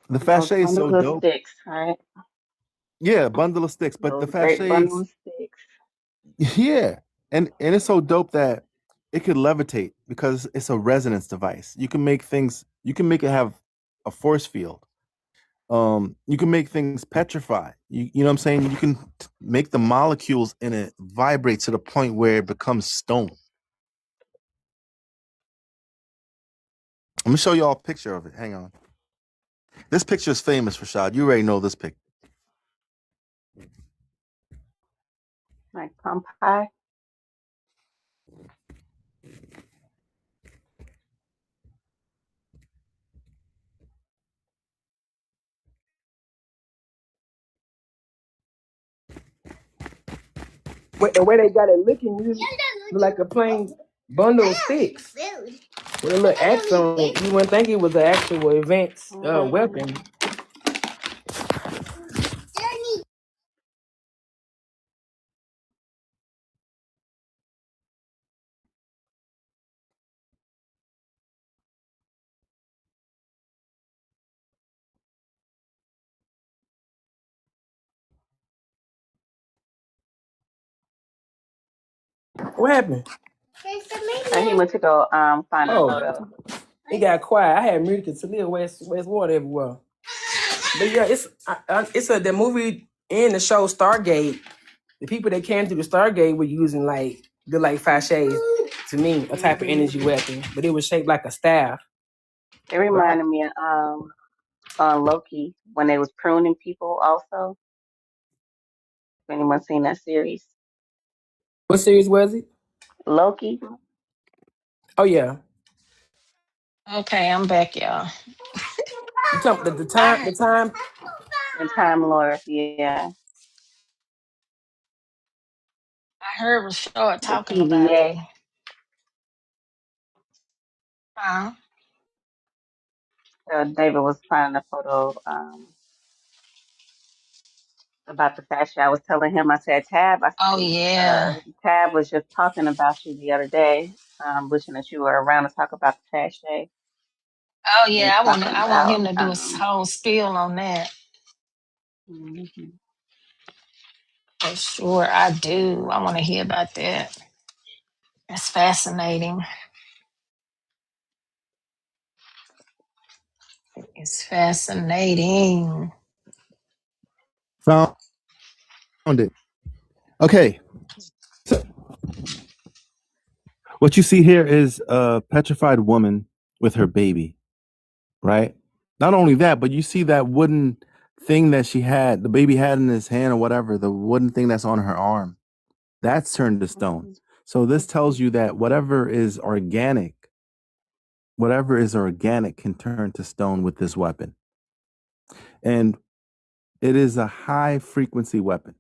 The Those Fachet is so bundles of dope. sticks, right? Yeah, bundle of sticks. But the Those great bundle Fachet's, of sticks. yeah, and it's so dope that it could levitate because it's a resonance device. You can make things. You can make it have a force field. You can make things petrify. You know what I'm saying? You can make the molecules in it vibrate to the point where it becomes stone. Let me show you all a picture of it. Hang on. This picture is famous, Rashad. You already know this picture. Like pump pie. The way they got it looking, you look like a plain bundle of sticks with a little axe on it. You wouldn't think it was an actual advanced Mm-hmm. weapon. What happened? He went to go find a Oh, photo. it got quiet. I had music to live West Water everywhere. But yeah, it's the movie and the show Stargate. The people that came through the Stargate were using like Fachet to me, a type of Mm-hmm. energy weapon, but it was shaped like a staff. It Right. reminded me of on Loki when they was pruning people also. If anyone seen that series. What series was it? Loki Oh yeah. Okay, I'm back, y'all. You talking the time I the time and Time Lord, yeah. I heard Rashad The talking about it. TVA. Huh? David was finding a photo about the fashion. I was telling him, I said, Tab, I Oh said, yeah. Tab was just talking about you the other day, wishing that you were around to talk about the fashion. Oh And yeah. talking I want about him to do a whole spiel on that. mhm. For sure, I do. I want to hear about that. That's fascinating. It's fascinating. Found it. Okay. So what you see here is a petrified woman with her baby, right? Not only that, but you see that wooden thing that the baby had in his hand or whatever, the wooden thing that's on her arm. That's turned to stone. Mhm. So this tells you that whatever is organic can turn to stone with this weapon. And it is a high frequency weapon.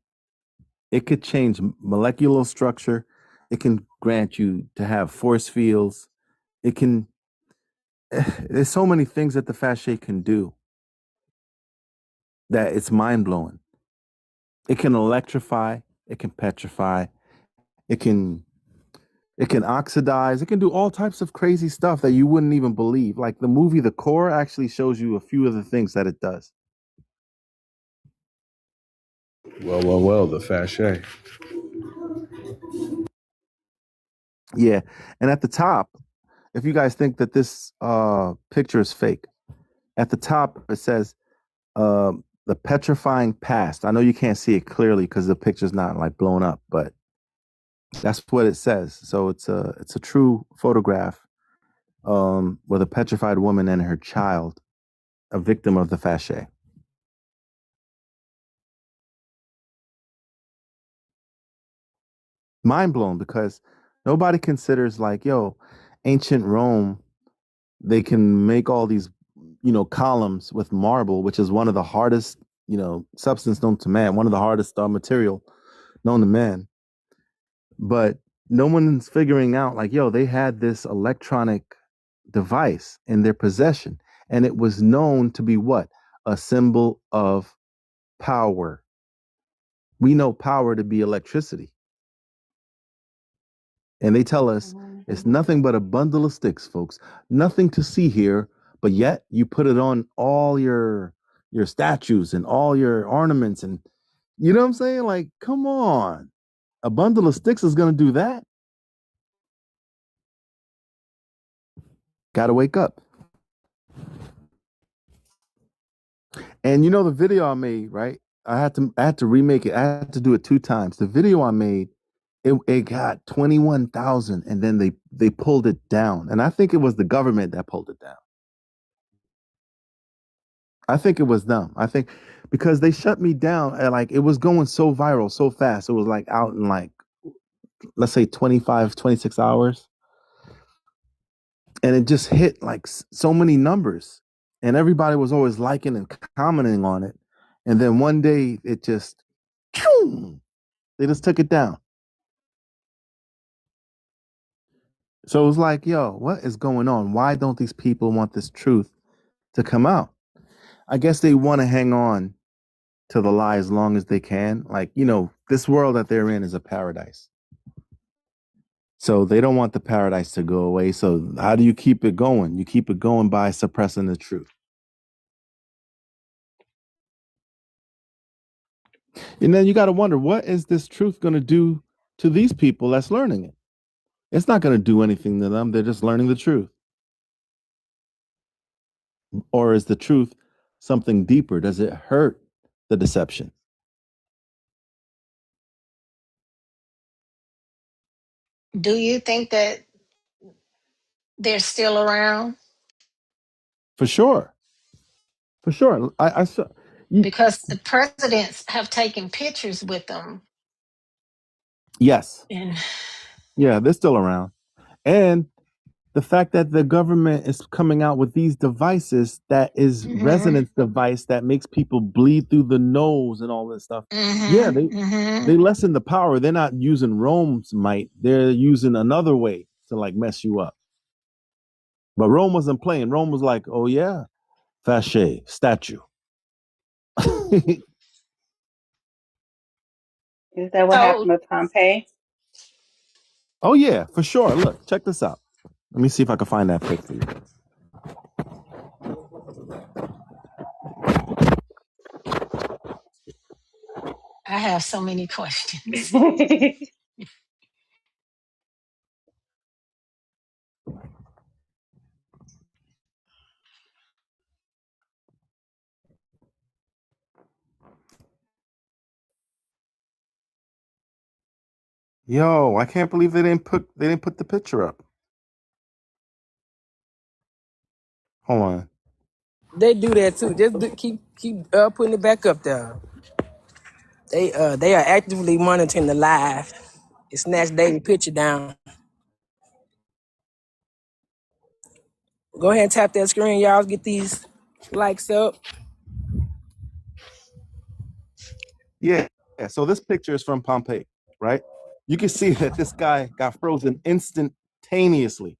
It could change molecular structure. It can grant you to have force fields. It can, there's so many things that the Fachet can do that it's mind blowing. It can electrify, it can petrify, it can it can oxidize, it can do all types of crazy stuff that you wouldn't even believe. Like the movie The Core actually shows you a few of the things that it does. Well, the Fachet. Yeah. And at the top, if you guys think that this picture is fake, at the top it says the petrifying past. I know you can't see it clearly because the picture's not like blown up, but That's what it says. So it's a true photograph with a petrified woman and her child, a victim of the fasce. Mind blown because nobody considers like, yo, ancient Rome, they can make all these, columns with marble, which is one of the hardest, substance known to man, one of the hardest material known to man. But no one's figuring out like, yo, they had this electronic device in their possession, and it was known to be what? A symbol of power. We know power to be electricity. And they tell us it's Mhm. nothing but a bundle of sticks, folks. Nothing to see here, but yet you put it on all your statues and all your ornaments, and you know what I'm saying? Like, come on. A bundle of sticks is going to do that. Got to wake up. And the video I made, right? I had to remake it. I had to do it 2 times. The video I made, it got 21,000, and then they pulled it down. And I think it was the government that pulled it down. I think it was them. I think because they shut me down and like it was going so viral so fast. It was like out in like, let's say 25, 26 hours. And it just hit like so many numbers. And everybody was always liking and commenting on it. And then one day it just, they just took it down. So it was like, yo, what is going on? Why don't these people want this truth to come out? I guess they want to hang on to the lie as long as they can. Like, this world that they're in is a paradise. So they don't want the paradise to go away. So how do you keep it going? You keep it going by suppressing the truth. And then you got to wonder, what is this truth going to do to these people that's learning it? It's not going to do anything to them. They're just learning the truth. Or is the truth something deeper? Does it hurt the deception? Do you think that they're still around? For sure. For sure. I saw. Because the presidents have taken pictures with them. Yes. And Yeah, they're still around. And the fact that the government is coming out with these devices that is mm-hmm, resonance device that makes people bleed through the nose and all this stuff. Yeah, mm-hmm, mm-hmm. they lessen the power. They're not using Rome's might. They're using another way to like mess you up. But Rome wasn't playing. Rome was like, oh yeah, fasce, statue. Is that what So happened with Pompeii? Oh yeah, for sure. Look, check this out. Let me see if I can find that pic for you. I have so many questions. Yo, I can't believe they didn't put the picture up. Hold on. They do that too. Just keep putting it back up there. They are actively monitoring the live. It snatched David picture down. Go ahead and tap that screen, y'all. Get these likes up. Yeah. Yeah. So this picture is from Pompeii, right? You can see that this guy got frozen instantaneously.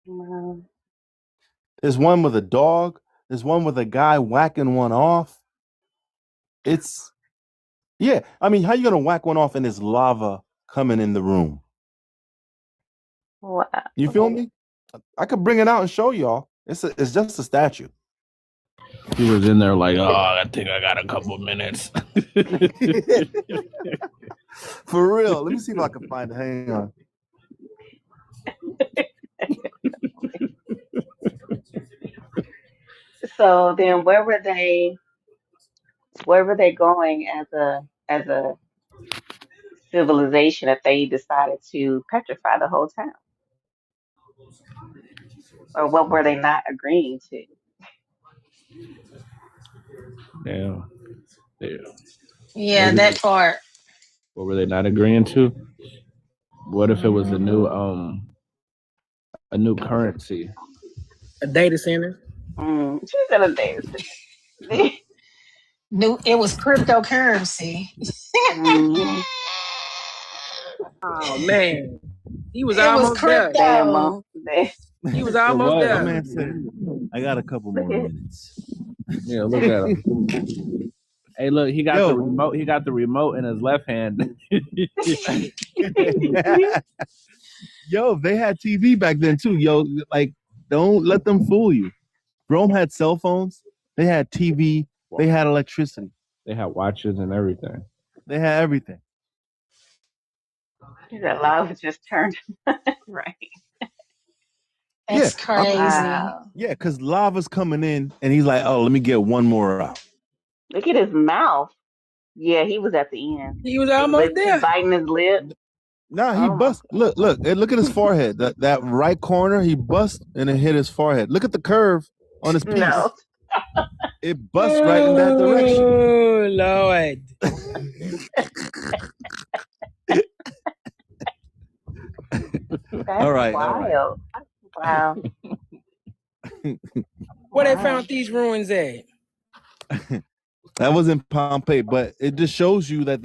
Wow. There's one with a dog. There's one with a guy whacking one off. It's yeah. I mean, how you gonna whack one off and there's lava coming in the room? Wow. You feel me? I could bring it out and show y'all. It's just a statue. He was in there like, oh, I think I got a couple minutes. For real. Let me see if I can find it. Hang on. So then where were they going as a civilization that they decided to petrify the whole town? Or what were they not agreeing to? Damn. Yeah. Yeah, Maybe that part. what were they not agreeing to? What if it was a new currency? A data center. She said a data center. It was cryptocurrency. mm, Oh man, he was It was almost there. they among crypto. they He was The almost what? My there. man said, "I got a couple look more at minutes." Yeah, look at him. Hey, look, he got the Yo, remote. He got the remote in his left hand. yo, they had TV back then too. Yo, like, don't let them fool you. Rome had cell phones. They had TV. They had electricity. They had watches and everything. They had everything. that lava just turned right. Yeah, That's crazy. Wow. yeah, because lava's coming in, and he's like, "Oh, let me get one more out." Look at his mouth. Yeah, he was at the end. He was His almost lips, he there. biting his lip. Nah, he Oh my bust. Look at his forehead. That right corner, he bust and it hit his forehead. Look at the curve on his piece. no. It busts right in that direction. Oh Lord. That's All right. wild. Wow. Where they Wow. found these ruins at? That was in Pompeii, but it just shows you that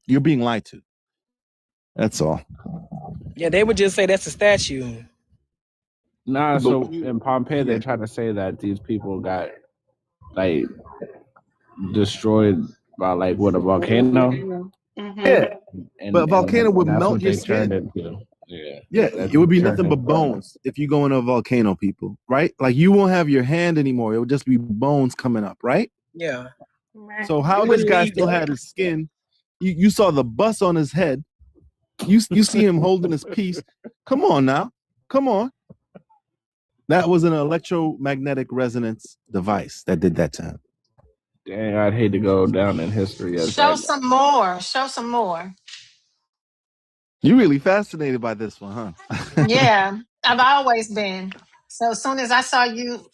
you're being lied to. That's all. Yeah, they would just say that's a statue. Nah, But so in Pompeii, they yeah. try to say that these people got like destroyed by like what a volcano, Yeah, and but a volcano would that's melt what your they turned skin. into. Yeah, Yeah, that it would be turned nothing but into. bones if you go in a volcano, people, right? Like you won't have your hand anymore. It would just be bones coming up, right? Yeah. Right. So It how this wouldn't guy leave still that. had his skin? You saw the bust on his head. You see him holding his piece. Come on now. Come on. That was an electromagnetic resonance device that did that to him. Dang, I'd hate to go down in history as Show that guy. some more. Show some more. You really fascinated by this one, huh? Yeah, I've always been. So as soon as I saw you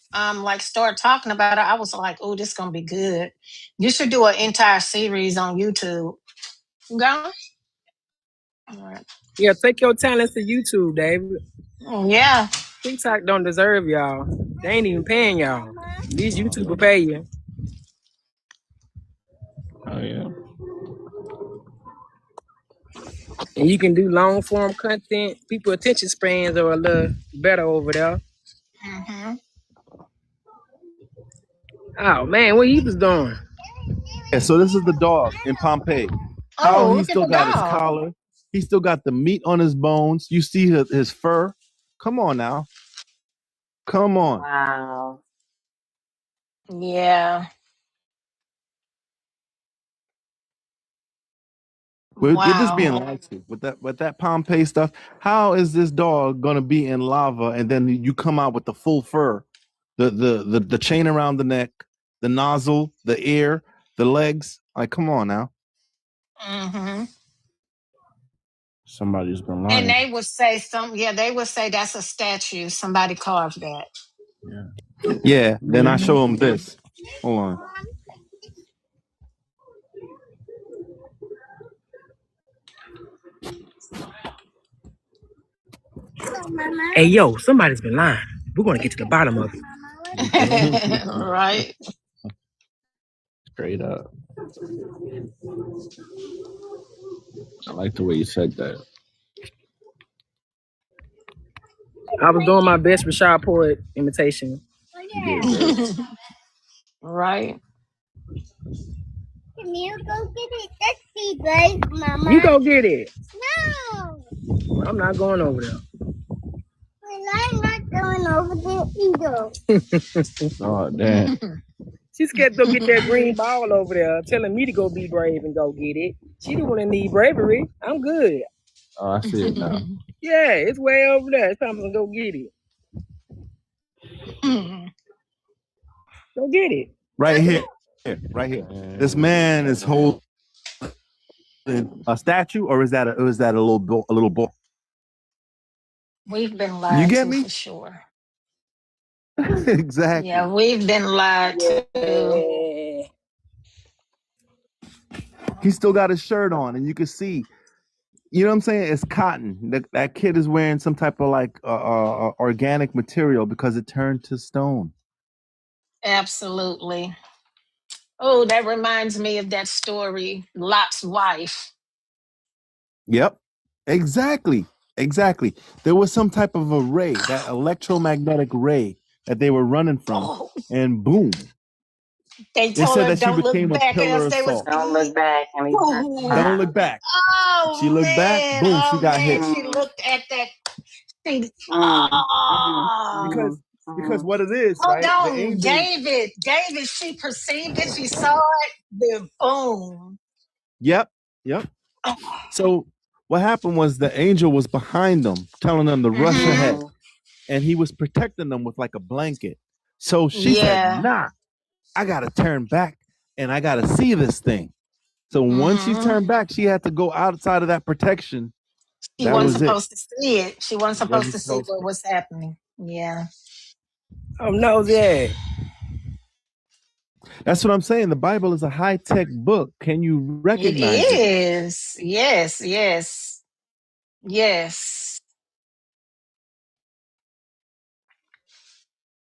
like start talking about it, I was like, oh, this is gonna be good. You should do an entire series on YouTube. Go. All right. Yeah, take your talents to YouTube, David. Yeah. TikTok don't deserve y'all. They ain't even paying y'all. These YouTube will pay you. Oh yeah. And you can do long form content. People attention spans are a little better over there. Mm-hmm. Oh man, what he was doing? Yeah, so this is the dog in Pompeii. How Oh, he look at still the got his dog. collar. He still got the meat on his bones. You see his fur. Come on now. Come on. Wow. Yeah. We're just being Wow. lied to with that Pompeii stuff. How is this dog gonna be in lava and then you come out with the full fur, the chain around the neck, the nozzle, the ear, the legs? Like, come on now. Mm-hmm. Somebody's been And lying. they would say they would say that's a statue. Somebody carved that. Yeah. Yeah. Then I show him this. Hold on. Hey yo, somebody's been lying. We're gonna get to the bottom of it. Right. Straight up. I like the way you said that. I was doing my best Rashad Poet imitation. You did great. Right. Can you go get it? Let's see, guys, Mama. You go get it. No. I'm not going over there. Well, I'm not going over there either. Oh damn. She's scared to go get that green ball over there, telling me to go be brave and go get it. She the one that need bravery. I'm good. Oh, I see it now. Yeah, it's way over there. It's time to go get it. Go get it. Right here. Right here. This man is holding A statue, or is that a little boy? We've been You lied get to me? for sure. Yeah, Exactly. we've been lied to. Yeah. He still got his shirt on, and you can see. You know what I'm saying? It's cotton. That kid is wearing some type of like organic material because it turned to stone. Absolutely. Oh, that reminds me of that story, Lot's wife. Yep. Exactly. Exactly. There was some type of a ray, that electromagnetic ray that they were running from, Oh, and boom. they It told said her that she don't look became a back, or pillar else of they was. salt. Don't look back and he turned Oh, Don't around. look back. She oh looked back, man, boom, she oh got man. hit. She Mm, looked at that thing. mm, mm, Oh, Because mm, mm. what it is, hold right? The on, angel. David. David, she perceived it. She saw it. Then boom. Yep. Yep. Oh, So what happened was the angel was behind them, telling them to rush mm-hmm. ahead, Mm, and he was protecting them with like a blanket. So she said, Yeah. "Nah, I gotta turn back and I gotta see this thing." So once she Mm-hmm. turned back, she had to go outside of that protection. She That wasn't was mm. it. supposed to see it. She wasn't supposed Wasn't to see supposed what to. was happening. Yeah. I'm nosy. That's what I'm saying. The Bible is a high tech book. Can you It recognize it? is. Yes, yes, yes.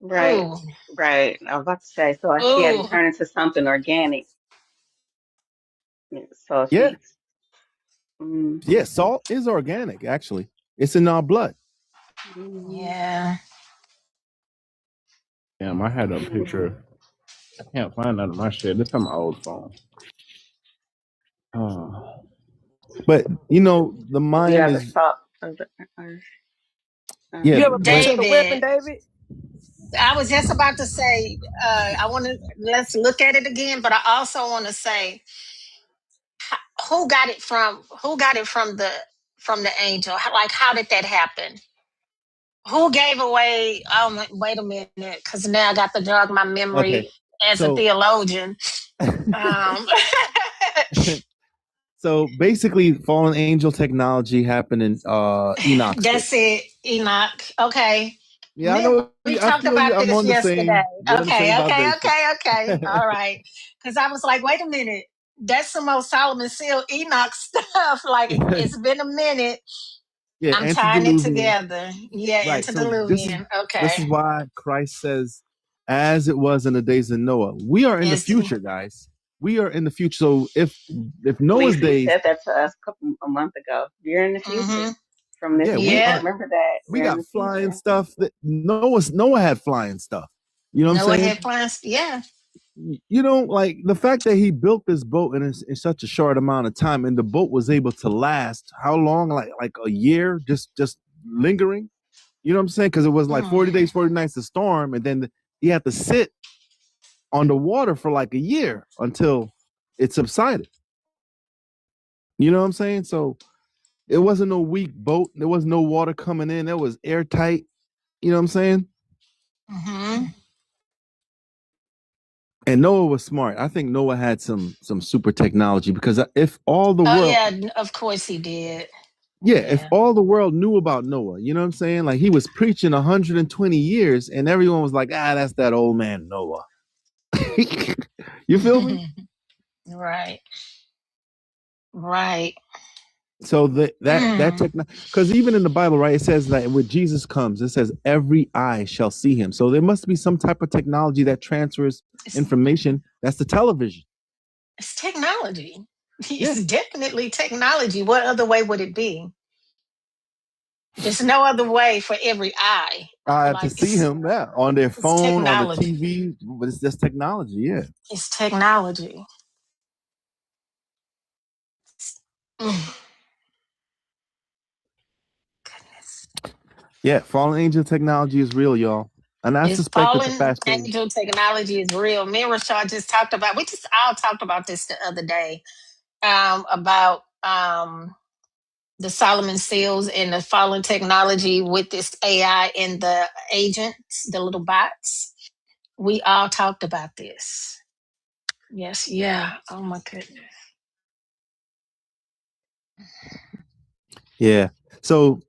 Right, Oh, right. I was about to say, so she had to oh, turn into something organic. So Yeah, she's, mm, yeah. Salt is organic. Actually, it's in our blood. mm, yeah. Damn, I had a mm. picture. I can't find that on my shit. This on my old phone. Oh. But you know, the mind Yeah, the is salt of the earth. yeah. You have a But picture of the weapon, David, David? I was just about to say, I want to let's look at it again, but I also want to say who got it from the angel? Like, how did that happen? Who gave away? Oh, wait a minute, because now I got to jog my okay, memory as a so theologian. Um, so basically, fallen angel technology happened in Enoch's day. that's it, Enoch. Okay. Yeah, I Remember, know. we I talked feel you. about I'm this on the yesterday. same. We're on the same Okay, okay, vibration. okay, okay. All right. Because I was like, wait a minute. That's some old Solomon Seal Enoch stuff. Like, it's been a minute. Yeah, I'm tying it antediluvian. together. Yeah, Right. So antediluvian. this Okay. is why Christ says, "As it was in the days of Noah." We are in the It's, future, guys. We are in the future. So if Noah's Lisa, you days, said that to us a month ago. You're in the future mm-hmm. from this yeah, we week. Yeah. are. Remember that. We You're in got the flying future. stuff that Noah had flying stuff. You know what I'm Noah saying? had plans. Yeah. You know, like the fact that he built this boat in such a short amount of time, and the boat was able to last how long? Like a year, just lingering. You know what I'm saying? Because it was like Mm, 40 days, 40 nights to storm, and then he had to sit on the water for like a year until it subsided. You know what I'm saying? So it wasn't no weak boat. There was no water coming in. It was airtight. You know what I'm saying? mm-hmm. And Noah was smart. I think Noah had some super technology because if all the Oh, world, yeah. Of course he did. yeah, if Yeah. all the world knew about Noah, you know what I'm saying? Like he was preaching 120 years, and everyone was like, that's that old man Noah. You feel me? Right. Right. So that Mm. technology, because even in the Bible, right, it says that when Jesus comes, it says every eye shall see him. So there must be some type of technology that transfers It's, information. That's the television. it's technology. Yeah. It's definitely technology. What other way would it be? There's no other way for every eye. To Like, see him, yeah, on their it's phone, on the technology. TV, but it's just technology, yeah. It's technology. Mm, goodness. Yeah, fallen angel technology is real, y'all. And I It's suspect it's a fallen fast pace. angel technology is real. Me and Rashad just talked about. We just all talked about this the other day. About the Solomon seals and the fallen technology with this AI and the agents, the little bots. We all talked about this. Yes, yeah. Oh my goodness. Yeah. So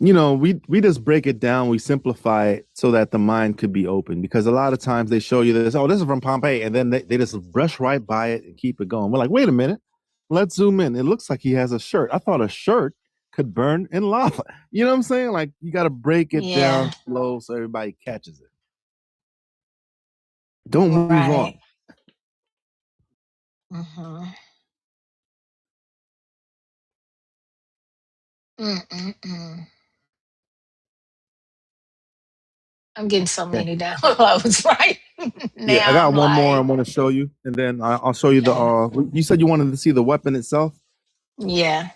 we just break it down, we simplify it so that the mind could be open. Because a lot of times they show you this, oh, this is from Pompeii, and then they just brush right by it and keep it going. We're like, wait a minute, let's zoom in. It looks like he has a shirt. I thought a shirt could burn in lava. You know what I'm saying? Like you got to break it Yeah. down slow so everybody catches it. Don't move Right. on. Mm-hmm. Mm-mm-mm. I'm getting so Okay. many downloads right Yeah, I now. got I'm one more I like, want to show you, and then I'll show you the. okay. You said you wanted to see the weapon itself. Yeah.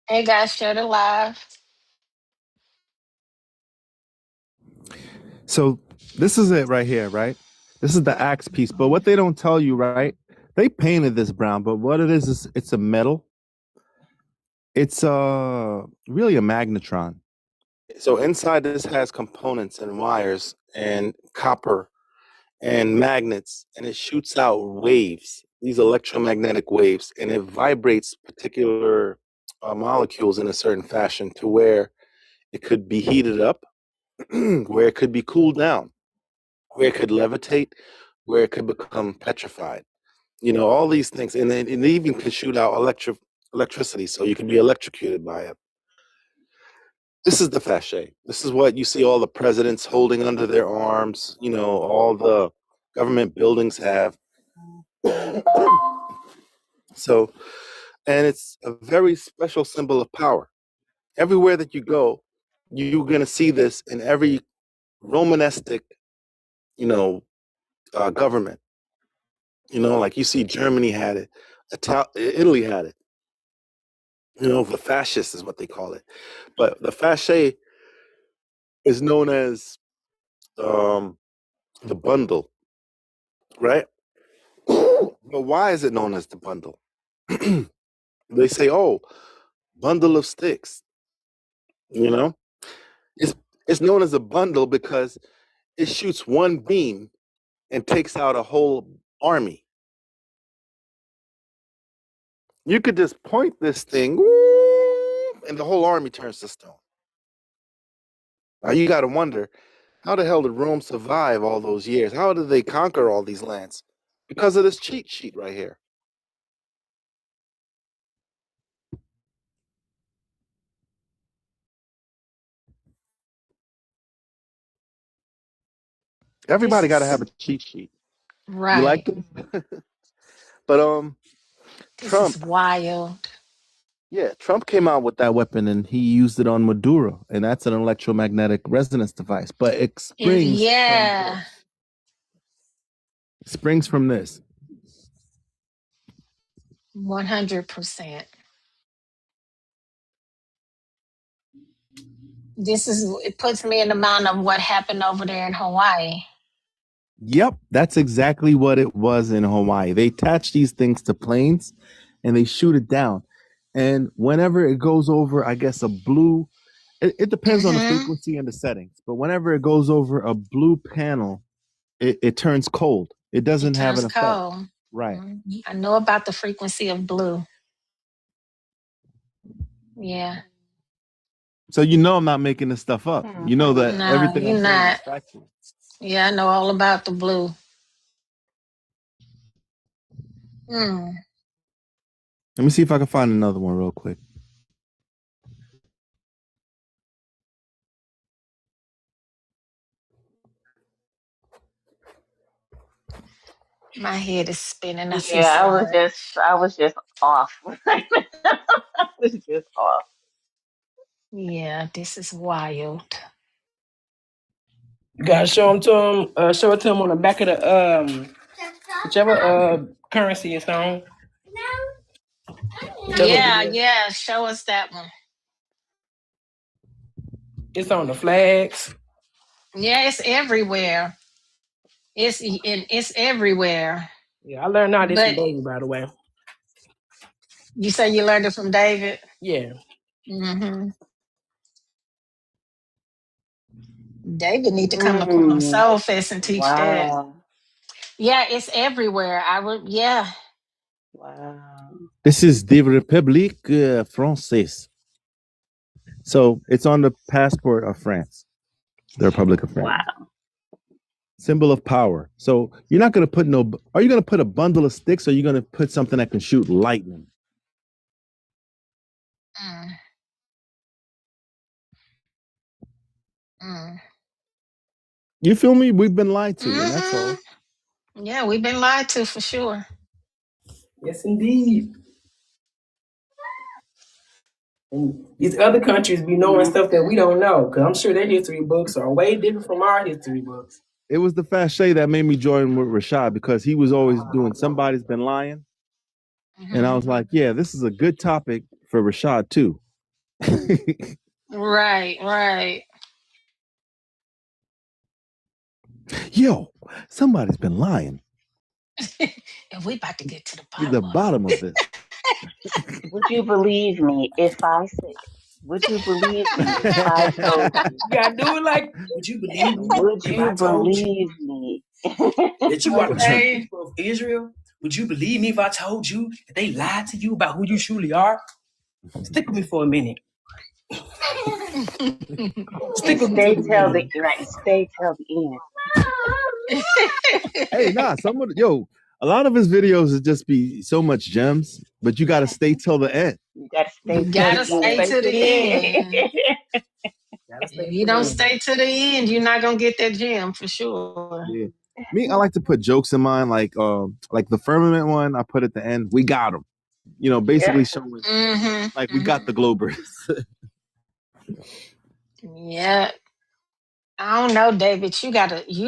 Hey guys, share the live. So this is it right here, right? This is the axe piece. But what they don't tell you, right? They painted this brown, but what it is it's a metal. It's really a magnetron. So inside this has components and wires and copper and magnets, and it shoots out waves, these electromagnetic waves, and it vibrates particular molecules in a certain fashion to where it could be heated up, where it could be cooled down, where it could levitate, where it could become petrified. All these things, and then it even could shoot out electricity, so you can be electrocuted by it. This is the fachet. This is what you see all the presidents holding under their arms. All the government buildings have. So, and it's a very special symbol of power. Everywhere that you go, you're going to see this in every Romanesque, government. Like you see Germany had it, Italy had it. The fascist is what they call it. But the fachet is known as the bundle, right? But why is it known as the bundle? They say, oh, bundle of sticks. You know, it's it's known as a bundle because it shoots one beam and takes out a whole army. You could just point this thing, and the whole army turns to stone. Now you got to wonder, how the hell did Rome survive all those years? How did they conquer all these lands? Because of this cheat sheet right here. This Everybody got to is have a cheat sheet. You like right. it? But This is Trump, wild. yeah, Trump came out with that weapon and he used it on Maduro, and that's an electromagnetic resonance device. But it springs from Yeah. this. Springs from this. 100%. It puts me in the mind of what happened over there in Hawaii. Yep, that's exactly what it was in Hawaii. They attach these things to planes and they shoot it down. And whenever it goes over, I guess, a blue, it depends on the Mm-hmm. frequency and the settings, but whenever it goes over a blue panel, it turns cold. It It doesn't have turns an effect. cold. Right. I know about the frequency of blue. Yeah. So I'm not making this stuff up. You know Mm-hmm. that No, everything I'm you're saying is not. factual. Yeah, I know all about the blue. Mm. Let me see if I can find another one real quick. My head is spinning. I see Yeah, so I was just much. I was just off. I was just off. Yeah, this is wild. You gotta show them to them. Show it to them on the back of the whichever currency it's on. Whichever Yeah, bill. yeah. Show us that one. It's on the flags. Yeah, it's everywhere. It's everywhere. Yeah, I learned all this from But David, by the way. you say you learned it from David. Yeah. Hmm. David need to come to Quantum Mm. Soul Fest and teach that. Wow. Yeah, it's everywhere. I would. Yeah. Wow. This is the République Française. So it's on the passport of France, the Republic of France. Wow. Symbol of power. So you're not going to put no. Are you going to put a bundle of sticks, or are you going to put something that can shoot lightning? Mm, mm. You feel me? We've been lied to, and that's Hmm. all. Yeah, we've been lied to for sure. Yes, indeed. And these other countries be knowing stuff that we don't know, because I'm sure their history books are way different from our history books. It was the fashe that made me join with Rashad because he was always doing somebody's been lying, and I Hmm. was like, yeah, this is a good topic for Rashad too. Right, right. Yo, somebody's been lying. And we about to get to the The bottom of bottom of this. Would you believe me if I said? Would you believe me if I told you? You gotta do it like, would you believe me Would if you I told believe you me? that you are the true okay. people of Israel? Would you believe me if I told you that they lied to you about who you truly are? Stick with me for a minute. And Stick with me to stay the till the end. right. Stay till the end. Hey, nah, a lot of his videos would just be so much gems, but you got to stay till the end. You gotta You stay till gotta the Gotta stay end. stay to to the the end. end. Gotta If stay you to the don't end. stay to the end, you're not gonna get that gem for sure. Yeah. Me, I like to put jokes in mine, like the firmament one. I put at the end. We got them. Yeah. Basically showing Hmm. like we got Hmm. the Globers. Yeah. I don't know, David. You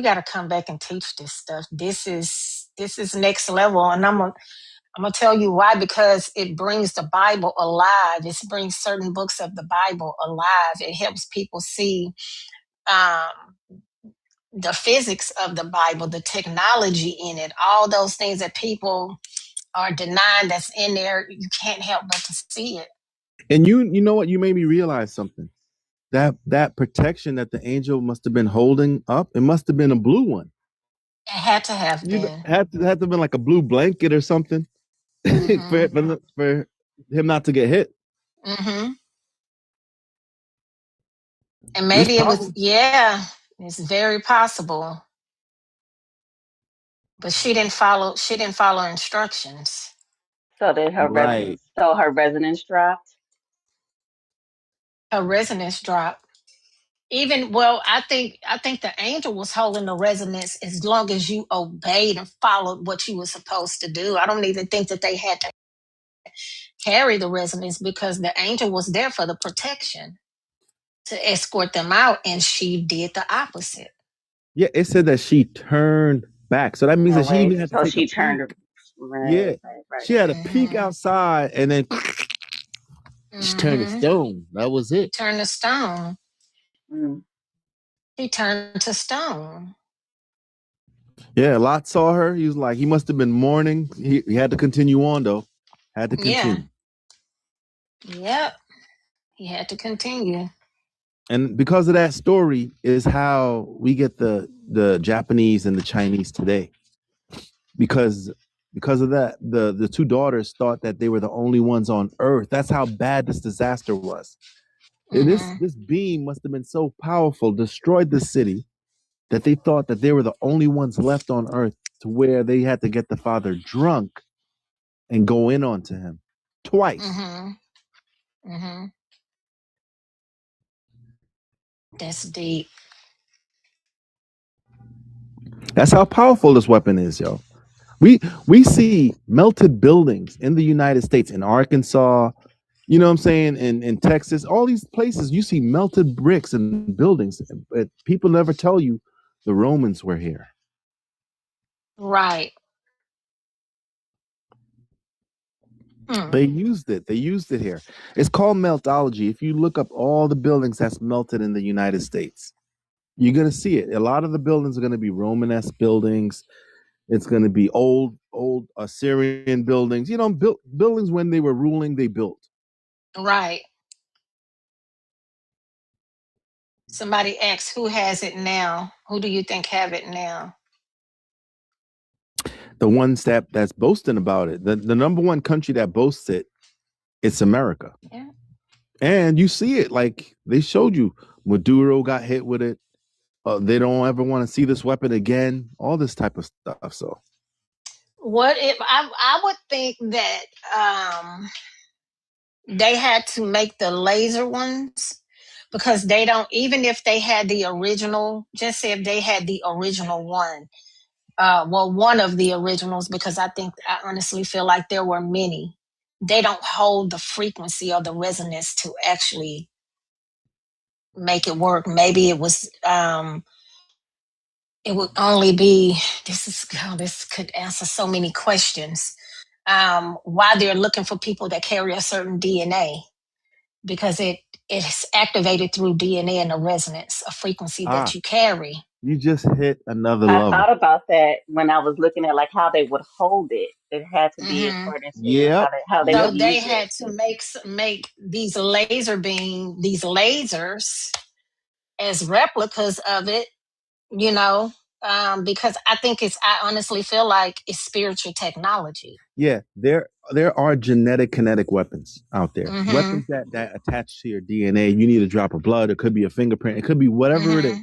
gotta come back and teach this stuff. This is next level, and I'm gonna tell you why. Because it brings the Bible alive. It brings certain books of the Bible alive. It helps people see um, the physics of the Bible, the technology in it, all those things that people are denying that's in there. You can't help but to see it. And you know what? You made me realize something. That protection that the angel must have been holding up, it must have been a blue one. It had to have You been. had to have been like a blue blanket or something Hmm. for him not to get hit. Hmm. And It's maybe it was, powerful. yeah, it's very possible. But she didn't follow instructions. So did her Right. resonance? So her resonance dropped. Her resonance dropped. Even well, I think the angel was holding the resonance as long as you obeyed and followed what you were supposed to do. I don't even think that they had to carry the resonance because the angel was there for the protection to escort them out, and she did the opposite. Yeah, it said that she turned back. So that means that she Away. even had to So take a she peek. turned. Right. Yeah. Right. Right. She had a peek Hmm. outside and then she turned to Hmm. stone. That was it. Turned to stone. Mm. He turned to stone. Yeah, Lot saw her. He was like, he must have been mourning. He had to continue on though. Had to Yeah. continue. Yep. He had to continue. And because of that story is how we get the Japanese and the Chinese today. Because of that, the two daughters thought that they were the only ones on Earth. That's how bad this disaster was. Hmm. This beam must have been so powerful, destroyed the city, that they thought that they were the only ones left on Earth, to where they had to get the father drunk and go in onto him twice. Hmm. Hmm. That's deep. That's how powerful this weapon is, yo. We see melted buildings in the United States, in Arkansas, you know what I'm saying, in Texas, all these places you see melted bricks and buildings, but people never tell you the Romans were here. Right. Hmm. They used it. They used it here. It's called meltology. If you look up all the buildings that's melted in the United States, You're gonna see it. A lot of the buildings are gonna be Romanesque buildings. It's gonna be old Assyrian buildings. Buildings when they were ruling, they built. Right. Somebody asks who has it now. Who do you think have it now? The ones that's boasting about it. The number one country that boasts it, it's America. Yeah. And you see it, like they showed you. Maduro got hit with it. They don't ever want to see this weapon again. All this type of stuff. So What if I would think that they had to make the laser ones because they don't, even if they had the original, just say if they had the original one, well, one of the originals, because I honestly feel like there were many. They don't hold the frequency or the resonance to actually make it work. Maybe it would only be, this could answer so many questions. Why they're looking for people that carry a certain DNA, because it's activated through DNA and a resonance, a frequency that ah, you carry. you just hit another I level. thought about that when I was looking at like how they would hold it. It had to be Hmm. according to Yep. how they So would Yep. they use it. had to make these these lasers as replicas of it, you know, because I honestly feel like it's spiritual technology. Yeah. There are genetic kinetic weapons out there. Mm-hmm. Weapons that attach to your DNA. You need a drop of blood. It could be a fingerprint. It could be whatever it is. Mm-hmm.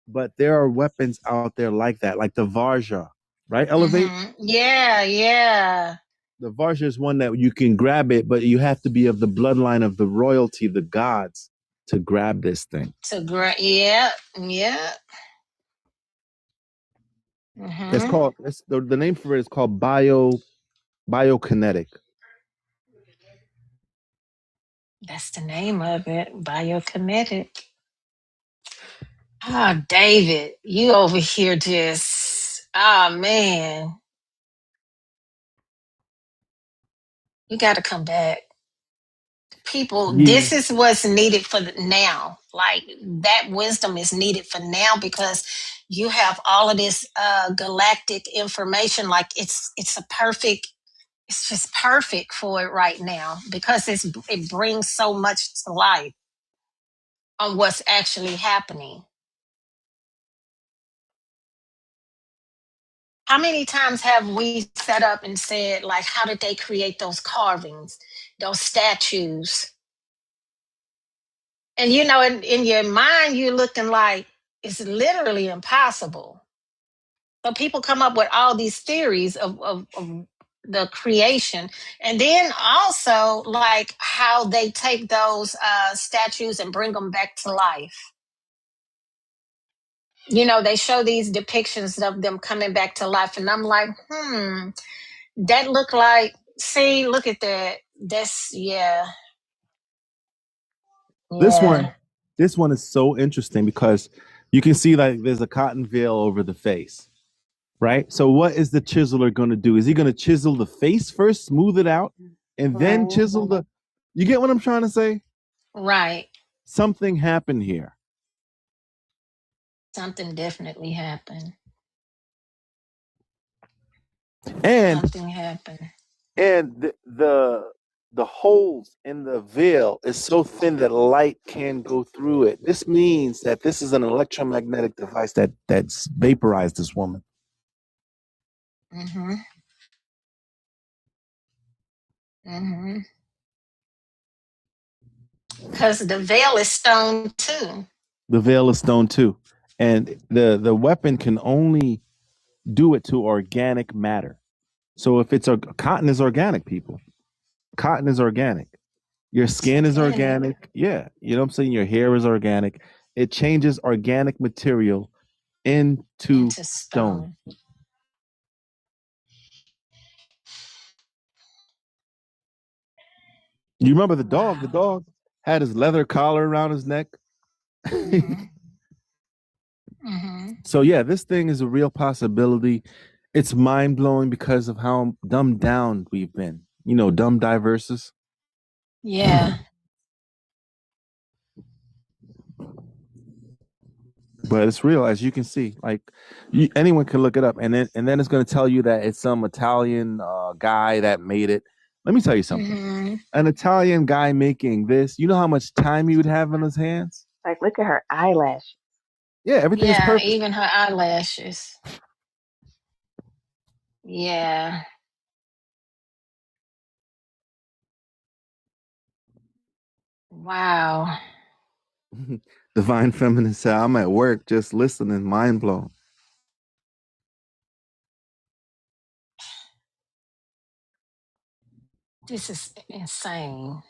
But there are weapons out there like that, like the Varja, right? Elevate. Mm-hmm. Yeah, yeah. The Varja is one that you can grab it, but you have to be of the bloodline of the royalty, the gods, to grab this thing. Yeah, yeah. Mm-hmm. The name for it is called biokinetic. That's the name of it, biokinetic. Ah, David, you over here just, man, you got to come back. People, Yeah. this is what's needed for now. Like that wisdom is needed for now because you have all of this galactic information. Like it's just perfect for it right now because it brings so much to life on what's actually happening. How many times have we set up and said, like, how did they create those carvings, those statues? And in your mind, you're looking like it's literally impossible. So people come up with all these theories of the creation. And then also like how they take those statues and bring them back to life. They show these depictions of them coming back to life. And I'm like, that look like, see, look at that. That's, yeah, This yeah. one, this one is so interesting because you can see like there's a cotton veil over the face, right? So what is the chiseler going to do? Is he going to chisel the face first, smooth it out, and then Right. chisel the? You get what I'm trying to say? Right. Something happened here, Something definitely happened. and Something happened. the holes in the veil is so thin that light can go through it. This means that this is an electromagnetic device that's vaporized this woman. Mm-hmm. Mm-hmm. Because the veil is stone too. The veil is stone too, and the weapon can only do it to organic matter. So if it's cotton is organic, people. Cotton is organic. Your It's skin is organic organic. Yeah, you know what I'm saying. Your hair is organic. It changes organic material into into stone. stone. You remember the dog? The Wow. dog had his leather collar around his neck. Mm-hmm. Mm-hmm. So yeah, this thing is a real possibility. It's mind blowing because of how dumbed down we've been. Dumb diverses. Yeah. but it's real, as you can see. Like anyone can look it up, and then it's going to tell you that it's some Italian guy that made it. Let me tell you something. Hmm. An Italian guy making this, you know how much time he would have in his hands? Like, look at her eyelash. Yeah, everything is Yeah, perfect. even her eyelashes. Yeah. Wow. Divine Feminine said, I'm at work just listening, mind blown. This is insane.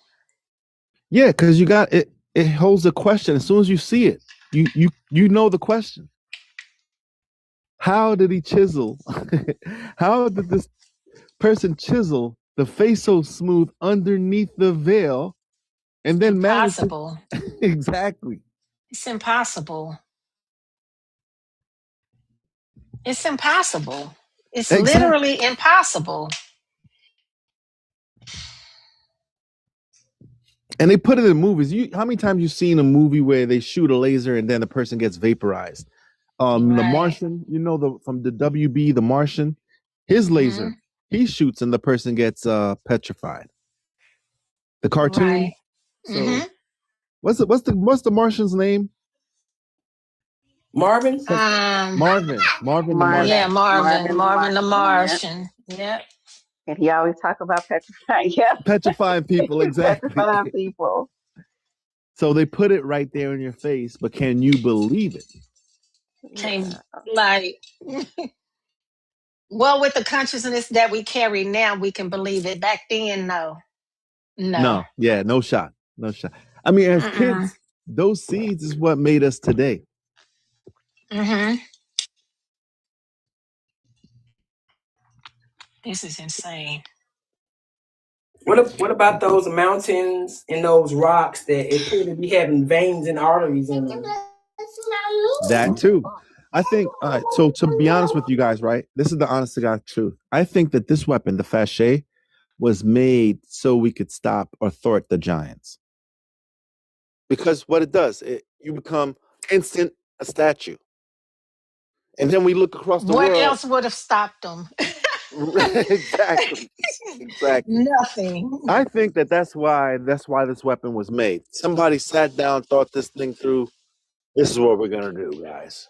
Yeah, because you got it. It holds a question. As soon as you see it, you know the question. How did he chisel? How did this person chisel the face so smooth underneath the veil, and then manage to Impossible. exactly? It's impossible. It's impossible. It's Exactly. literally impossible. And they put it in movies. How many times you seen a movie where they shoot a laser and then the person gets vaporized? The Right. Martian, from the WB, the Martian, his Hmm. laser, he shoots and the person gets petrified. The cartoon. Right. Hmm. So what's the Martian's name? Marvin? Marvin the Yeah, Martian. Marvin, Marvin. Marvin the Marvin the Martian. Yeah, Martian. Yep. and he always talk about petrifying. Yeah, Petrifying people, exactly. petrifying people. So they put it right there in your face, but can you believe it? Came Yeah. like well, with the consciousness that we carry now, we can believe it. Back then, no. No. No, yeah, no shot. No shot. I mean, as Mm-mm. kids, those seeds is what made us today. Hmm. This is insane. What about those mountains and those rocks that it appear to be having veins and arteries in them? That too. I think, all right, so to be honest with you guys, right? This is the honest to God truth. I think that this weapon, the Fachet, was made so we could stop or thwart the giants. Because what it does, you become instant a statue. And then we look across the What world. else would have stopped them? Exactly. Exactly. Nothing. I think that's why this weapon was made. Somebody sat down, thought this thing through. This is what we're gonna do, guys.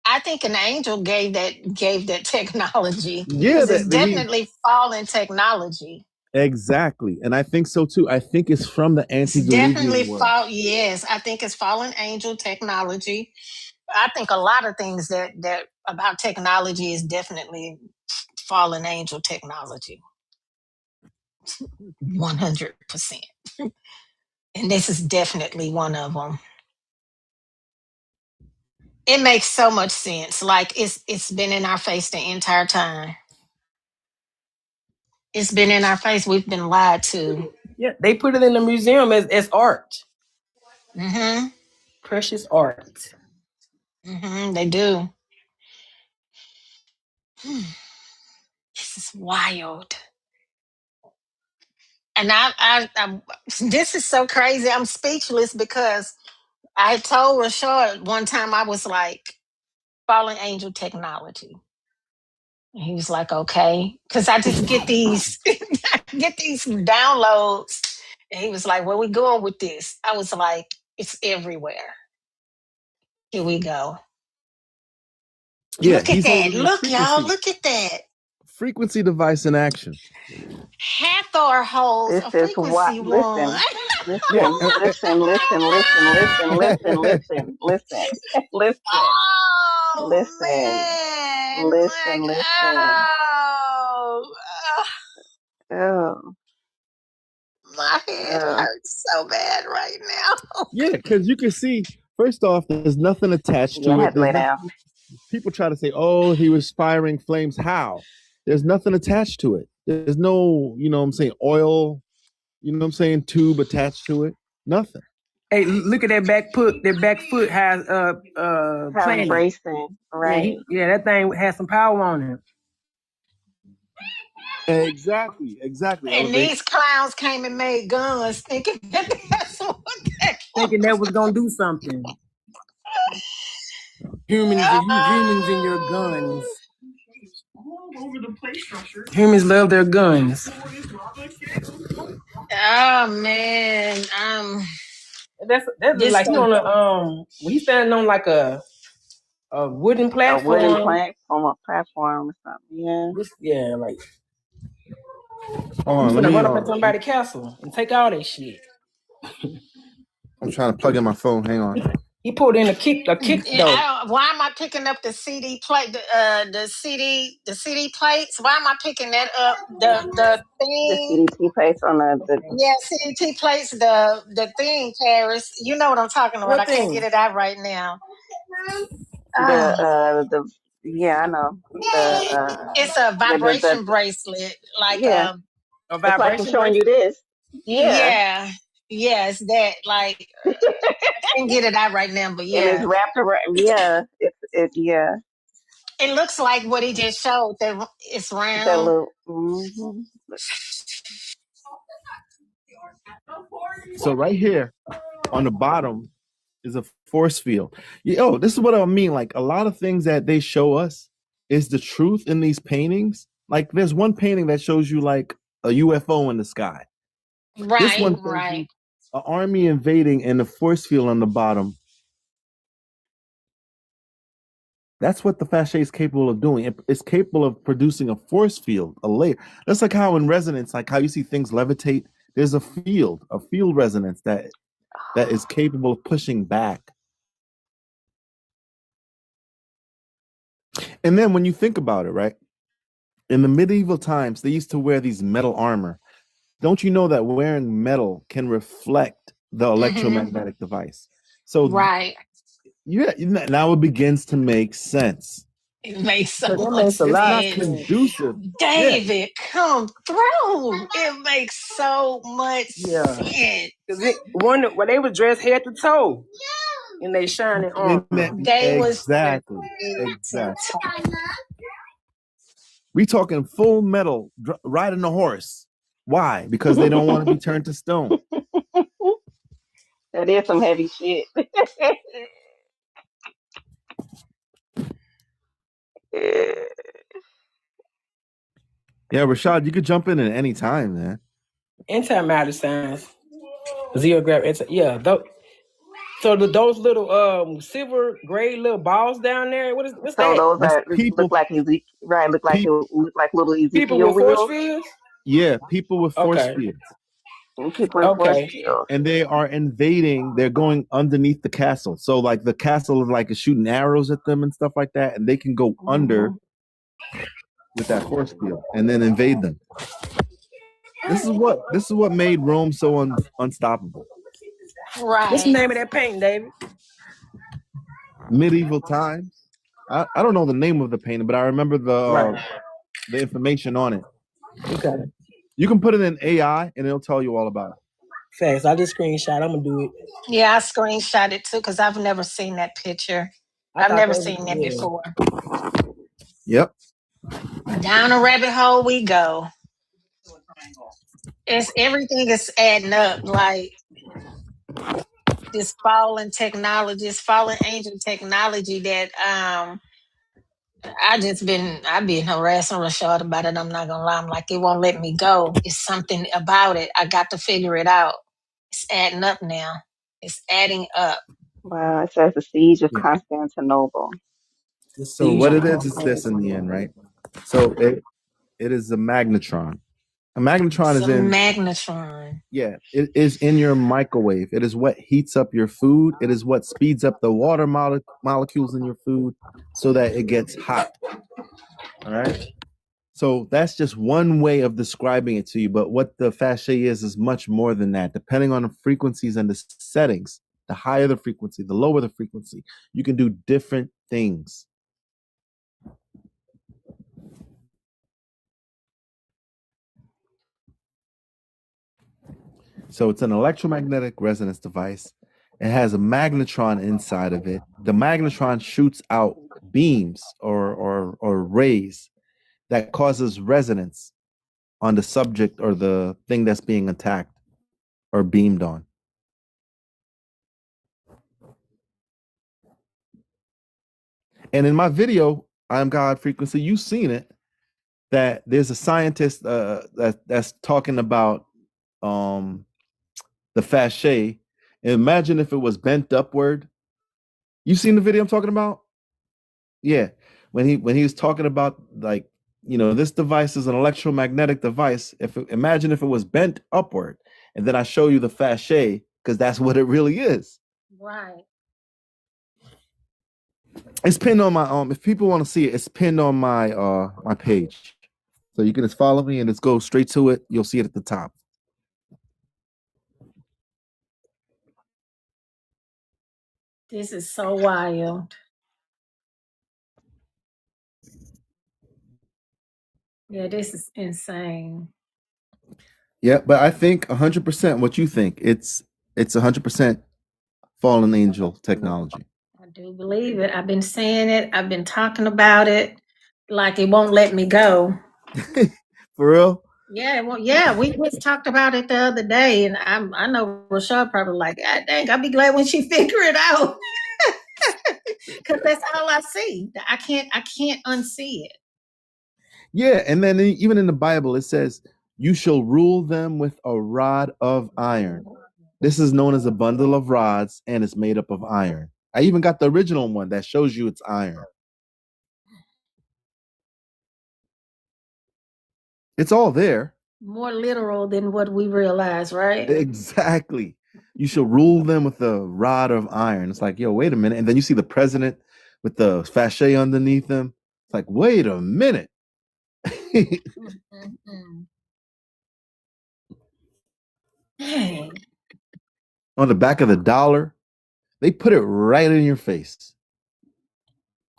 I think an angel gave that technology Yeah, because it's that he definitely fallen technology. exactly, and I think so too. I think it's from the It's definitely antediluvian world. yes, I think it's fallen angel technology. I think a lot of things that about technology is definitely fallen angel technology. 100%. And this is definitely one of them. It makes so much sense. Like it's been in our face the entire time. It's been in our face. We've been lied to. Yeah, they put it in the museum as art. Mm-hmm. Precious art. Mm-hmm. They do. This is wild. And I this is so crazy. I'm speechless because I told Rashard one time I was like, fallen angel technology. And he was like, okay. Because I just get these get these downloads. And he was like, where we going with this? I was like, it's everywhere. Here we go. Yeah, Look at he's that. holding a Look, y'all. frequency Look at that. device in action. Hathor holds This a is what. frequency one. Listen, Yeah, listen, listen, listen, listen, listen, listen, listen, listen, listen, Oh listen, man. listen, Like, listen. oh, Oh, my head oh. hurts so bad right now. yeah, because you can see. First off, there's nothing attached Yeah, I to had it. to lay There's down. nothing. People try to say, "Oh, he was firing flames." How? There's nothing attached to it. There's no, what I'm saying, oil. You know what I'm saying, tube attached to it. Nothing. Hey, look at that back foot. That back foot has How planet. embracing, Yeah, right? that thing has some power on it. Exactly. Exactly. And Elevate. these clowns came and made guns thinking that that's what they Thinking that was gonna do something. Humans in your guns. Humans love their guns. Oh man, That's this like he stuff. on a when he's standing on like a wooden A wooden platform. plank on a platform or something. Yeah. Yeah, like Hold he's on, let gonna me. run up at somebody's castle and take all that shit. I'm trying to plug in my phone. Hang on. He pulled in a kick though. Why am I picking up the CD plate, the CD plates? Why am I picking that up? The The thing, CDT plates on the yeah, CDT plates, the thing, Paris. You know what I'm talking about. What I can't get thing? it out right now. the Ah, yeah, I know. The it's a the vibration bracelet, like yeah. A It's like I'm vibration showing bracelet? you this. Yeah. yeah, yeah, it's that. Like I can't get it out right now, but And it's yeah, wrapped around. Yeah, yeah. it looks like what he just showed. That it's That round. little. Hmm. So right here on the bottom is a force field. Yo, this is what I mean. Like a lot of things that they show us is the truth in these paintings. Like there's one painting that shows you like a UFO in the sky. This Right, one shows right. you an army invading and a force field on the bottom. That's what the Fachet is capable of doing. It's capable of producing a force field, a layer. That's like how in resonance, like how you see things levitate. There's a field resonance that is capable of pushing back. And then when you think about it, right? In the medieval times, they used to wear these metal armor. Don't you know that wearing metal can reflect the Hmm. electromagnetic device? So Right. yeah, now it begins to make sense. It makes so So that much makes a It's lot of not sense. sense. conducive. Yeah. David, come through. It makes so much Yeah. sense. Cause when they was dressed head to toe in they shining armor. They was dressed Exactly. head to Exactly. toe. We talking full metal riding a horse. Why? Because they don't want to be turned to stone. That is some heavy shit. Yeah, Rashad, you could jump in at any time, man. Antimatter science. Yeah. Those little silver gray little balls down there. What's So that? those That's are look people. like right? Look like little People Ezekiel with force wheels. fields? Yeah, people with force Okay. fields. And people in force Okay. fields. And they are invading, they're going underneath the castle. So like the castle is like shooting arrows at them and stuff like that, and they can go under Hmm. with that force field and then invade them. This is what made Rome so unstoppable. What's the Right. name of that painting, David? Medieval times. I don't know the name of the painting, but I remember Right. the information on it. Okay. You can put it in AI and it'll tell you all about it. Facts. I just screenshot. I'm gonna do it. Yeah, I screenshot it too because I've never seen that picture. I I've thought never that was seen that yeah. before. Yep. Down a rabbit hole we go. It's everything is adding up. Like this fallen technology, this fallen angel technology that I've been harassing Rashad about it. I'm not gonna lie. I'm like, it won't let me go. It's something about it. I got to figure it out. It's adding up now. It's adding up. Wow, it says the siege of Yeah. Constantinople. The So siege what of it is this in the Constantinople. end, right? So it is a magnetron. A magnetron It's is a in magnetron. yeah, it is in your microwave. It is what heats up your food. It is what speeds up the water molecules in your food so that it gets hot. All right. So that's just one way of describing it to you. But what the facet is much more than that. Depending on the frequencies and the settings, the higher the frequency, the lower the frequency, you can do different things. So it's an electromagnetic resonance device. It has a magnetron inside of it. The magnetron shoots out beams or rays that causes resonance on the subject or the thing that's being attacked or beamed on. And in my video, I'm God Frequency, you've seen it, that there's a scientist that's talking about um, the facet. Imagine if it was bent upward. You seen the video I'm talking about? Yeah. When he was talking about, like, this device is an electromagnetic device. Imagine if it was bent upward, and then I show you the facet, because that's what it really is. Right. It's pinned on my if people want to see it, it's pinned on my page. So you can just follow me and just go straight to it. You'll see it at the top. This is so wild. Yeah, this is insane. Yeah, but I think 100% what you think. It's 100% fallen angel technology. I do believe it. I've been saying it. I've been talking about it. Like it won't let me go. For real? Yeah, well, yeah, we just talked about it the other day, and I know Rashad probably like, God dang, I'll be glad when she figure it out. Because that's all I see. I can't unsee it. Yeah, and then even in the Bible it says, "You shall rule them with a rod of iron." This is known as a bundle of rods, and it's made up of iron. I even got the original one that shows you it's iron. It's all there. More literal than what we realize, right? Exactly. You shall rule them with a rod of iron. It's like, yo, wait a minute. And then you see the president with the fachet underneath him. It's like, wait a minute. Mm-mm. Dang. On the back of the dollar, they put it right in your face.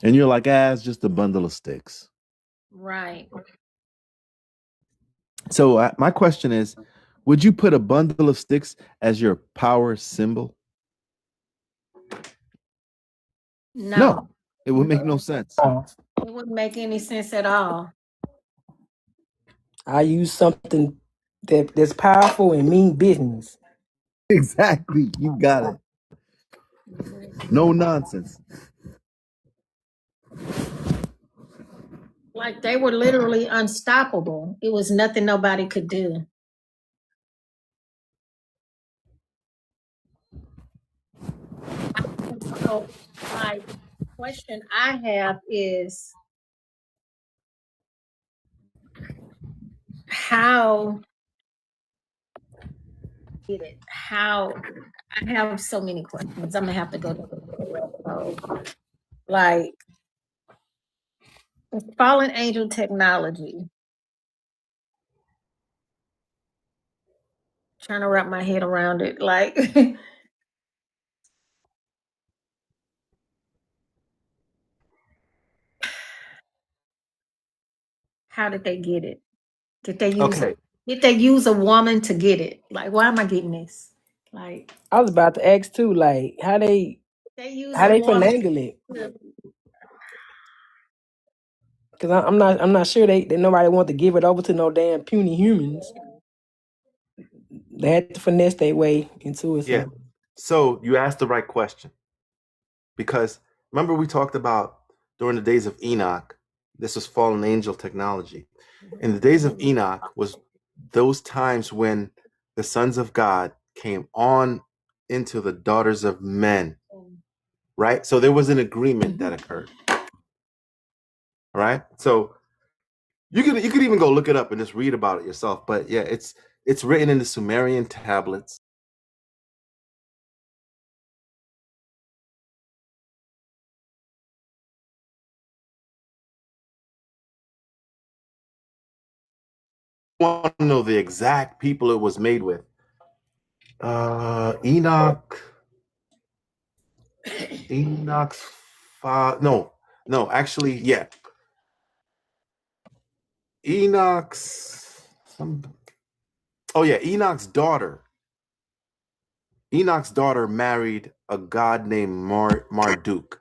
And you're like, it's just a bundle of sticks. Right. So my question is, would you put a bundle of sticks as your power symbol? No, it would make no sense. It wouldn't make any sense at all. I use something that's powerful and mean business. Exactly. You got it. No nonsense. Like they were literally unstoppable. It was nothing nobody could do. So my question I have is how did it? How I have so many questions. I'm gonna have to go to the like fallen angel technology. Trying to wrap my head around it. Like how did they get it? Did they use Okay. did they use a woman to get it? Like, why am I getting this? Like I was about to ask too, like how they use a woman finagle it, because I'm not sure they nobody want to give it over to no damn puny humans. They had to finesse their way into it. Yeah. So you asked the right question, because remember we talked about during the days of Enoch, this was fallen angel technology. In the days of Enoch was those times when the sons of God came on into the daughters of men, right? So there was an agreement that occurred. All right. So you could even go look it up and just read about it yourself. But yeah, it's written in the Sumerian tablets. I want to know the exact people it was made with. Enoch. Enoch's father. No, actually, yeah. Enoch's oh yeah, Enoch's daughter. Enoch's daughter married a god named Marduk.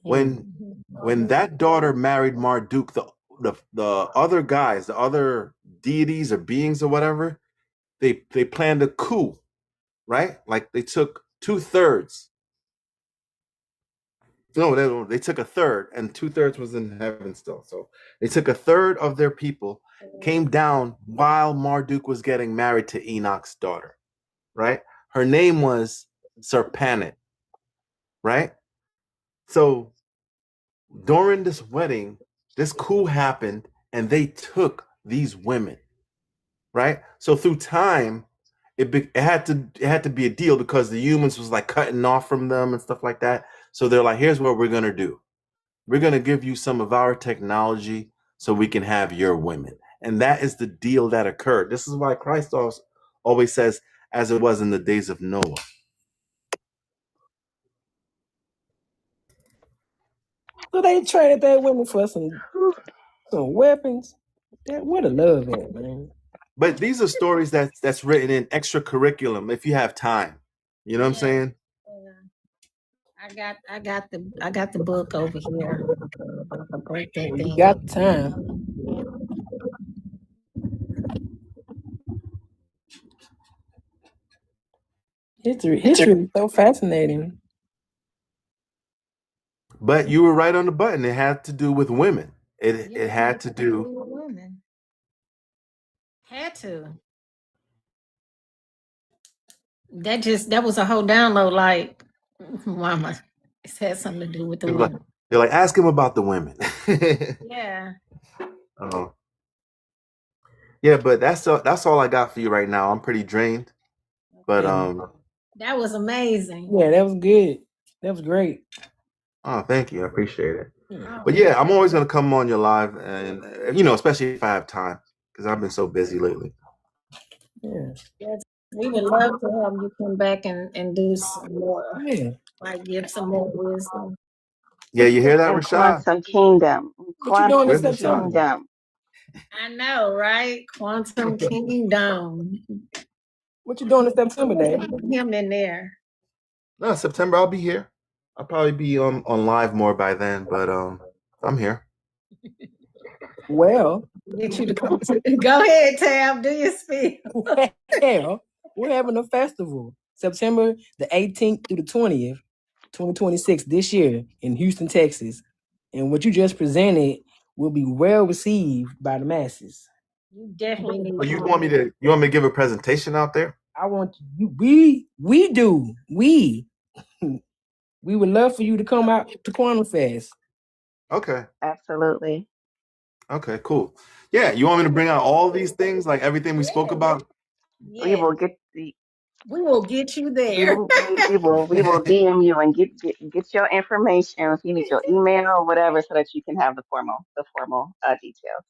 When that daughter married Marduk, the other guys, the other deities or beings or whatever, they planned a coup, right? Like they took 2/3 No, they took a third, and 2/3 was in heaven still. So they took a third of their people, came down while Marduk was getting married to Enoch's daughter, right? Her name was Serpanet, right? So during this wedding, this coup happened, and they took these women, right? So through time, it had to be a deal because the humans was like cutting off from them and stuff like that. So they're like, here's what we're gonna do. We're gonna give you some of our technology so we can have your women. And that is the deal that occurred. This is why Christ always says, as it was in the days of Noah. So they traded that women for some weapons. Where the love at, man? But these are stories that's written in extra curriculum if you have time. You know what I'm saying? I got the book over here. I break that Well, you thing got up. time. History is so fascinating. But you were right on the button. It had to do with women. It had to do. with women. Had to. That was a whole download. Like, mama, it had something to do with the women. They're like, ask him about the women. Yeah. Oh, yeah, but that's all I got for you right now. I'm pretty drained, but That was amazing. Yeah, that was good. That was great. oh, thank you, I appreciate it. Oh, But yeah, I'm always gonna come on your live, and especially if I have time, because I've been so busy lately. Yeah. yes, we would love to have you come back and do some more, Yeah. like give some more wisdom. Yeah, you hear that, And Rashad? Quantum Kingdom. What you doing in Where's Quantum Rashad? September? Kingdom. I know, right? Quantum Kingdom. What you doing in September, Dave? Put him in there. No, September. I'll be here. I'll probably be on live more by then, but I'm here. Well, Get you to come. Go ahead, Tab. Do your spiel. well, we're having a festival September the 18th through the 20th, 2026 this year in Houston, Texas. And what you just presented will be well received by the masses. You definitely need. Well, you want me to give a presentation out there? I want you. We would love for you to come out to Quantum Fest. Okay. Absolutely. Okay. Cool. Yeah. You want me to bring out all these things, like everything we spoke about? We will get the We will get you we there. will we will DM you and get your information. If you need your email or whatever, so that you can have the formal details.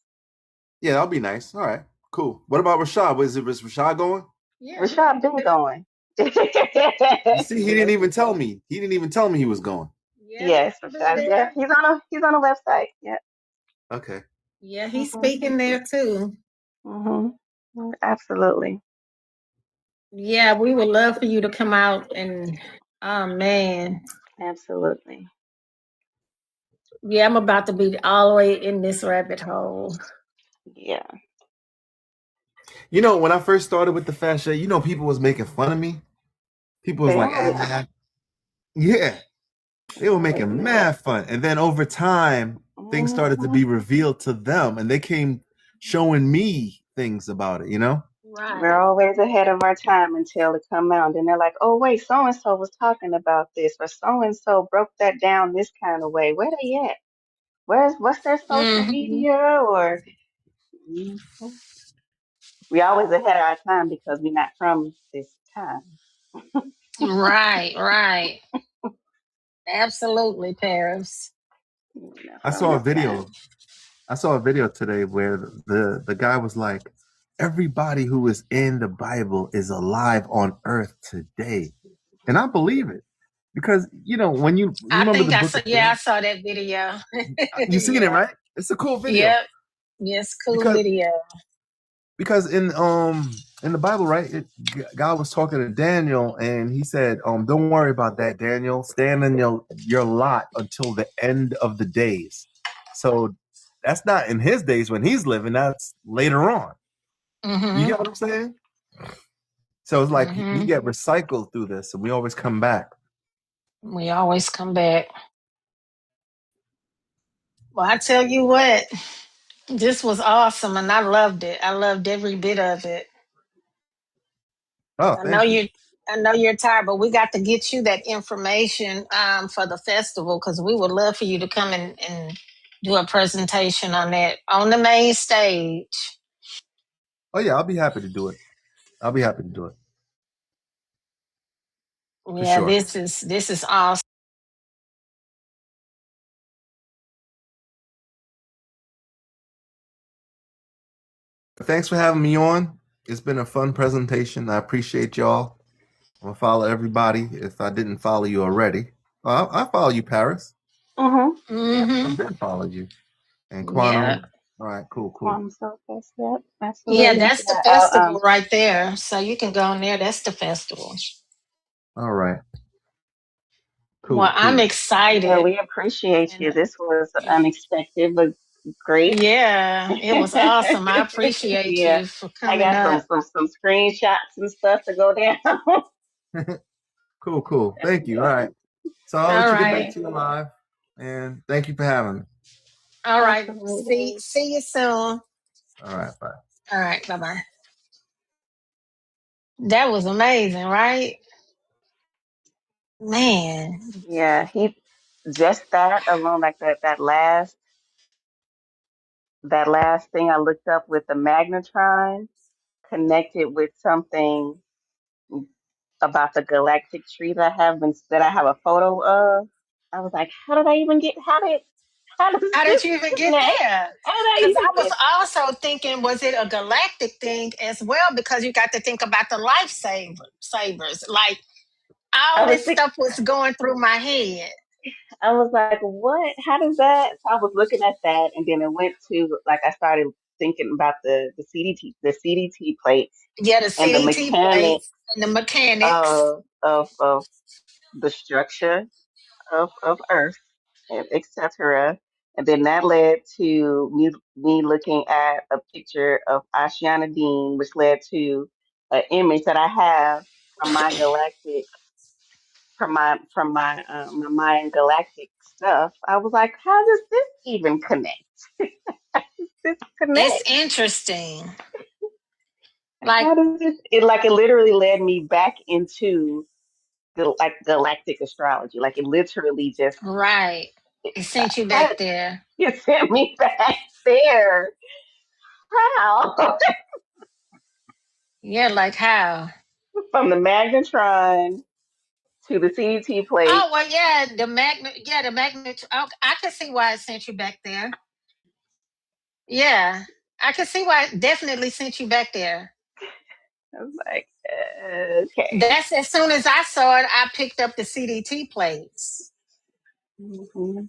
Yeah, that'll be nice. All right. Cool. What about Rashad? Is Rashad going? Yeah. Rashad been going. You see, he didn't even tell me. He didn't even tell me he was going. Yes, Rashad. Yeah, he's on a website. Yeah. Okay. Yeah, he's speaking there too. Absolutely. Yeah, we would love for you to come out and oh man. Absolutely. Yeah, I'm about to be all the way in this rabbit hole. Yeah. When I first started with the fashion, people was making fun of me. People was like, yeah, they were making mad fun. And then over time, things started to be revealed to them, and they came showing me things about it. Right. We're always ahead of our time until it come out. And they're like, oh, wait, so-and-so was talking about this, or so-and-so broke that down this kind of way. Where they at? What's their social media? Or we always ahead of our time because we're not from this time. Right. Absolutely, Paris. I saw a video. I saw a video today where the guy was like, everybody who is in the Bible is alive on earth today. And I believe it. Because, when you remember the book of I saw that video. you seen it, right? It's a cool video. Yep. Yes, cool video. Because in the Bible, right, God was talking to Daniel, and he said, don't worry about that, Daniel. Stand in your lot until the end of the days. So that's not in his days when he's living. That's later on. You get what I'm saying? So it's like we get recycled through this, and we always come back. We always come back. Well, I tell you what, this was awesome and I loved it. I loved every bit of it. Oh, I know thank you. you I know you're tired, but we got to get you that information for the festival because we would love for you to come and do a presentation on that on the main stage. Oh yeah, I'll be happy to do it. I'll be happy to do it for Yeah, sure. this is awesome. Thanks for having me on. It's been a fun presentation. I appreciate y'all. I'm gonna follow everybody if I didn't follow you already. I follow you, Paris. Mm-hmm. Yep. I've Mm-hmm. been following you. And Yeah. Quantum. All right, cool, cool. Quantum Fest. Yep. Yeah, Absolutely. that's the Yeah. festival right there. So you can go in there. That's the festival. All right, Well, cool, I'm cool. Yeah, excited. we appreciate And you. This was unexpected, but great. yeah, it was awesome. I appreciate Yeah. you for I coming got up. some screenshots and stuff to go down. Cool, cool. Thank you. All right. So I'll All let you get back right. to your live. And thank you for having me. All right. See Absolutely. see you soon. All right, bye. All right. Bye-bye. That was amazing, right? Man. Yeah, he just that alone, like that last thing I looked up with the magnetron connected with something about the galactic tree that I have a photo of. I was like, how does How did this you even get connect? there? How did I Because I was even also thinking, was it a galactic thing as well? Because you got to think about the savers. Like I all was this think stuff was going through my head. I was like, what? How does that? So I was looking at that, and then it went to like I started thinking about the CDT plates Yeah, the and the CDT mechanics plates and the mechanics. of the structure of Earth, and etc. And then that led to me looking at a picture of Ashiana Dean, which led to an image that I have from my galactic my Mayan galactic stuff. I was like, how does this even connect? This It's connect? interesting. Like, Like, how does it literally led me back into like galactic astrology. Like it literally just right. It sent you how back there. you sent me back there. How? Yeah, like how? From the magnetron to the CDT Oh, plate. well, yeah, the magnet. Oh, I can see why it sent you back there. Yeah, I can see why it definitely sent you back there. I was like, okay. That's as soon as I saw it, I picked up the CDT plates. hmm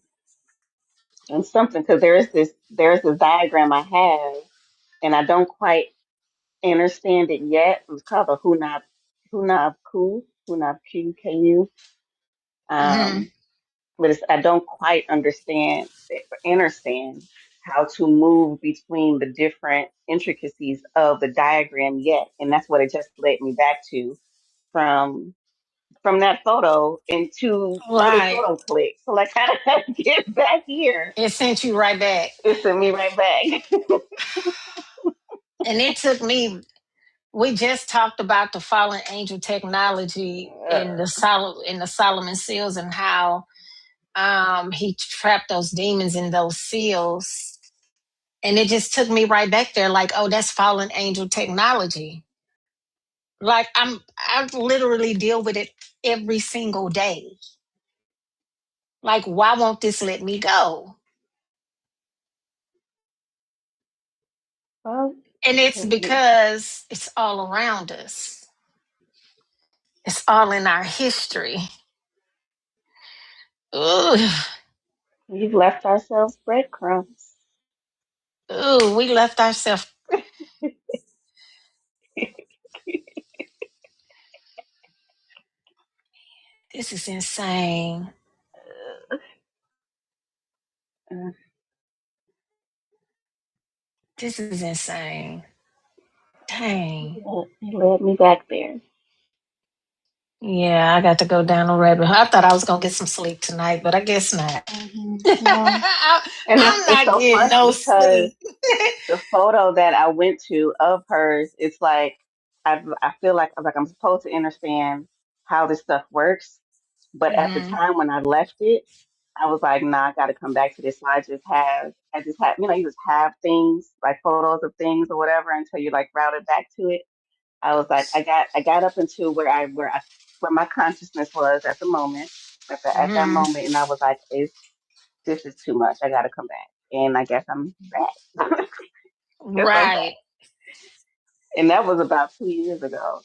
And something because there's this diagram I have, and I don't quite understand it yet. It was called the Hunab Ku. Hmm. Um, but I don't quite understand how to move between the different intricacies of the diagram yet, and that's what it just led me back to from that photo into other Right. photo clicks. So like, how did I get back here? It sent you right back. It sent me right back. And it took me, we just talked about the fallen angel technology in the Solomon seals and how he trapped those demons in those seals. And it just took me right back there, like, oh, that's fallen angel technology. Like I literally deal with it every single day. Like, why won't this let me go? Well, And it's because it's all around us. It's all in our history. Ooh, we've left ourselves breadcrumbs. ooh, we left ourselves. This is insane. Uh, This is insane. Dang. it led me back there. Yeah, I got to go down the rabbit hole. I thought I was gonna get some sleep tonight, but I guess not. No. And I'm it's not so getting funny no because sleep. the photo that I went to of hers, it's like I feel like I'm supposed to understand how this stuff works, but at the Hmm. time when I left it, I was like, nah, I got to come back to this. So I just have, you just have things like photos of things or whatever until you like route it back to it. I was like, I got up into where my consciousness was at the moment, at that Hmm. moment, and I was like, this is too much. I got to come back, and I guess I'm back. Guess I'm back. Right. And that was about 2 years ago.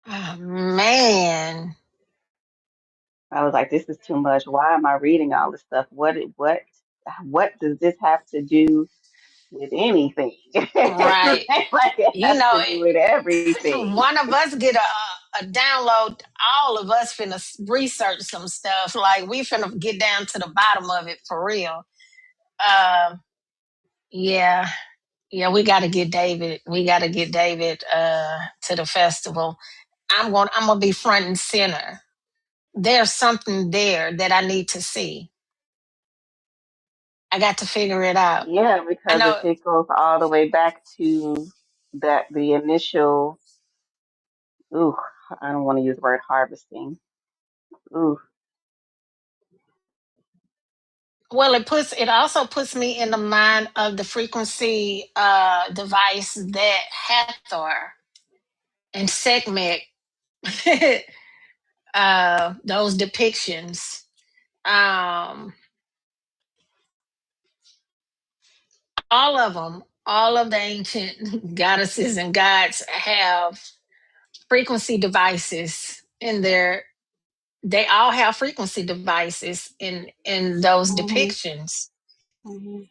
Oh, man. I was like, this is too much. Why am I reading all this stuff? What does this have to do with anything? Like Right. it You has know, to do with everything. one of us get a download. All of us finna research some stuff. Like we finna get down to the bottom of it for real. Um, yeah, yeah. We got to get David. We got to get David to the festival. I'm gonna be front and center. There's something there that I need to see. I got to figure it out. Yeah, I because know. it goes all the way back to the initial. Ooh, I don't want to use the word harvesting. Ooh, Well, it also puts me in the mind of the frequency device that Hathor and Sekhmet those depictions. Um, all of them, all of the ancient goddesses and gods have frequency devices in their. They all have frequency devices in those hmm depictions. hmm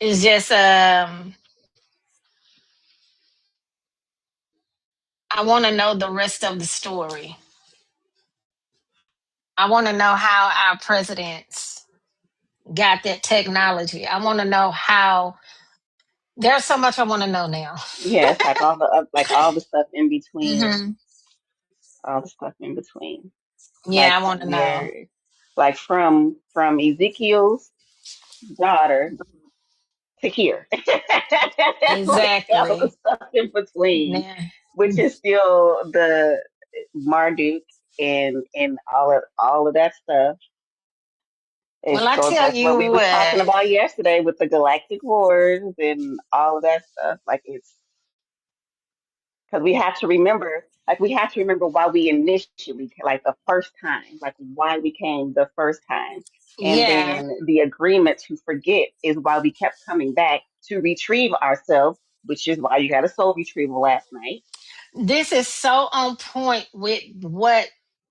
It's just I want to know the rest of the story. I want to know how our presidents got that technology. I want to know how. There's so much I want to know now. yeah, it's like all the stuff in between, Hmm. all the stuff in between, Yeah, like I want from to know. where, like from Ezekiel's daughter to here, like all the Exactly. stuff in between, Yeah. which is still the Marduk and all of that stuff. Well, It I goes tell back to what you we was talking what. about yesterday with the galactic wars and all of that stuff. Like it's because we have to remember why we initially, like the first time, like why we came the first time. And Yeah. then the agreement to forget is why we kept coming back to retrieve ourselves, which is why you got a soul retrieval last night. This is so on point with what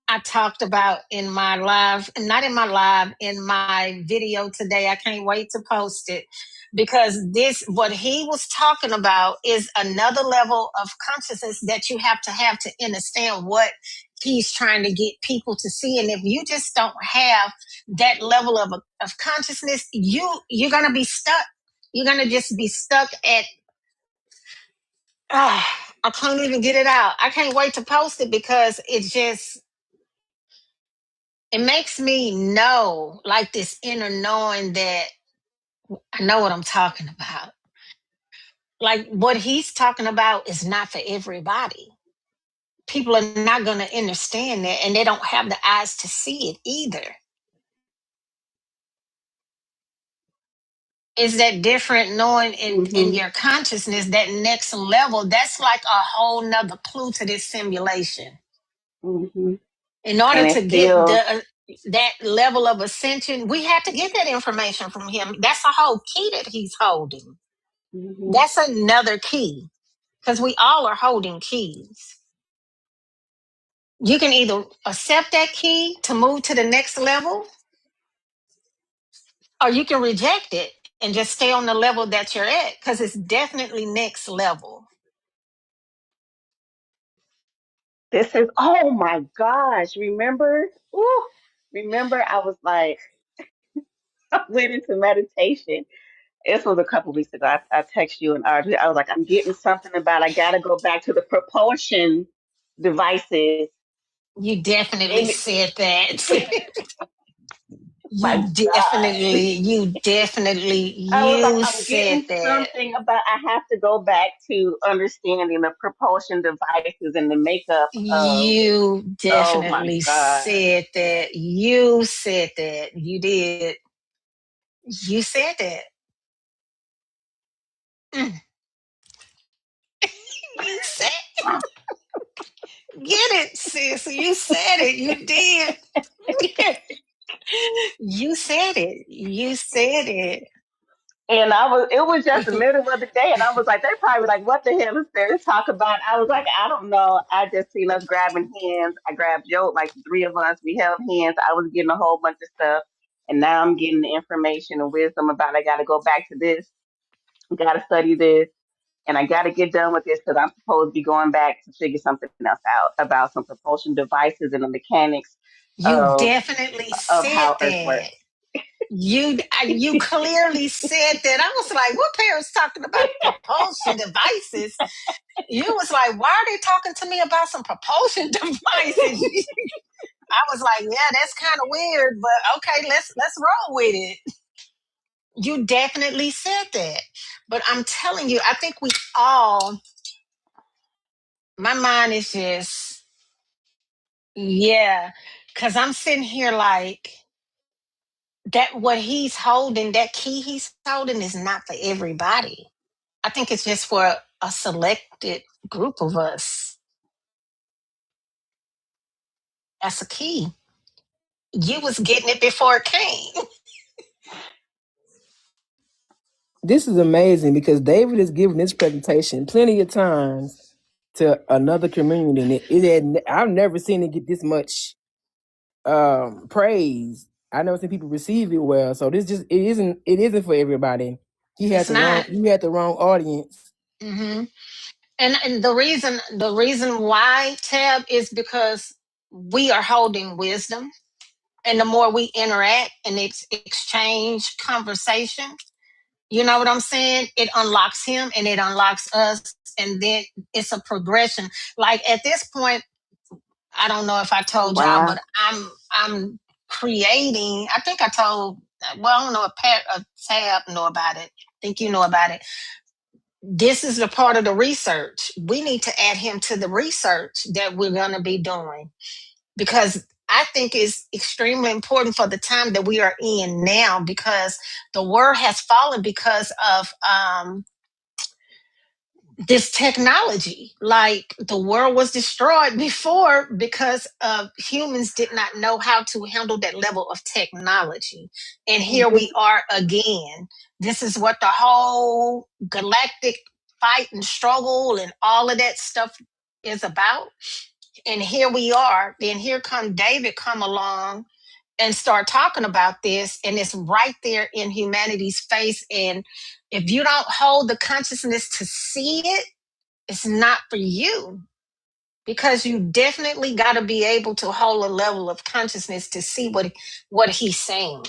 I talked about in my live, not in my live, in my video today. I can't wait to post it because what he was talking about is another level of consciousness that you have to understand what he's trying to get people to see. And if you just don't have that level of consciousness, you're going to be stuck. You're going to just be stuck at I can't even get it out. I can't wait to post it because it makes me know like this inner knowing that I know what I'm talking about. Like what he's talking about is not for everybody. People are not going to understand that and they don't have the eyes to see it either. Is that different knowing in hmm your consciousness, that next level, that's like a whole nother clue to this simulation. hmm In And order to it's get still, that level of ascension, we had to get that information from him. That's a whole key that he's holding. hmm That's another key because we all are holding keys. You can either accept that key to move to the next level, or you can reject it and just stay on the level that you're at because it's definitely next level. this is, oh my gosh, remember? Ooh, remember, I was like, I went into meditation This was a couple weeks ago. I texted you and Audrey. I was like, I'm getting something about I gotta go back to the propulsion devices. You definitely And said that. my God. You definitely, I was like, you I'm said getting that. something about I have to go back to understanding the propulsion devices and the makeup of, You oh my definitely God. said that. You said that. You did. You said that. Mm. You said, get it, sis. You said it. You did. You said it. You said it. And it was just the middle of the day, and I was like, they probably like, what the hell is there to talk about? I was like, I don't know. I just seen us grabbing hands. I grabbed Joe, like the three of us, we held hands. I was getting a whole bunch of stuff, and now I'm getting the information and wisdom about I got to go back to this, got to study this, and I got to get done with this because I'm supposed to be going back to figure something else out about some propulsion devices and the mechanics You of definitely of said how Earth that. works. You clearly said that. I was like, what parents talking about propulsion devices? You was like, why are they talking to me about some propulsion devices? I was like, yeah, that's kind of weird, but okay, let's roll with it. You definitely said that. But I'm telling you, I think we all, my mind is just, yeah, because I'm sitting here like, that what he's holding, that key he's holding is not for everybody. I think it's just for a selected group of us. That's a key. You was getting it before it came. This is amazing because David has given this presentation plenty of times to another community, and I've never seen it get this much praise. I never seen people receive it well. So this just it isn't for everybody. It's not. He had the wrong audience. Hmm. And the reason why, Tab, is because we are holding wisdom, and the more we interact and exchange conversation, you know what I'm saying? It unlocks him and it unlocks us, and then it's a progression. Like at this point, I don't know if I told y'all, Wow. but I'm creating. I think I told. Well, I don't know if Pat or Tab know about it. I think you know about it. This is the part of the research. We need to add him to the research that we're going to be doing, because I think it's extremely important for the time that we are in now, because the world has fallen because of this technology. Like the world was destroyed before because humans did not know how to handle that level of technology. And here This, we are again. This is what the whole galactic fight and struggle and all of that stuff is about. And here we are. Then here come David come along and start talking about this, and it's right there in humanity's face. And if you don't hold the consciousness to see it, it's not for you, because you definitely got to be able to hold a level of consciousness to see what he's saying.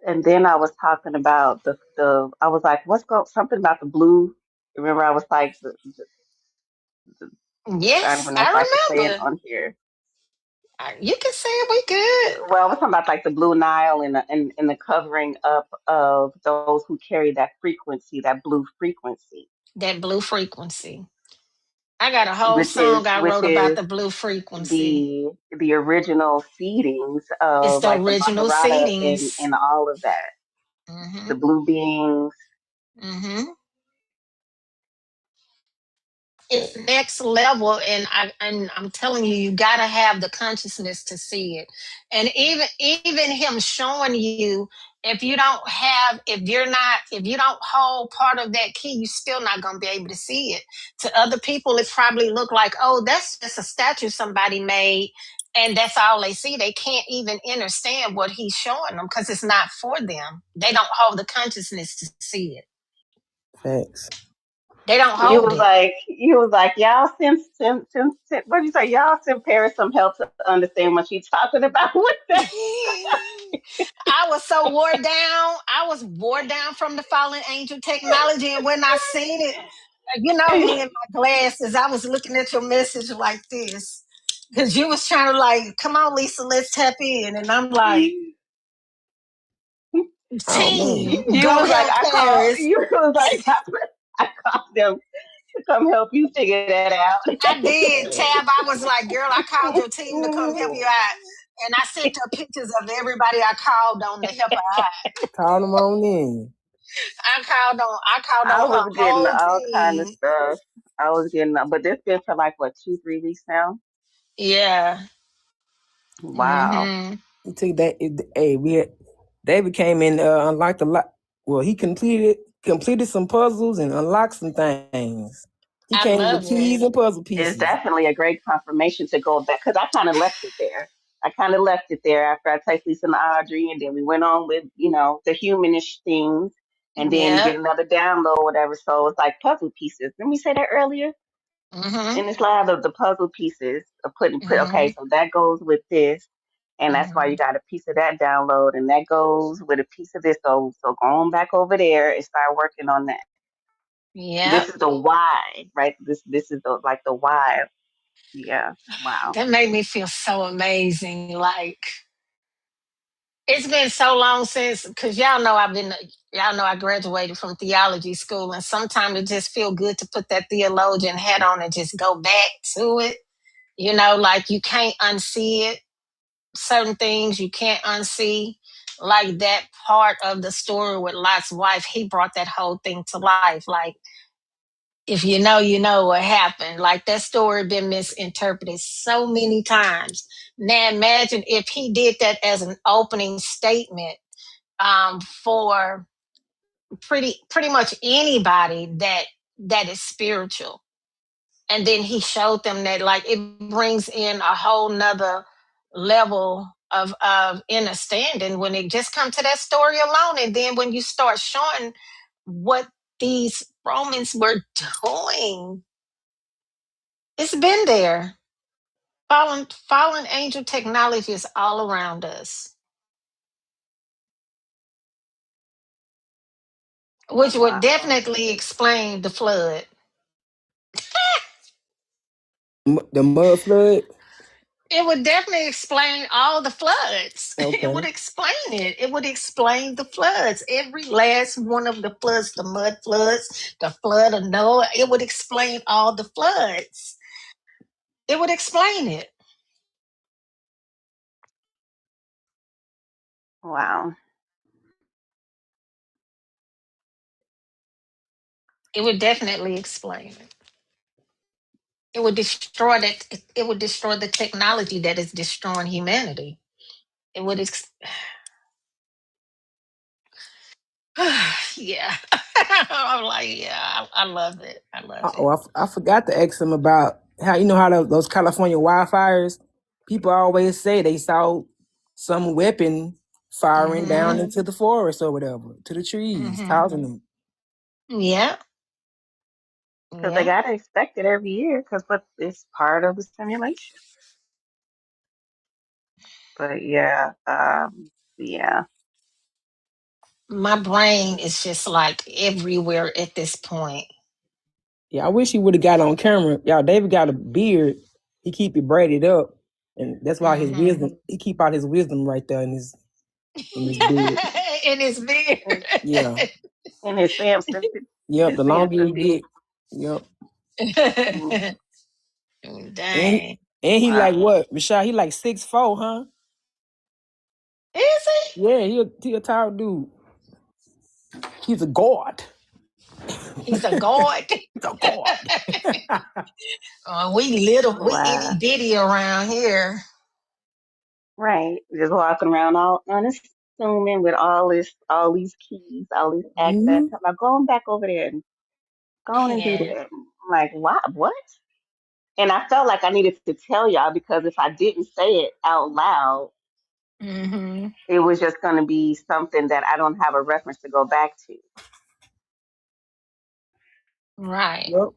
and then I was talking about the I was like, what's go something about the blue? Remember, I was like, I don't Yes, even know if I should I say it remember. on here. You can say it. We good. Well, I was talking about like the Blue Nile and the covering up of those who carry that frequency, that blue frequency, That blue frequency. I got a whole which is song I which wrote about is the blue frequency. the original seedings It's of the like the original Mahabharata seedings. and all of that. The Mm-hmm. blue beings. Mm-hmm. It's next level, and I'm telling you, you got to have the consciousness to see it. And even him showing you, if you don't have, if you don't hold part of that key, you're still not going to be able to see it. To other people, it probably look like, oh, that's just a statue somebody made, and that's all they see. They can't even understand what he's showing them because it's not for them. They don't hold the consciousness to see it. Facts. They don't You hold was it. like, y'all send what do you say? Y'all send Paris some help to understand what she's talking about with that. I was so wore down. I was wore down from the fallen angel technology. And when I seen it, me and my glasses, I was looking at your message like this. Because you was trying to like, come on, Lisa, let's tap in. And I'm like, Oh man. team, go help Paris. You was like, I called them to come help you figure that out. I did, Tab. I was like, girl, I called your team to come help you out. And I sent her pictures of everybody I called on to help her out. Call them on in. I called on I her was getting whole all kind of team. stuff. I was getting, but this been for like what 2, 3 weeks now. Yeah. Wow. Mm-hmm. He took that. Hey, we had David came in, unlocked a lot. Well, he completed some puzzles and unlocked some things. He I came with love it. keys and puzzle It's pieces. definitely a great confirmation to go back because I kind of left it there. I kind of left it there after I texted Lisa and Audrey, and then we went on with the humanish things, and then you Yep. get another download, whatever. So it's like puzzle pieces. Didn't we say that earlier Mm-hmm. in this live of the puzzle pieces of put? Okay, Mm-hmm. so that goes with this, and that's why Mm-hmm. you got a piece of that download, and that goes with a piece of this. So go on back over there and start working on that. This Yep. is the why, right? This is the like the why. Yeah. Wow. That made me feel so amazing. Like it's been so long since, because y'all know I graduated from theology school, and sometimes it just feel good to put that theologian hat on and just go back to it. Like you can't unsee it. Certain things you can't unsee. Like that part of the story with Lot's wife, he brought that whole thing to life. Like if you know what happened. Like that story been misinterpreted so many times. Now imagine if he did that as an opening statement for pretty much anybody that is spiritual. And then he showed them that like it brings in a whole nother level of understanding when it just comes to that story alone. And then when you start showing what these Romans were doing, it's been there. Fallen angel technology is all around us, which would Wow. definitely explain the flood. The mud flood. It would definitely explain all the floods. It would Okay. explain it. It would explain the floods. Every last one of the floods, the mud floods, the flood of Noah, it would explain all the floods. It would explain it. Wow. It would definitely explain it. It would destroy the technology that is destroying humanity. It would yeah. I'm like, yeah, I love it. I love Oh, it. I forgot to ask him about how how those California wildfires. People always say they saw some weapon firing down Mm-hmm. into the forest or whatever, to the trees, Mm-hmm. causing them. Yeah. Because they Yeah. gotta expect it every year because what it's part of the simulation. But yeah, yeah. My brain is just like everywhere at this point. Yeah, I wish he would have got on camera. Y'all, David got a beard. He keep it braided up, and that's why his Mm-hmm. wisdom. He keep out his wisdom right there in his beard. In his beard. And, Yeah. and his Samson, Yep. his The longer Samson you be get, yep. mm, And Dang. and he like wow. what? Rashad, he like 6'4", huh? Is he? Yeah, he a tall dude. He's a god. He's a god. He's a god. We Wow. itty bitty around here. Right. Just walking around all unassuming with all these keys, all these access. Hmm. I'm like, going back over there and go on and do Man. that. I'm like, what? And I felt like I needed to tell y'all because if I didn't say it out loud, Mm-hmm. it was just going to be something that I don't have a reference to go back to. Right. Yep.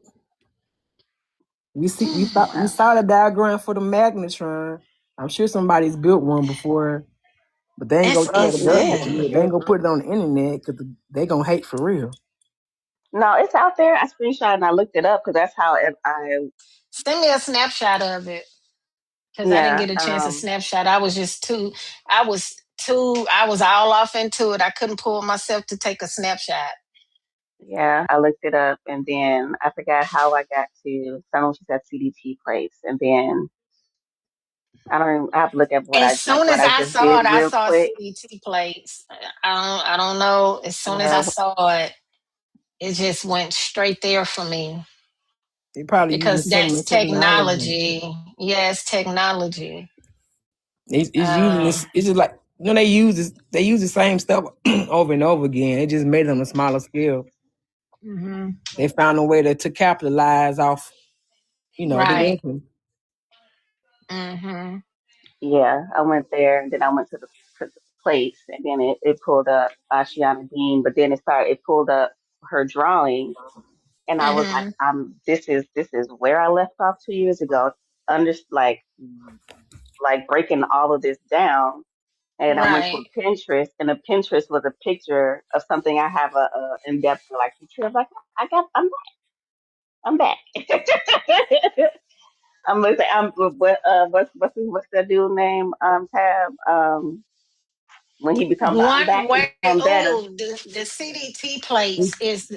We Wow. saw the diagram for the magnetron. I'm sure somebody's built one before, but they ain't gonna That's Oh, tell the government yeah. yet. They insane. ain't gonna put it on the internet because they gonna hate for real. No, it's out there. I screenshot and I looked it up because that's how Send me a snapshot of it because I didn't yeah, get a chance to snapshot. I was just too. I was all off into it. I couldn't pull myself to take a snapshot. yeah, I looked it up and then I forgot how I got to someone she said CDT plates and then I don't even, I have to look at As soon what as I I just saw did it, I real saw quick. CET plates. I don't know. As soon as I Yeah, saw it, it just went straight there for me They probably using because similar that's technology. technology. Yes, technology. It's using Um, this. It's just like they use this. They use the same stuff over and over again. It just made it on a smaller scale. mhm. They found a way to capitalize off, the Right. weapon. Hmm. yeah, I went there and then I went to the plates and then it pulled up Ashiana Dean, but then it pulled up her drawing and I was like, Hmm. this is where I left off 2 years ago. Under like breaking all of this down. And I went to Right. a Pinterest, and a Pinterest was a picture of something I have a in depth like picture of. Like I'm back. I'm gonna say what's that dude name? Tab. When he becomes I'm back, One it's way, I'm better. oh, the CDT plates is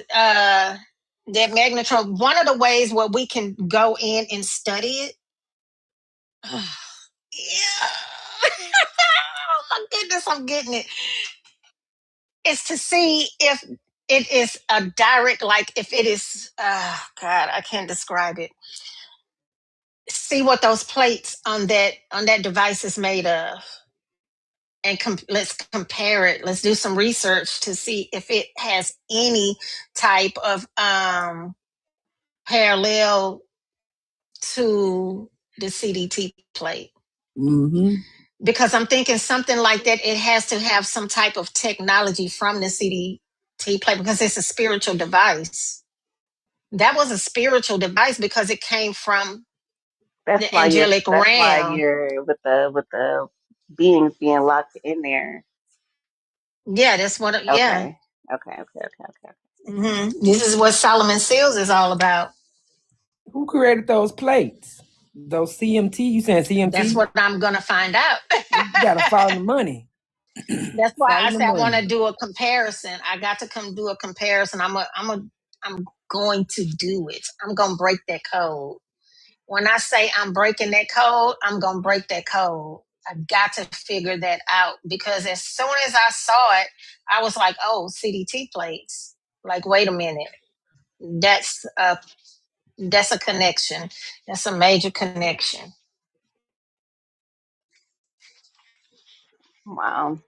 that magnetron. One of the ways where we can go in and study it. Yeah. Oh my goodness, I'm getting it. Is to see if it is a direct, like if it is, God, I can't describe it. See what those plates on that device is made of, and let's compare it. Let's do some research to see if it has any type of parallel to the CDT plate. Mm-hmm. Because I'm thinking something like that, it has to have some type of technology from the CDT plate because it's a spiritual device. That was a spiritual device because it came from the angelic That's why realm. you're with the beings being locked in there. Yeah, that's what. Yeah, Okay. Okay. this is what Solomon Seals is all about. Who created those plates? Those CMT? You saying That's CMT? what I'm gonna find out. You gotta follow the money. That's why Follow I the said I want money. to do a comparison. I got to come do a comparison. I'm going to do it. I'm gonna break that code. When I say I'm breaking that code, I'm gonna break that code. I got to figure that out because as soon as I saw it, I was like, "Oh, CDT plates." Like, wait a minute, that's a that's a connection. That's a major connection. Wow.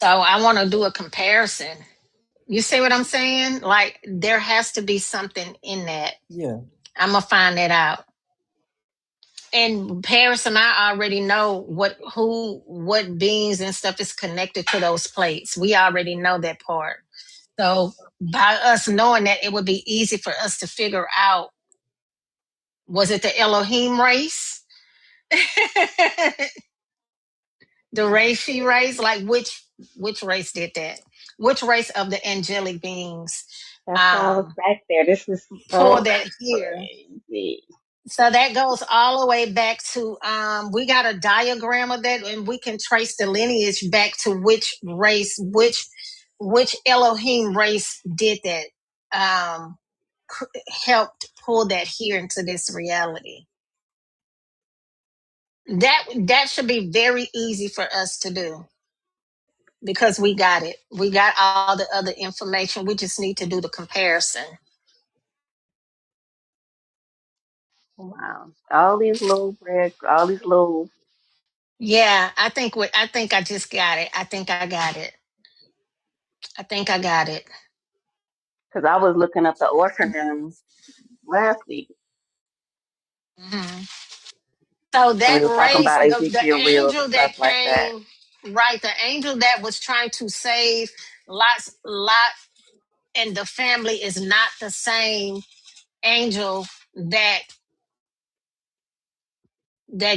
So I want to do a comparison. You see what I'm saying? Like, there has to be something in that. Yeah. I'm gonna find that out. And Paris and I already know what beings and stuff is connected to those plates. We already know that part. So by us knowing that, it would be easy for us to figure out, was it the Elohim race? The Reishi race? Like which race did that? Which race of the angelic beings That's why I was um back there. This is pulled so that here? crazy. So that goes all the way back to we got a diagram of that, and we can trace the lineage back to which race, which Elohim race did that, um helped pull that here into this reality. That should be very easy for us to do because we got it. We got all the other information. We just need to do the comparison. Wow. All these little bread, all these little, Yeah, I think I just got it. I think I got it. I think I got it. because I was looking up the orphanum last week Mhm. So and we that were talking race, about the Ezekiel reels and angel stuff that like that. came, right? The angel that was trying to save Lot, and the family is not the same angel that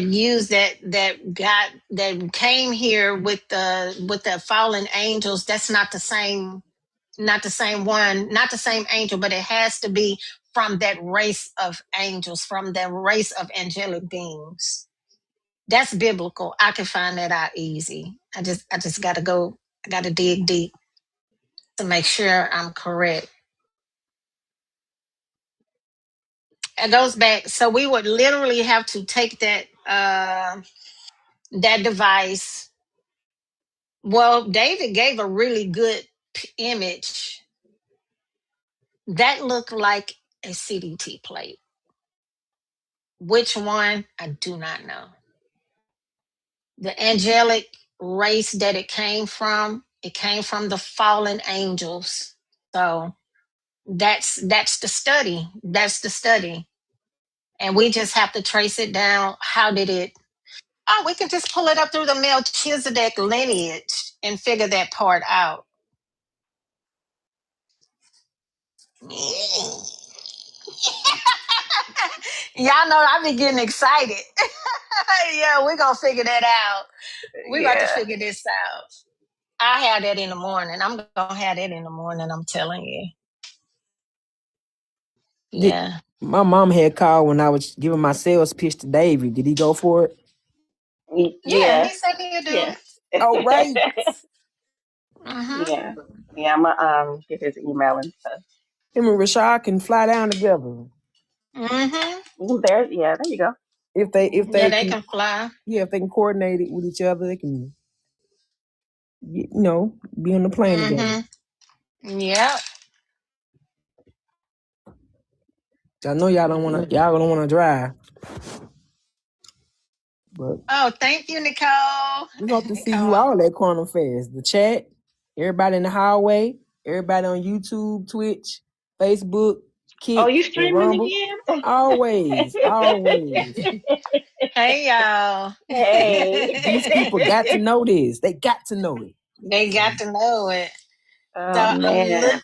used that came here with the fallen angels. That's not the same, not the same one, not the same angel, but it has to be from that race of angels, from that race of angelic beings. That's biblical. I can find that out easy. I just gotta go, I gotta dig deep to make sure I'm correct. It goes back. So we would literally have to take that device. Well, David gave a really good image that looked like a CDT plate. Which one? I do not know. The angelic race that it came from the fallen angels. So that's the study. That's the study. And we just have to trace it down. How did it? Oh, we can just pull it up through the Melchizedek lineage and figure that part out. Y'all know I be getting excited. Yeah, we're gonna figure that out. We're about to Yeah. figure this out. I have that in the morning. I'm gonna have that in the morning, I'm telling you. Did, Yeah. my mom had called when I was giving my sales pitch to David. Did he go for it? Yeah, he Yeah. said he'll do Yes. it. Oh, right. Mm-hmm. Yeah. Yeah, I'm gonna get his email and stuff. Him and Rashad can fly down together Mm-hmm. Ooh, there, yeah, there you go. if Yeah, they they can. can fly. Yeah, if they can coordinate it with each other, they can, be on the plane together. Mm-hmm. Yep. I know y'all don't wanna drive, but Oh, thank you, Nicole. we hope to see you Nicole. all at Quantum Fest. The chat, everybody in the hallway, everybody on YouTube, Twitch, Facebook, Oh, Kick, you and streaming Rumble. again? Always, always. Hey y'all. Hey. These people got to know this. They got to know it. They So, got to know it. Oh So man,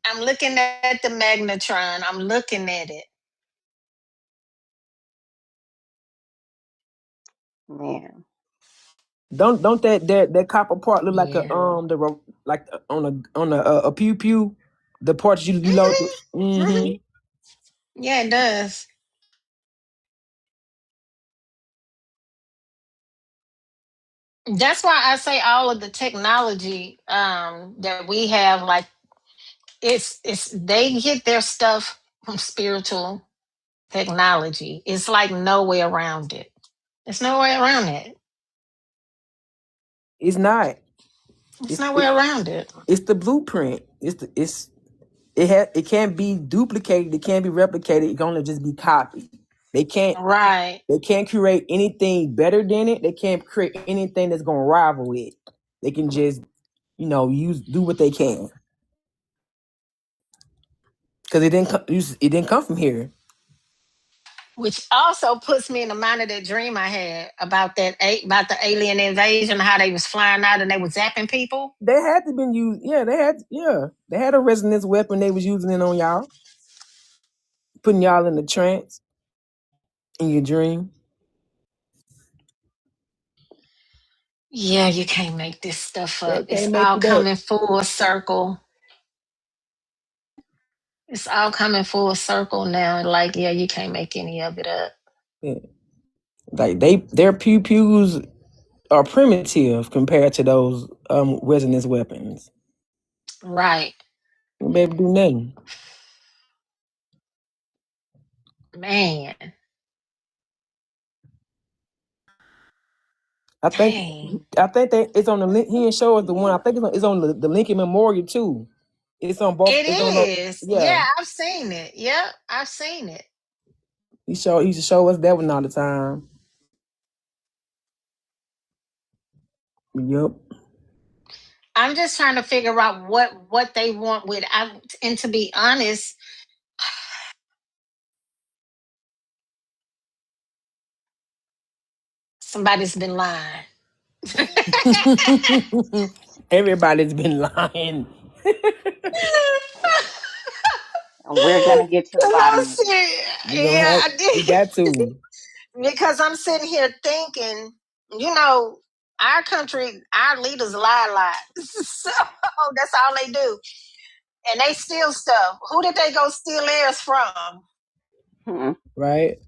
I'm looking at the magnetron. I'm looking at it. man. don't that copper part look like Yeah. on a pew pew, the parts you load. Mm-hmm. Mm-hmm. Mm-hmm. Yeah, it does. That's why I say all of the technology that we have, like it's they get their stuff from spiritual technology. It's like no way around it. There's no way around it. It's not. There's It's no way it, around it. it's the blueprint. It can't be duplicated. It can't be replicated. It can only just be copied. They can't Right. they can't create anything better than it. They can't create anything that's gonna rival it. They can just do what they can because it didn't come from here. Which also puts me in the mind of that dream I had about about the alien invasion, how they was flying out and they was zapping people. They had to been used. They had a resonance weapon. They was using it on y'all, putting y'all in the trance in your dream. Yeah, you can't make this stuff They up. It's can't make all it up. coming full circle. It's all coming full circle now. Like, yeah, you can't make any of it up. Yeah. Like their pew pews are primitive compared to those resonance weapons. Right. They be able to do nothing. Man. I think Dang. it's on the link. He didn't show us the one. I think it's on the Lincoln Memorial too. It's on both. It It's on. is. Yeah. Yeah, I've seen it. Yep, I've seen it. He should show us that one all the time. Yep. I'm just trying to figure out what they want with and to be honest, somebody's been lying. Everybody's been lying. And we're gonna get to the Cause I'm bottom of it. sitting, We gonna yeah, have. I We got did. to. Because I'm sitting here thinking, you know, our country, our leaders lie a lot. So that's all they do. And they steal stuff. Who did they go steal theirs from? Hmm. Right.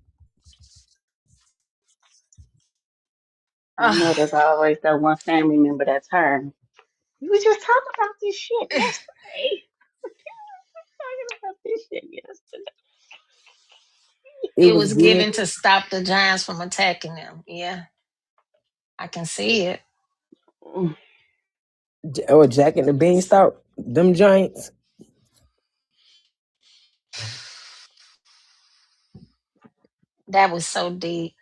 You know, there's always that one family member that turns. We were just talking about this shit yesterday. Talking about this shit yesterday. It It was was good. given to stop the giants from attacking them. Yeah, I can see it. Mm. Oh, Jack and the Beanstalk. Them giants. That was so deep.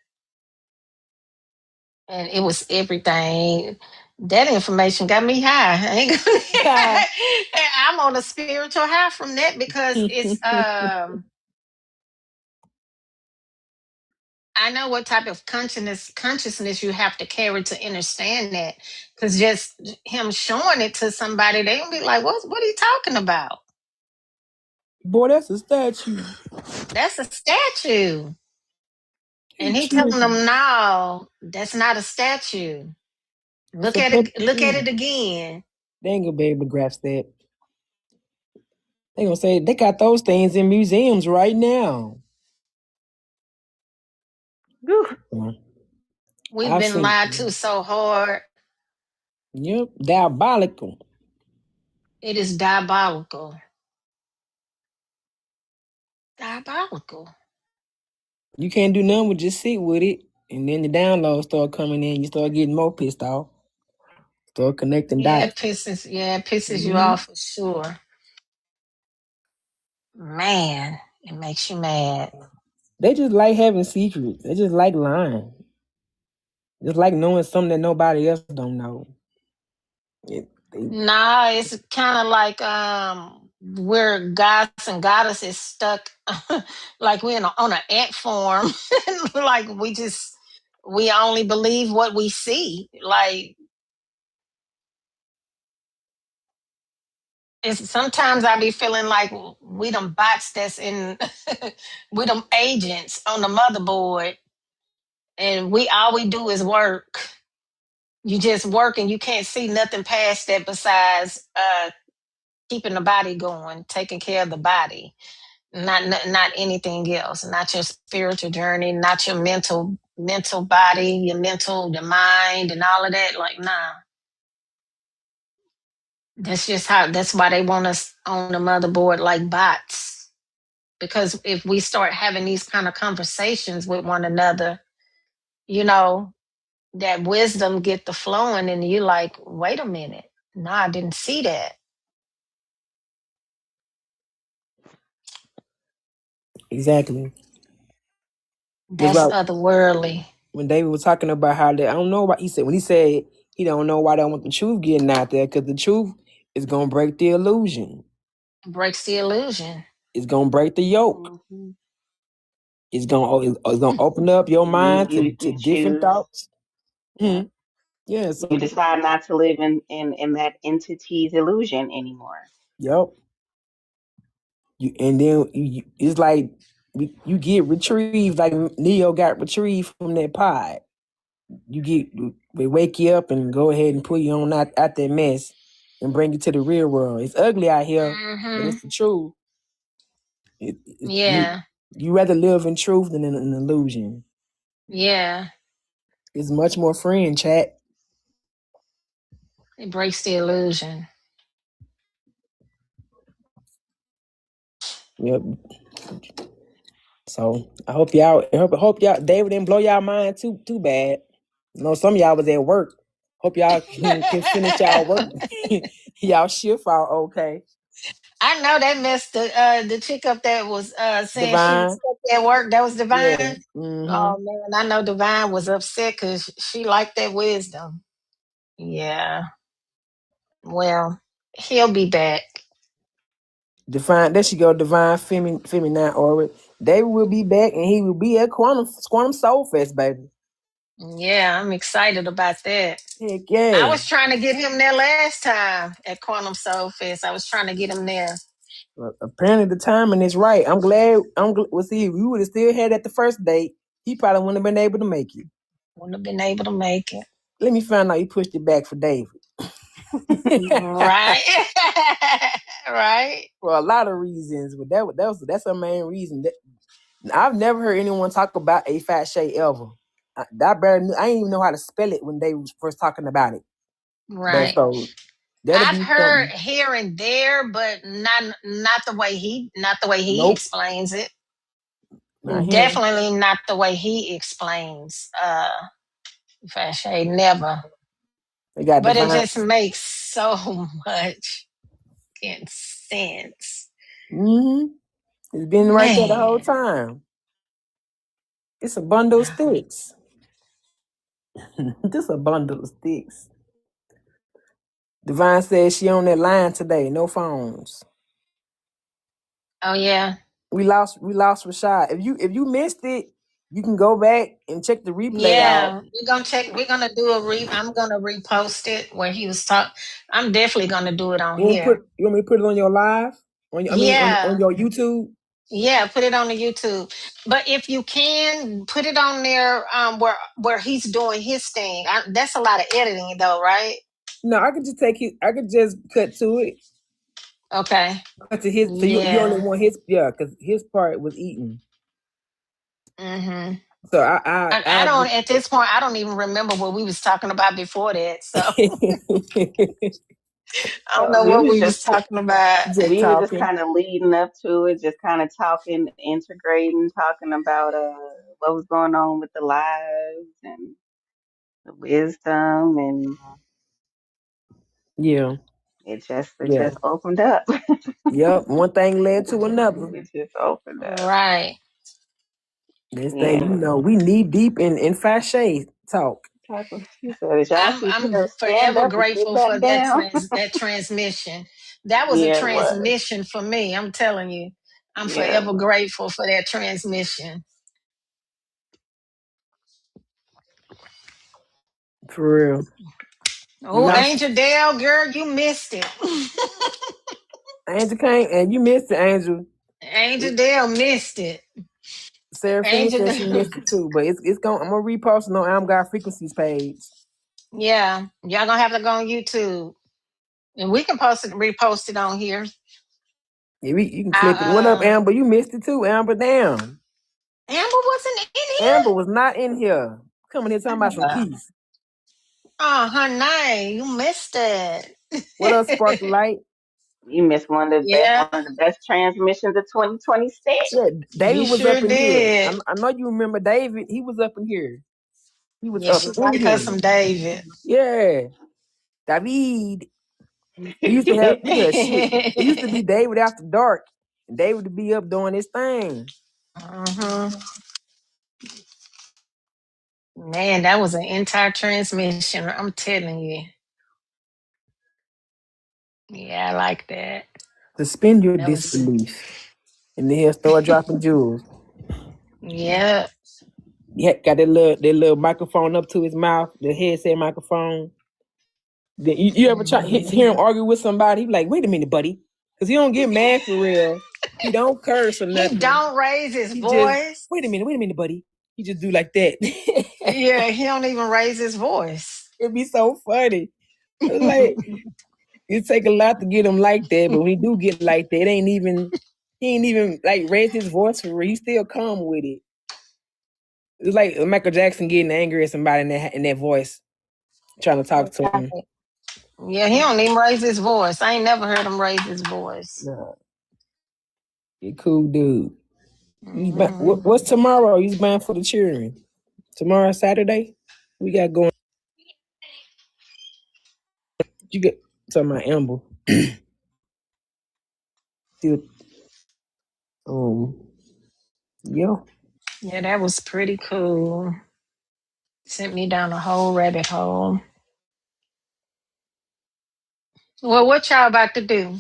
And it was everything. That information got me high. I'm on a spiritual high from that because it's I know what type of consciousness you have to carry to understand that. Because just him showing it to somebody, they gonna be like, what are you talking about? Boy, that's a statue. That's a statue. He And he telling tripping. them, no, that's not a statue. It's Look a at puppet. it, look at it again. They ain't gonna be able to grasp that. They gonna say they got those things in museums right now. Whew. Well, We've I've been seen. lied to so hard. Yep, diabolical. It is diabolical. Diabolical. You can't do nothing but just sit with it, and then the downloads start coming in. You start getting more pissed off. Start connecting dots. It pisses you Hmm. off for sure. Man, it makes you mad. They just like having secrets. They just like lying. Just like knowing something that nobody else don't know. They, Nah, it's kind of like we're gods and goddesses stuck like we're on an ant farm. Like we only believe what we see. Like it's sometimes I be feeling like we them bots that's in we them agents on the motherboard, and we all we do is work. You just work and you can't see nothing past that besides keeping the body going, taking care of the body, not anything else, not your spiritual journey, not your mental body, your mind, and all of that. Like, nah, that's why they want us on the motherboard like bots. Because if we start having these kind of conversations with one another, you know, that wisdom get the flowing, and you like, wait a minute, no, I didn't see that. exactly. That's That's why otherworldly. when David was talking about how they, I don't know why he said when he said he don't know why they don't want the truth getting out there because the truth is gonna break the illusion. Breaks the illusion. It's gonna break the yoke. Hmm. It's gonna open up your And mind to you different choose. thoughts. Yeah. Hmm. Yeah. You So decide not to live in that entity's illusion anymore. yep. You and then it's like you get retrieved like Neo got retrieved from that pod. You get they wake you up and go ahead and put you on out that mess and bring you to the real world. It's ugly out here, but Hmm. it's the truth. You Yeah, you rather live in truth than in an illusion. yeah. It's much more freeing, chat. It breaks the illusion. Yep. So I hope y'all David didn't blow y'all mind too bad. You know some of y'all was at work. Hope y'all can finish y'all work. Y'all shift out okay. I know that messed the chick up that was saying she was Divine. sick at work. That was Yeah. Divine. Mm-hmm. Oh man, I know Divine was upset because she liked that wisdom. Yeah. Well, he'll be back. Divine. There she go. Divine feminine orbit. David will be back and he will be at Quantum Soul Fest, baby. Yeah, I'm excited about that. Heck I yeah. was trying to get him there last time at Quantum Soul Fest. I was trying to get him there. Well, apparently the timing is right. I'm glad. Well, see, if we would have still had at the first date, he probably wouldn't have been able to make it. Wouldn't have been able to make it. Let me find out you pushed it back for David. Right. Right. For a lot of reasons, but that's a main reason. I've never heard anyone talk about a fat Shay ever. I didn't even know how to spell it when they was first talking about it. But Right. so that'll I've be heard something. here and there, but not the way he Nope, explains it. not him. Definitely not the way he explains Fashay, never. They got But it divine. just makes so much sense. Mm-hmm. It's been right there the whole Man. time. It's a bundle of sticks. Just a bundle of sticks. Divine says she on that line today. No phones. Oh yeah. We lost Rashad. If you missed it, you can go back and check the replay out. Yeah. We're gonna check. We're gonna do I'm gonna repost it where he was talking. I'm definitely gonna do it on here. You want me to put it on your live? On Yeah. your YouTube? Yeah, put it on the YouTube. But if you can put it on there, where he's doing his thing. That's a lot of editing, though, right? No, I could just take it. I could just cut to it. Okay. Cut to his. So you only Yeah. want his. Yeah, because his part was eaten. Mm-hmm. So I don't. At this point, I don't even remember what we was talking about before that. So I don't know We what was we was just talking about. just we were just talking. kind of leading up to it, just kind of talking, integrating, talking about what was going on with the lives and the wisdom, and Yeah, it yeah, just opened up. yep. One thing led to another. It just opened up. Right. This thing, Yeah. we knee deep in Fashay talk. She said, "Is y'all keep I'm hearing stand forever up and sit grateful back for down." that transmission. That was a Yeah, it was. transmission for me. I'm telling you. I'm Yeah, it forever was. grateful for that transmission. For real. We Oh, lost Angel Dale, girl, you missed it. Angel came and you missed it, Angel. Angel Dale missed it. Sarah Finn Angel, said she missed it too, but it's going. I'm gonna repost it on Am God Frequencies page. yeah, y'all gonna have to go on YouTube, and we can repost it on here. Yeah, you can clip it. What up, I, Amber? You missed it too, Amber. Damn, Amber wasn't in Amber was not in here. Coming here talking about some here. peace. Oh, honey, you missed it. What up, Sparkle Light? You missed Yeah, one of the best transmissions of 2026. Yeah, David you was sure up in here. did. I know you remember David. He was up in here. He was Yeah, up she in like her here. some David. Yeah, David. We used to have shit. It used to be David after dark, and David would be up doing his thing. Hmm. Man, that was an entire transmission. I'm telling you. Yeah, I like that. Suspend your That was, disbelief, and then he'll start dropping jewels. yeah. Yeah, got that little microphone up to his mouth, the headset microphone. Then you ever hear him argue with somebody? He be like, "Wait a minute, buddy," because he don't get mad for real. He don't curse or He nothing. don't raise his He just, voice. wait a minute, buddy. He just do like that. Yeah, he don't even raise his voice. It'd be so funny. Like it take a lot to get him like that, but when he do get like that, he ain't even like raise his voice for real. He still calm with it. It's like Michael Jackson getting angry at somebody in that voice, trying to talk to him. Right. Yeah, he don't even raise his voice. I ain't never heard him raise his voice. Nah, he cool dude. Hmm. What's tomorrow? He's buying for the children. Tomorrow Saturday. We got going. You get talking about Amber. Still, yeah. Yeah, that was pretty cool. Sent me down a whole rabbit hole. Well, what y'all about to do?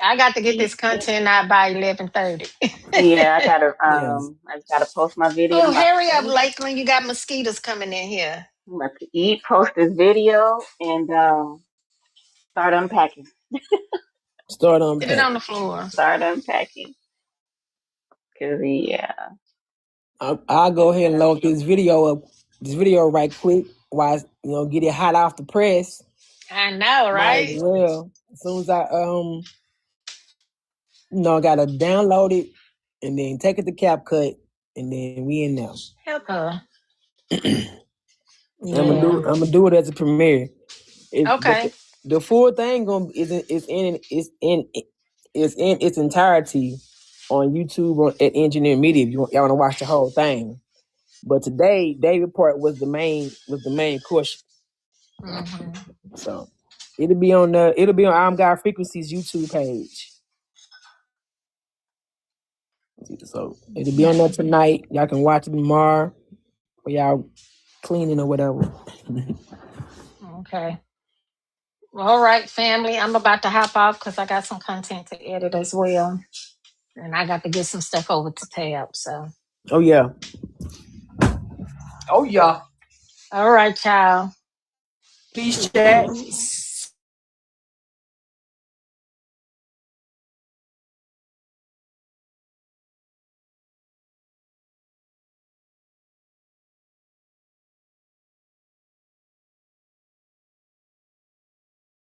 I got to get Eat. this content out by 11:30. Yeah, Yeah. I gotta post my video in Oh, about hurry up, 30. Lakeland. You got mosquitoes coming in here. I'm about to eat, post this video, and start unpacking. Start Sit it unpacking. on the floor. Start unpacking. Cause yeah, I'll go ahead and load this video up. This video right quick. While get it hot off the press. I know, Might as right? well. As soon as I I gotta download it and then take it to CapCut and then we in there. Help her. I'm gonna do Yeah. I'm gonna do it as a premiere. Okay. The full thing is in its entirety on YouTube at EnginEarMedia if y'all wanna watch the whole thing. But today, David part was the main course. Mm-hmm. So it'll be on I'm God Frequencies YouTube page. So it'll be on there tonight. Y'all can watch it tomorrow or y'all cleaning or whatever. Okay. Well, all right, family. I'm about to hop off because I got some content to edit as well. And I got to get some stuff over to Tab. So, Oh yeah. all right, y'all. Peace chat.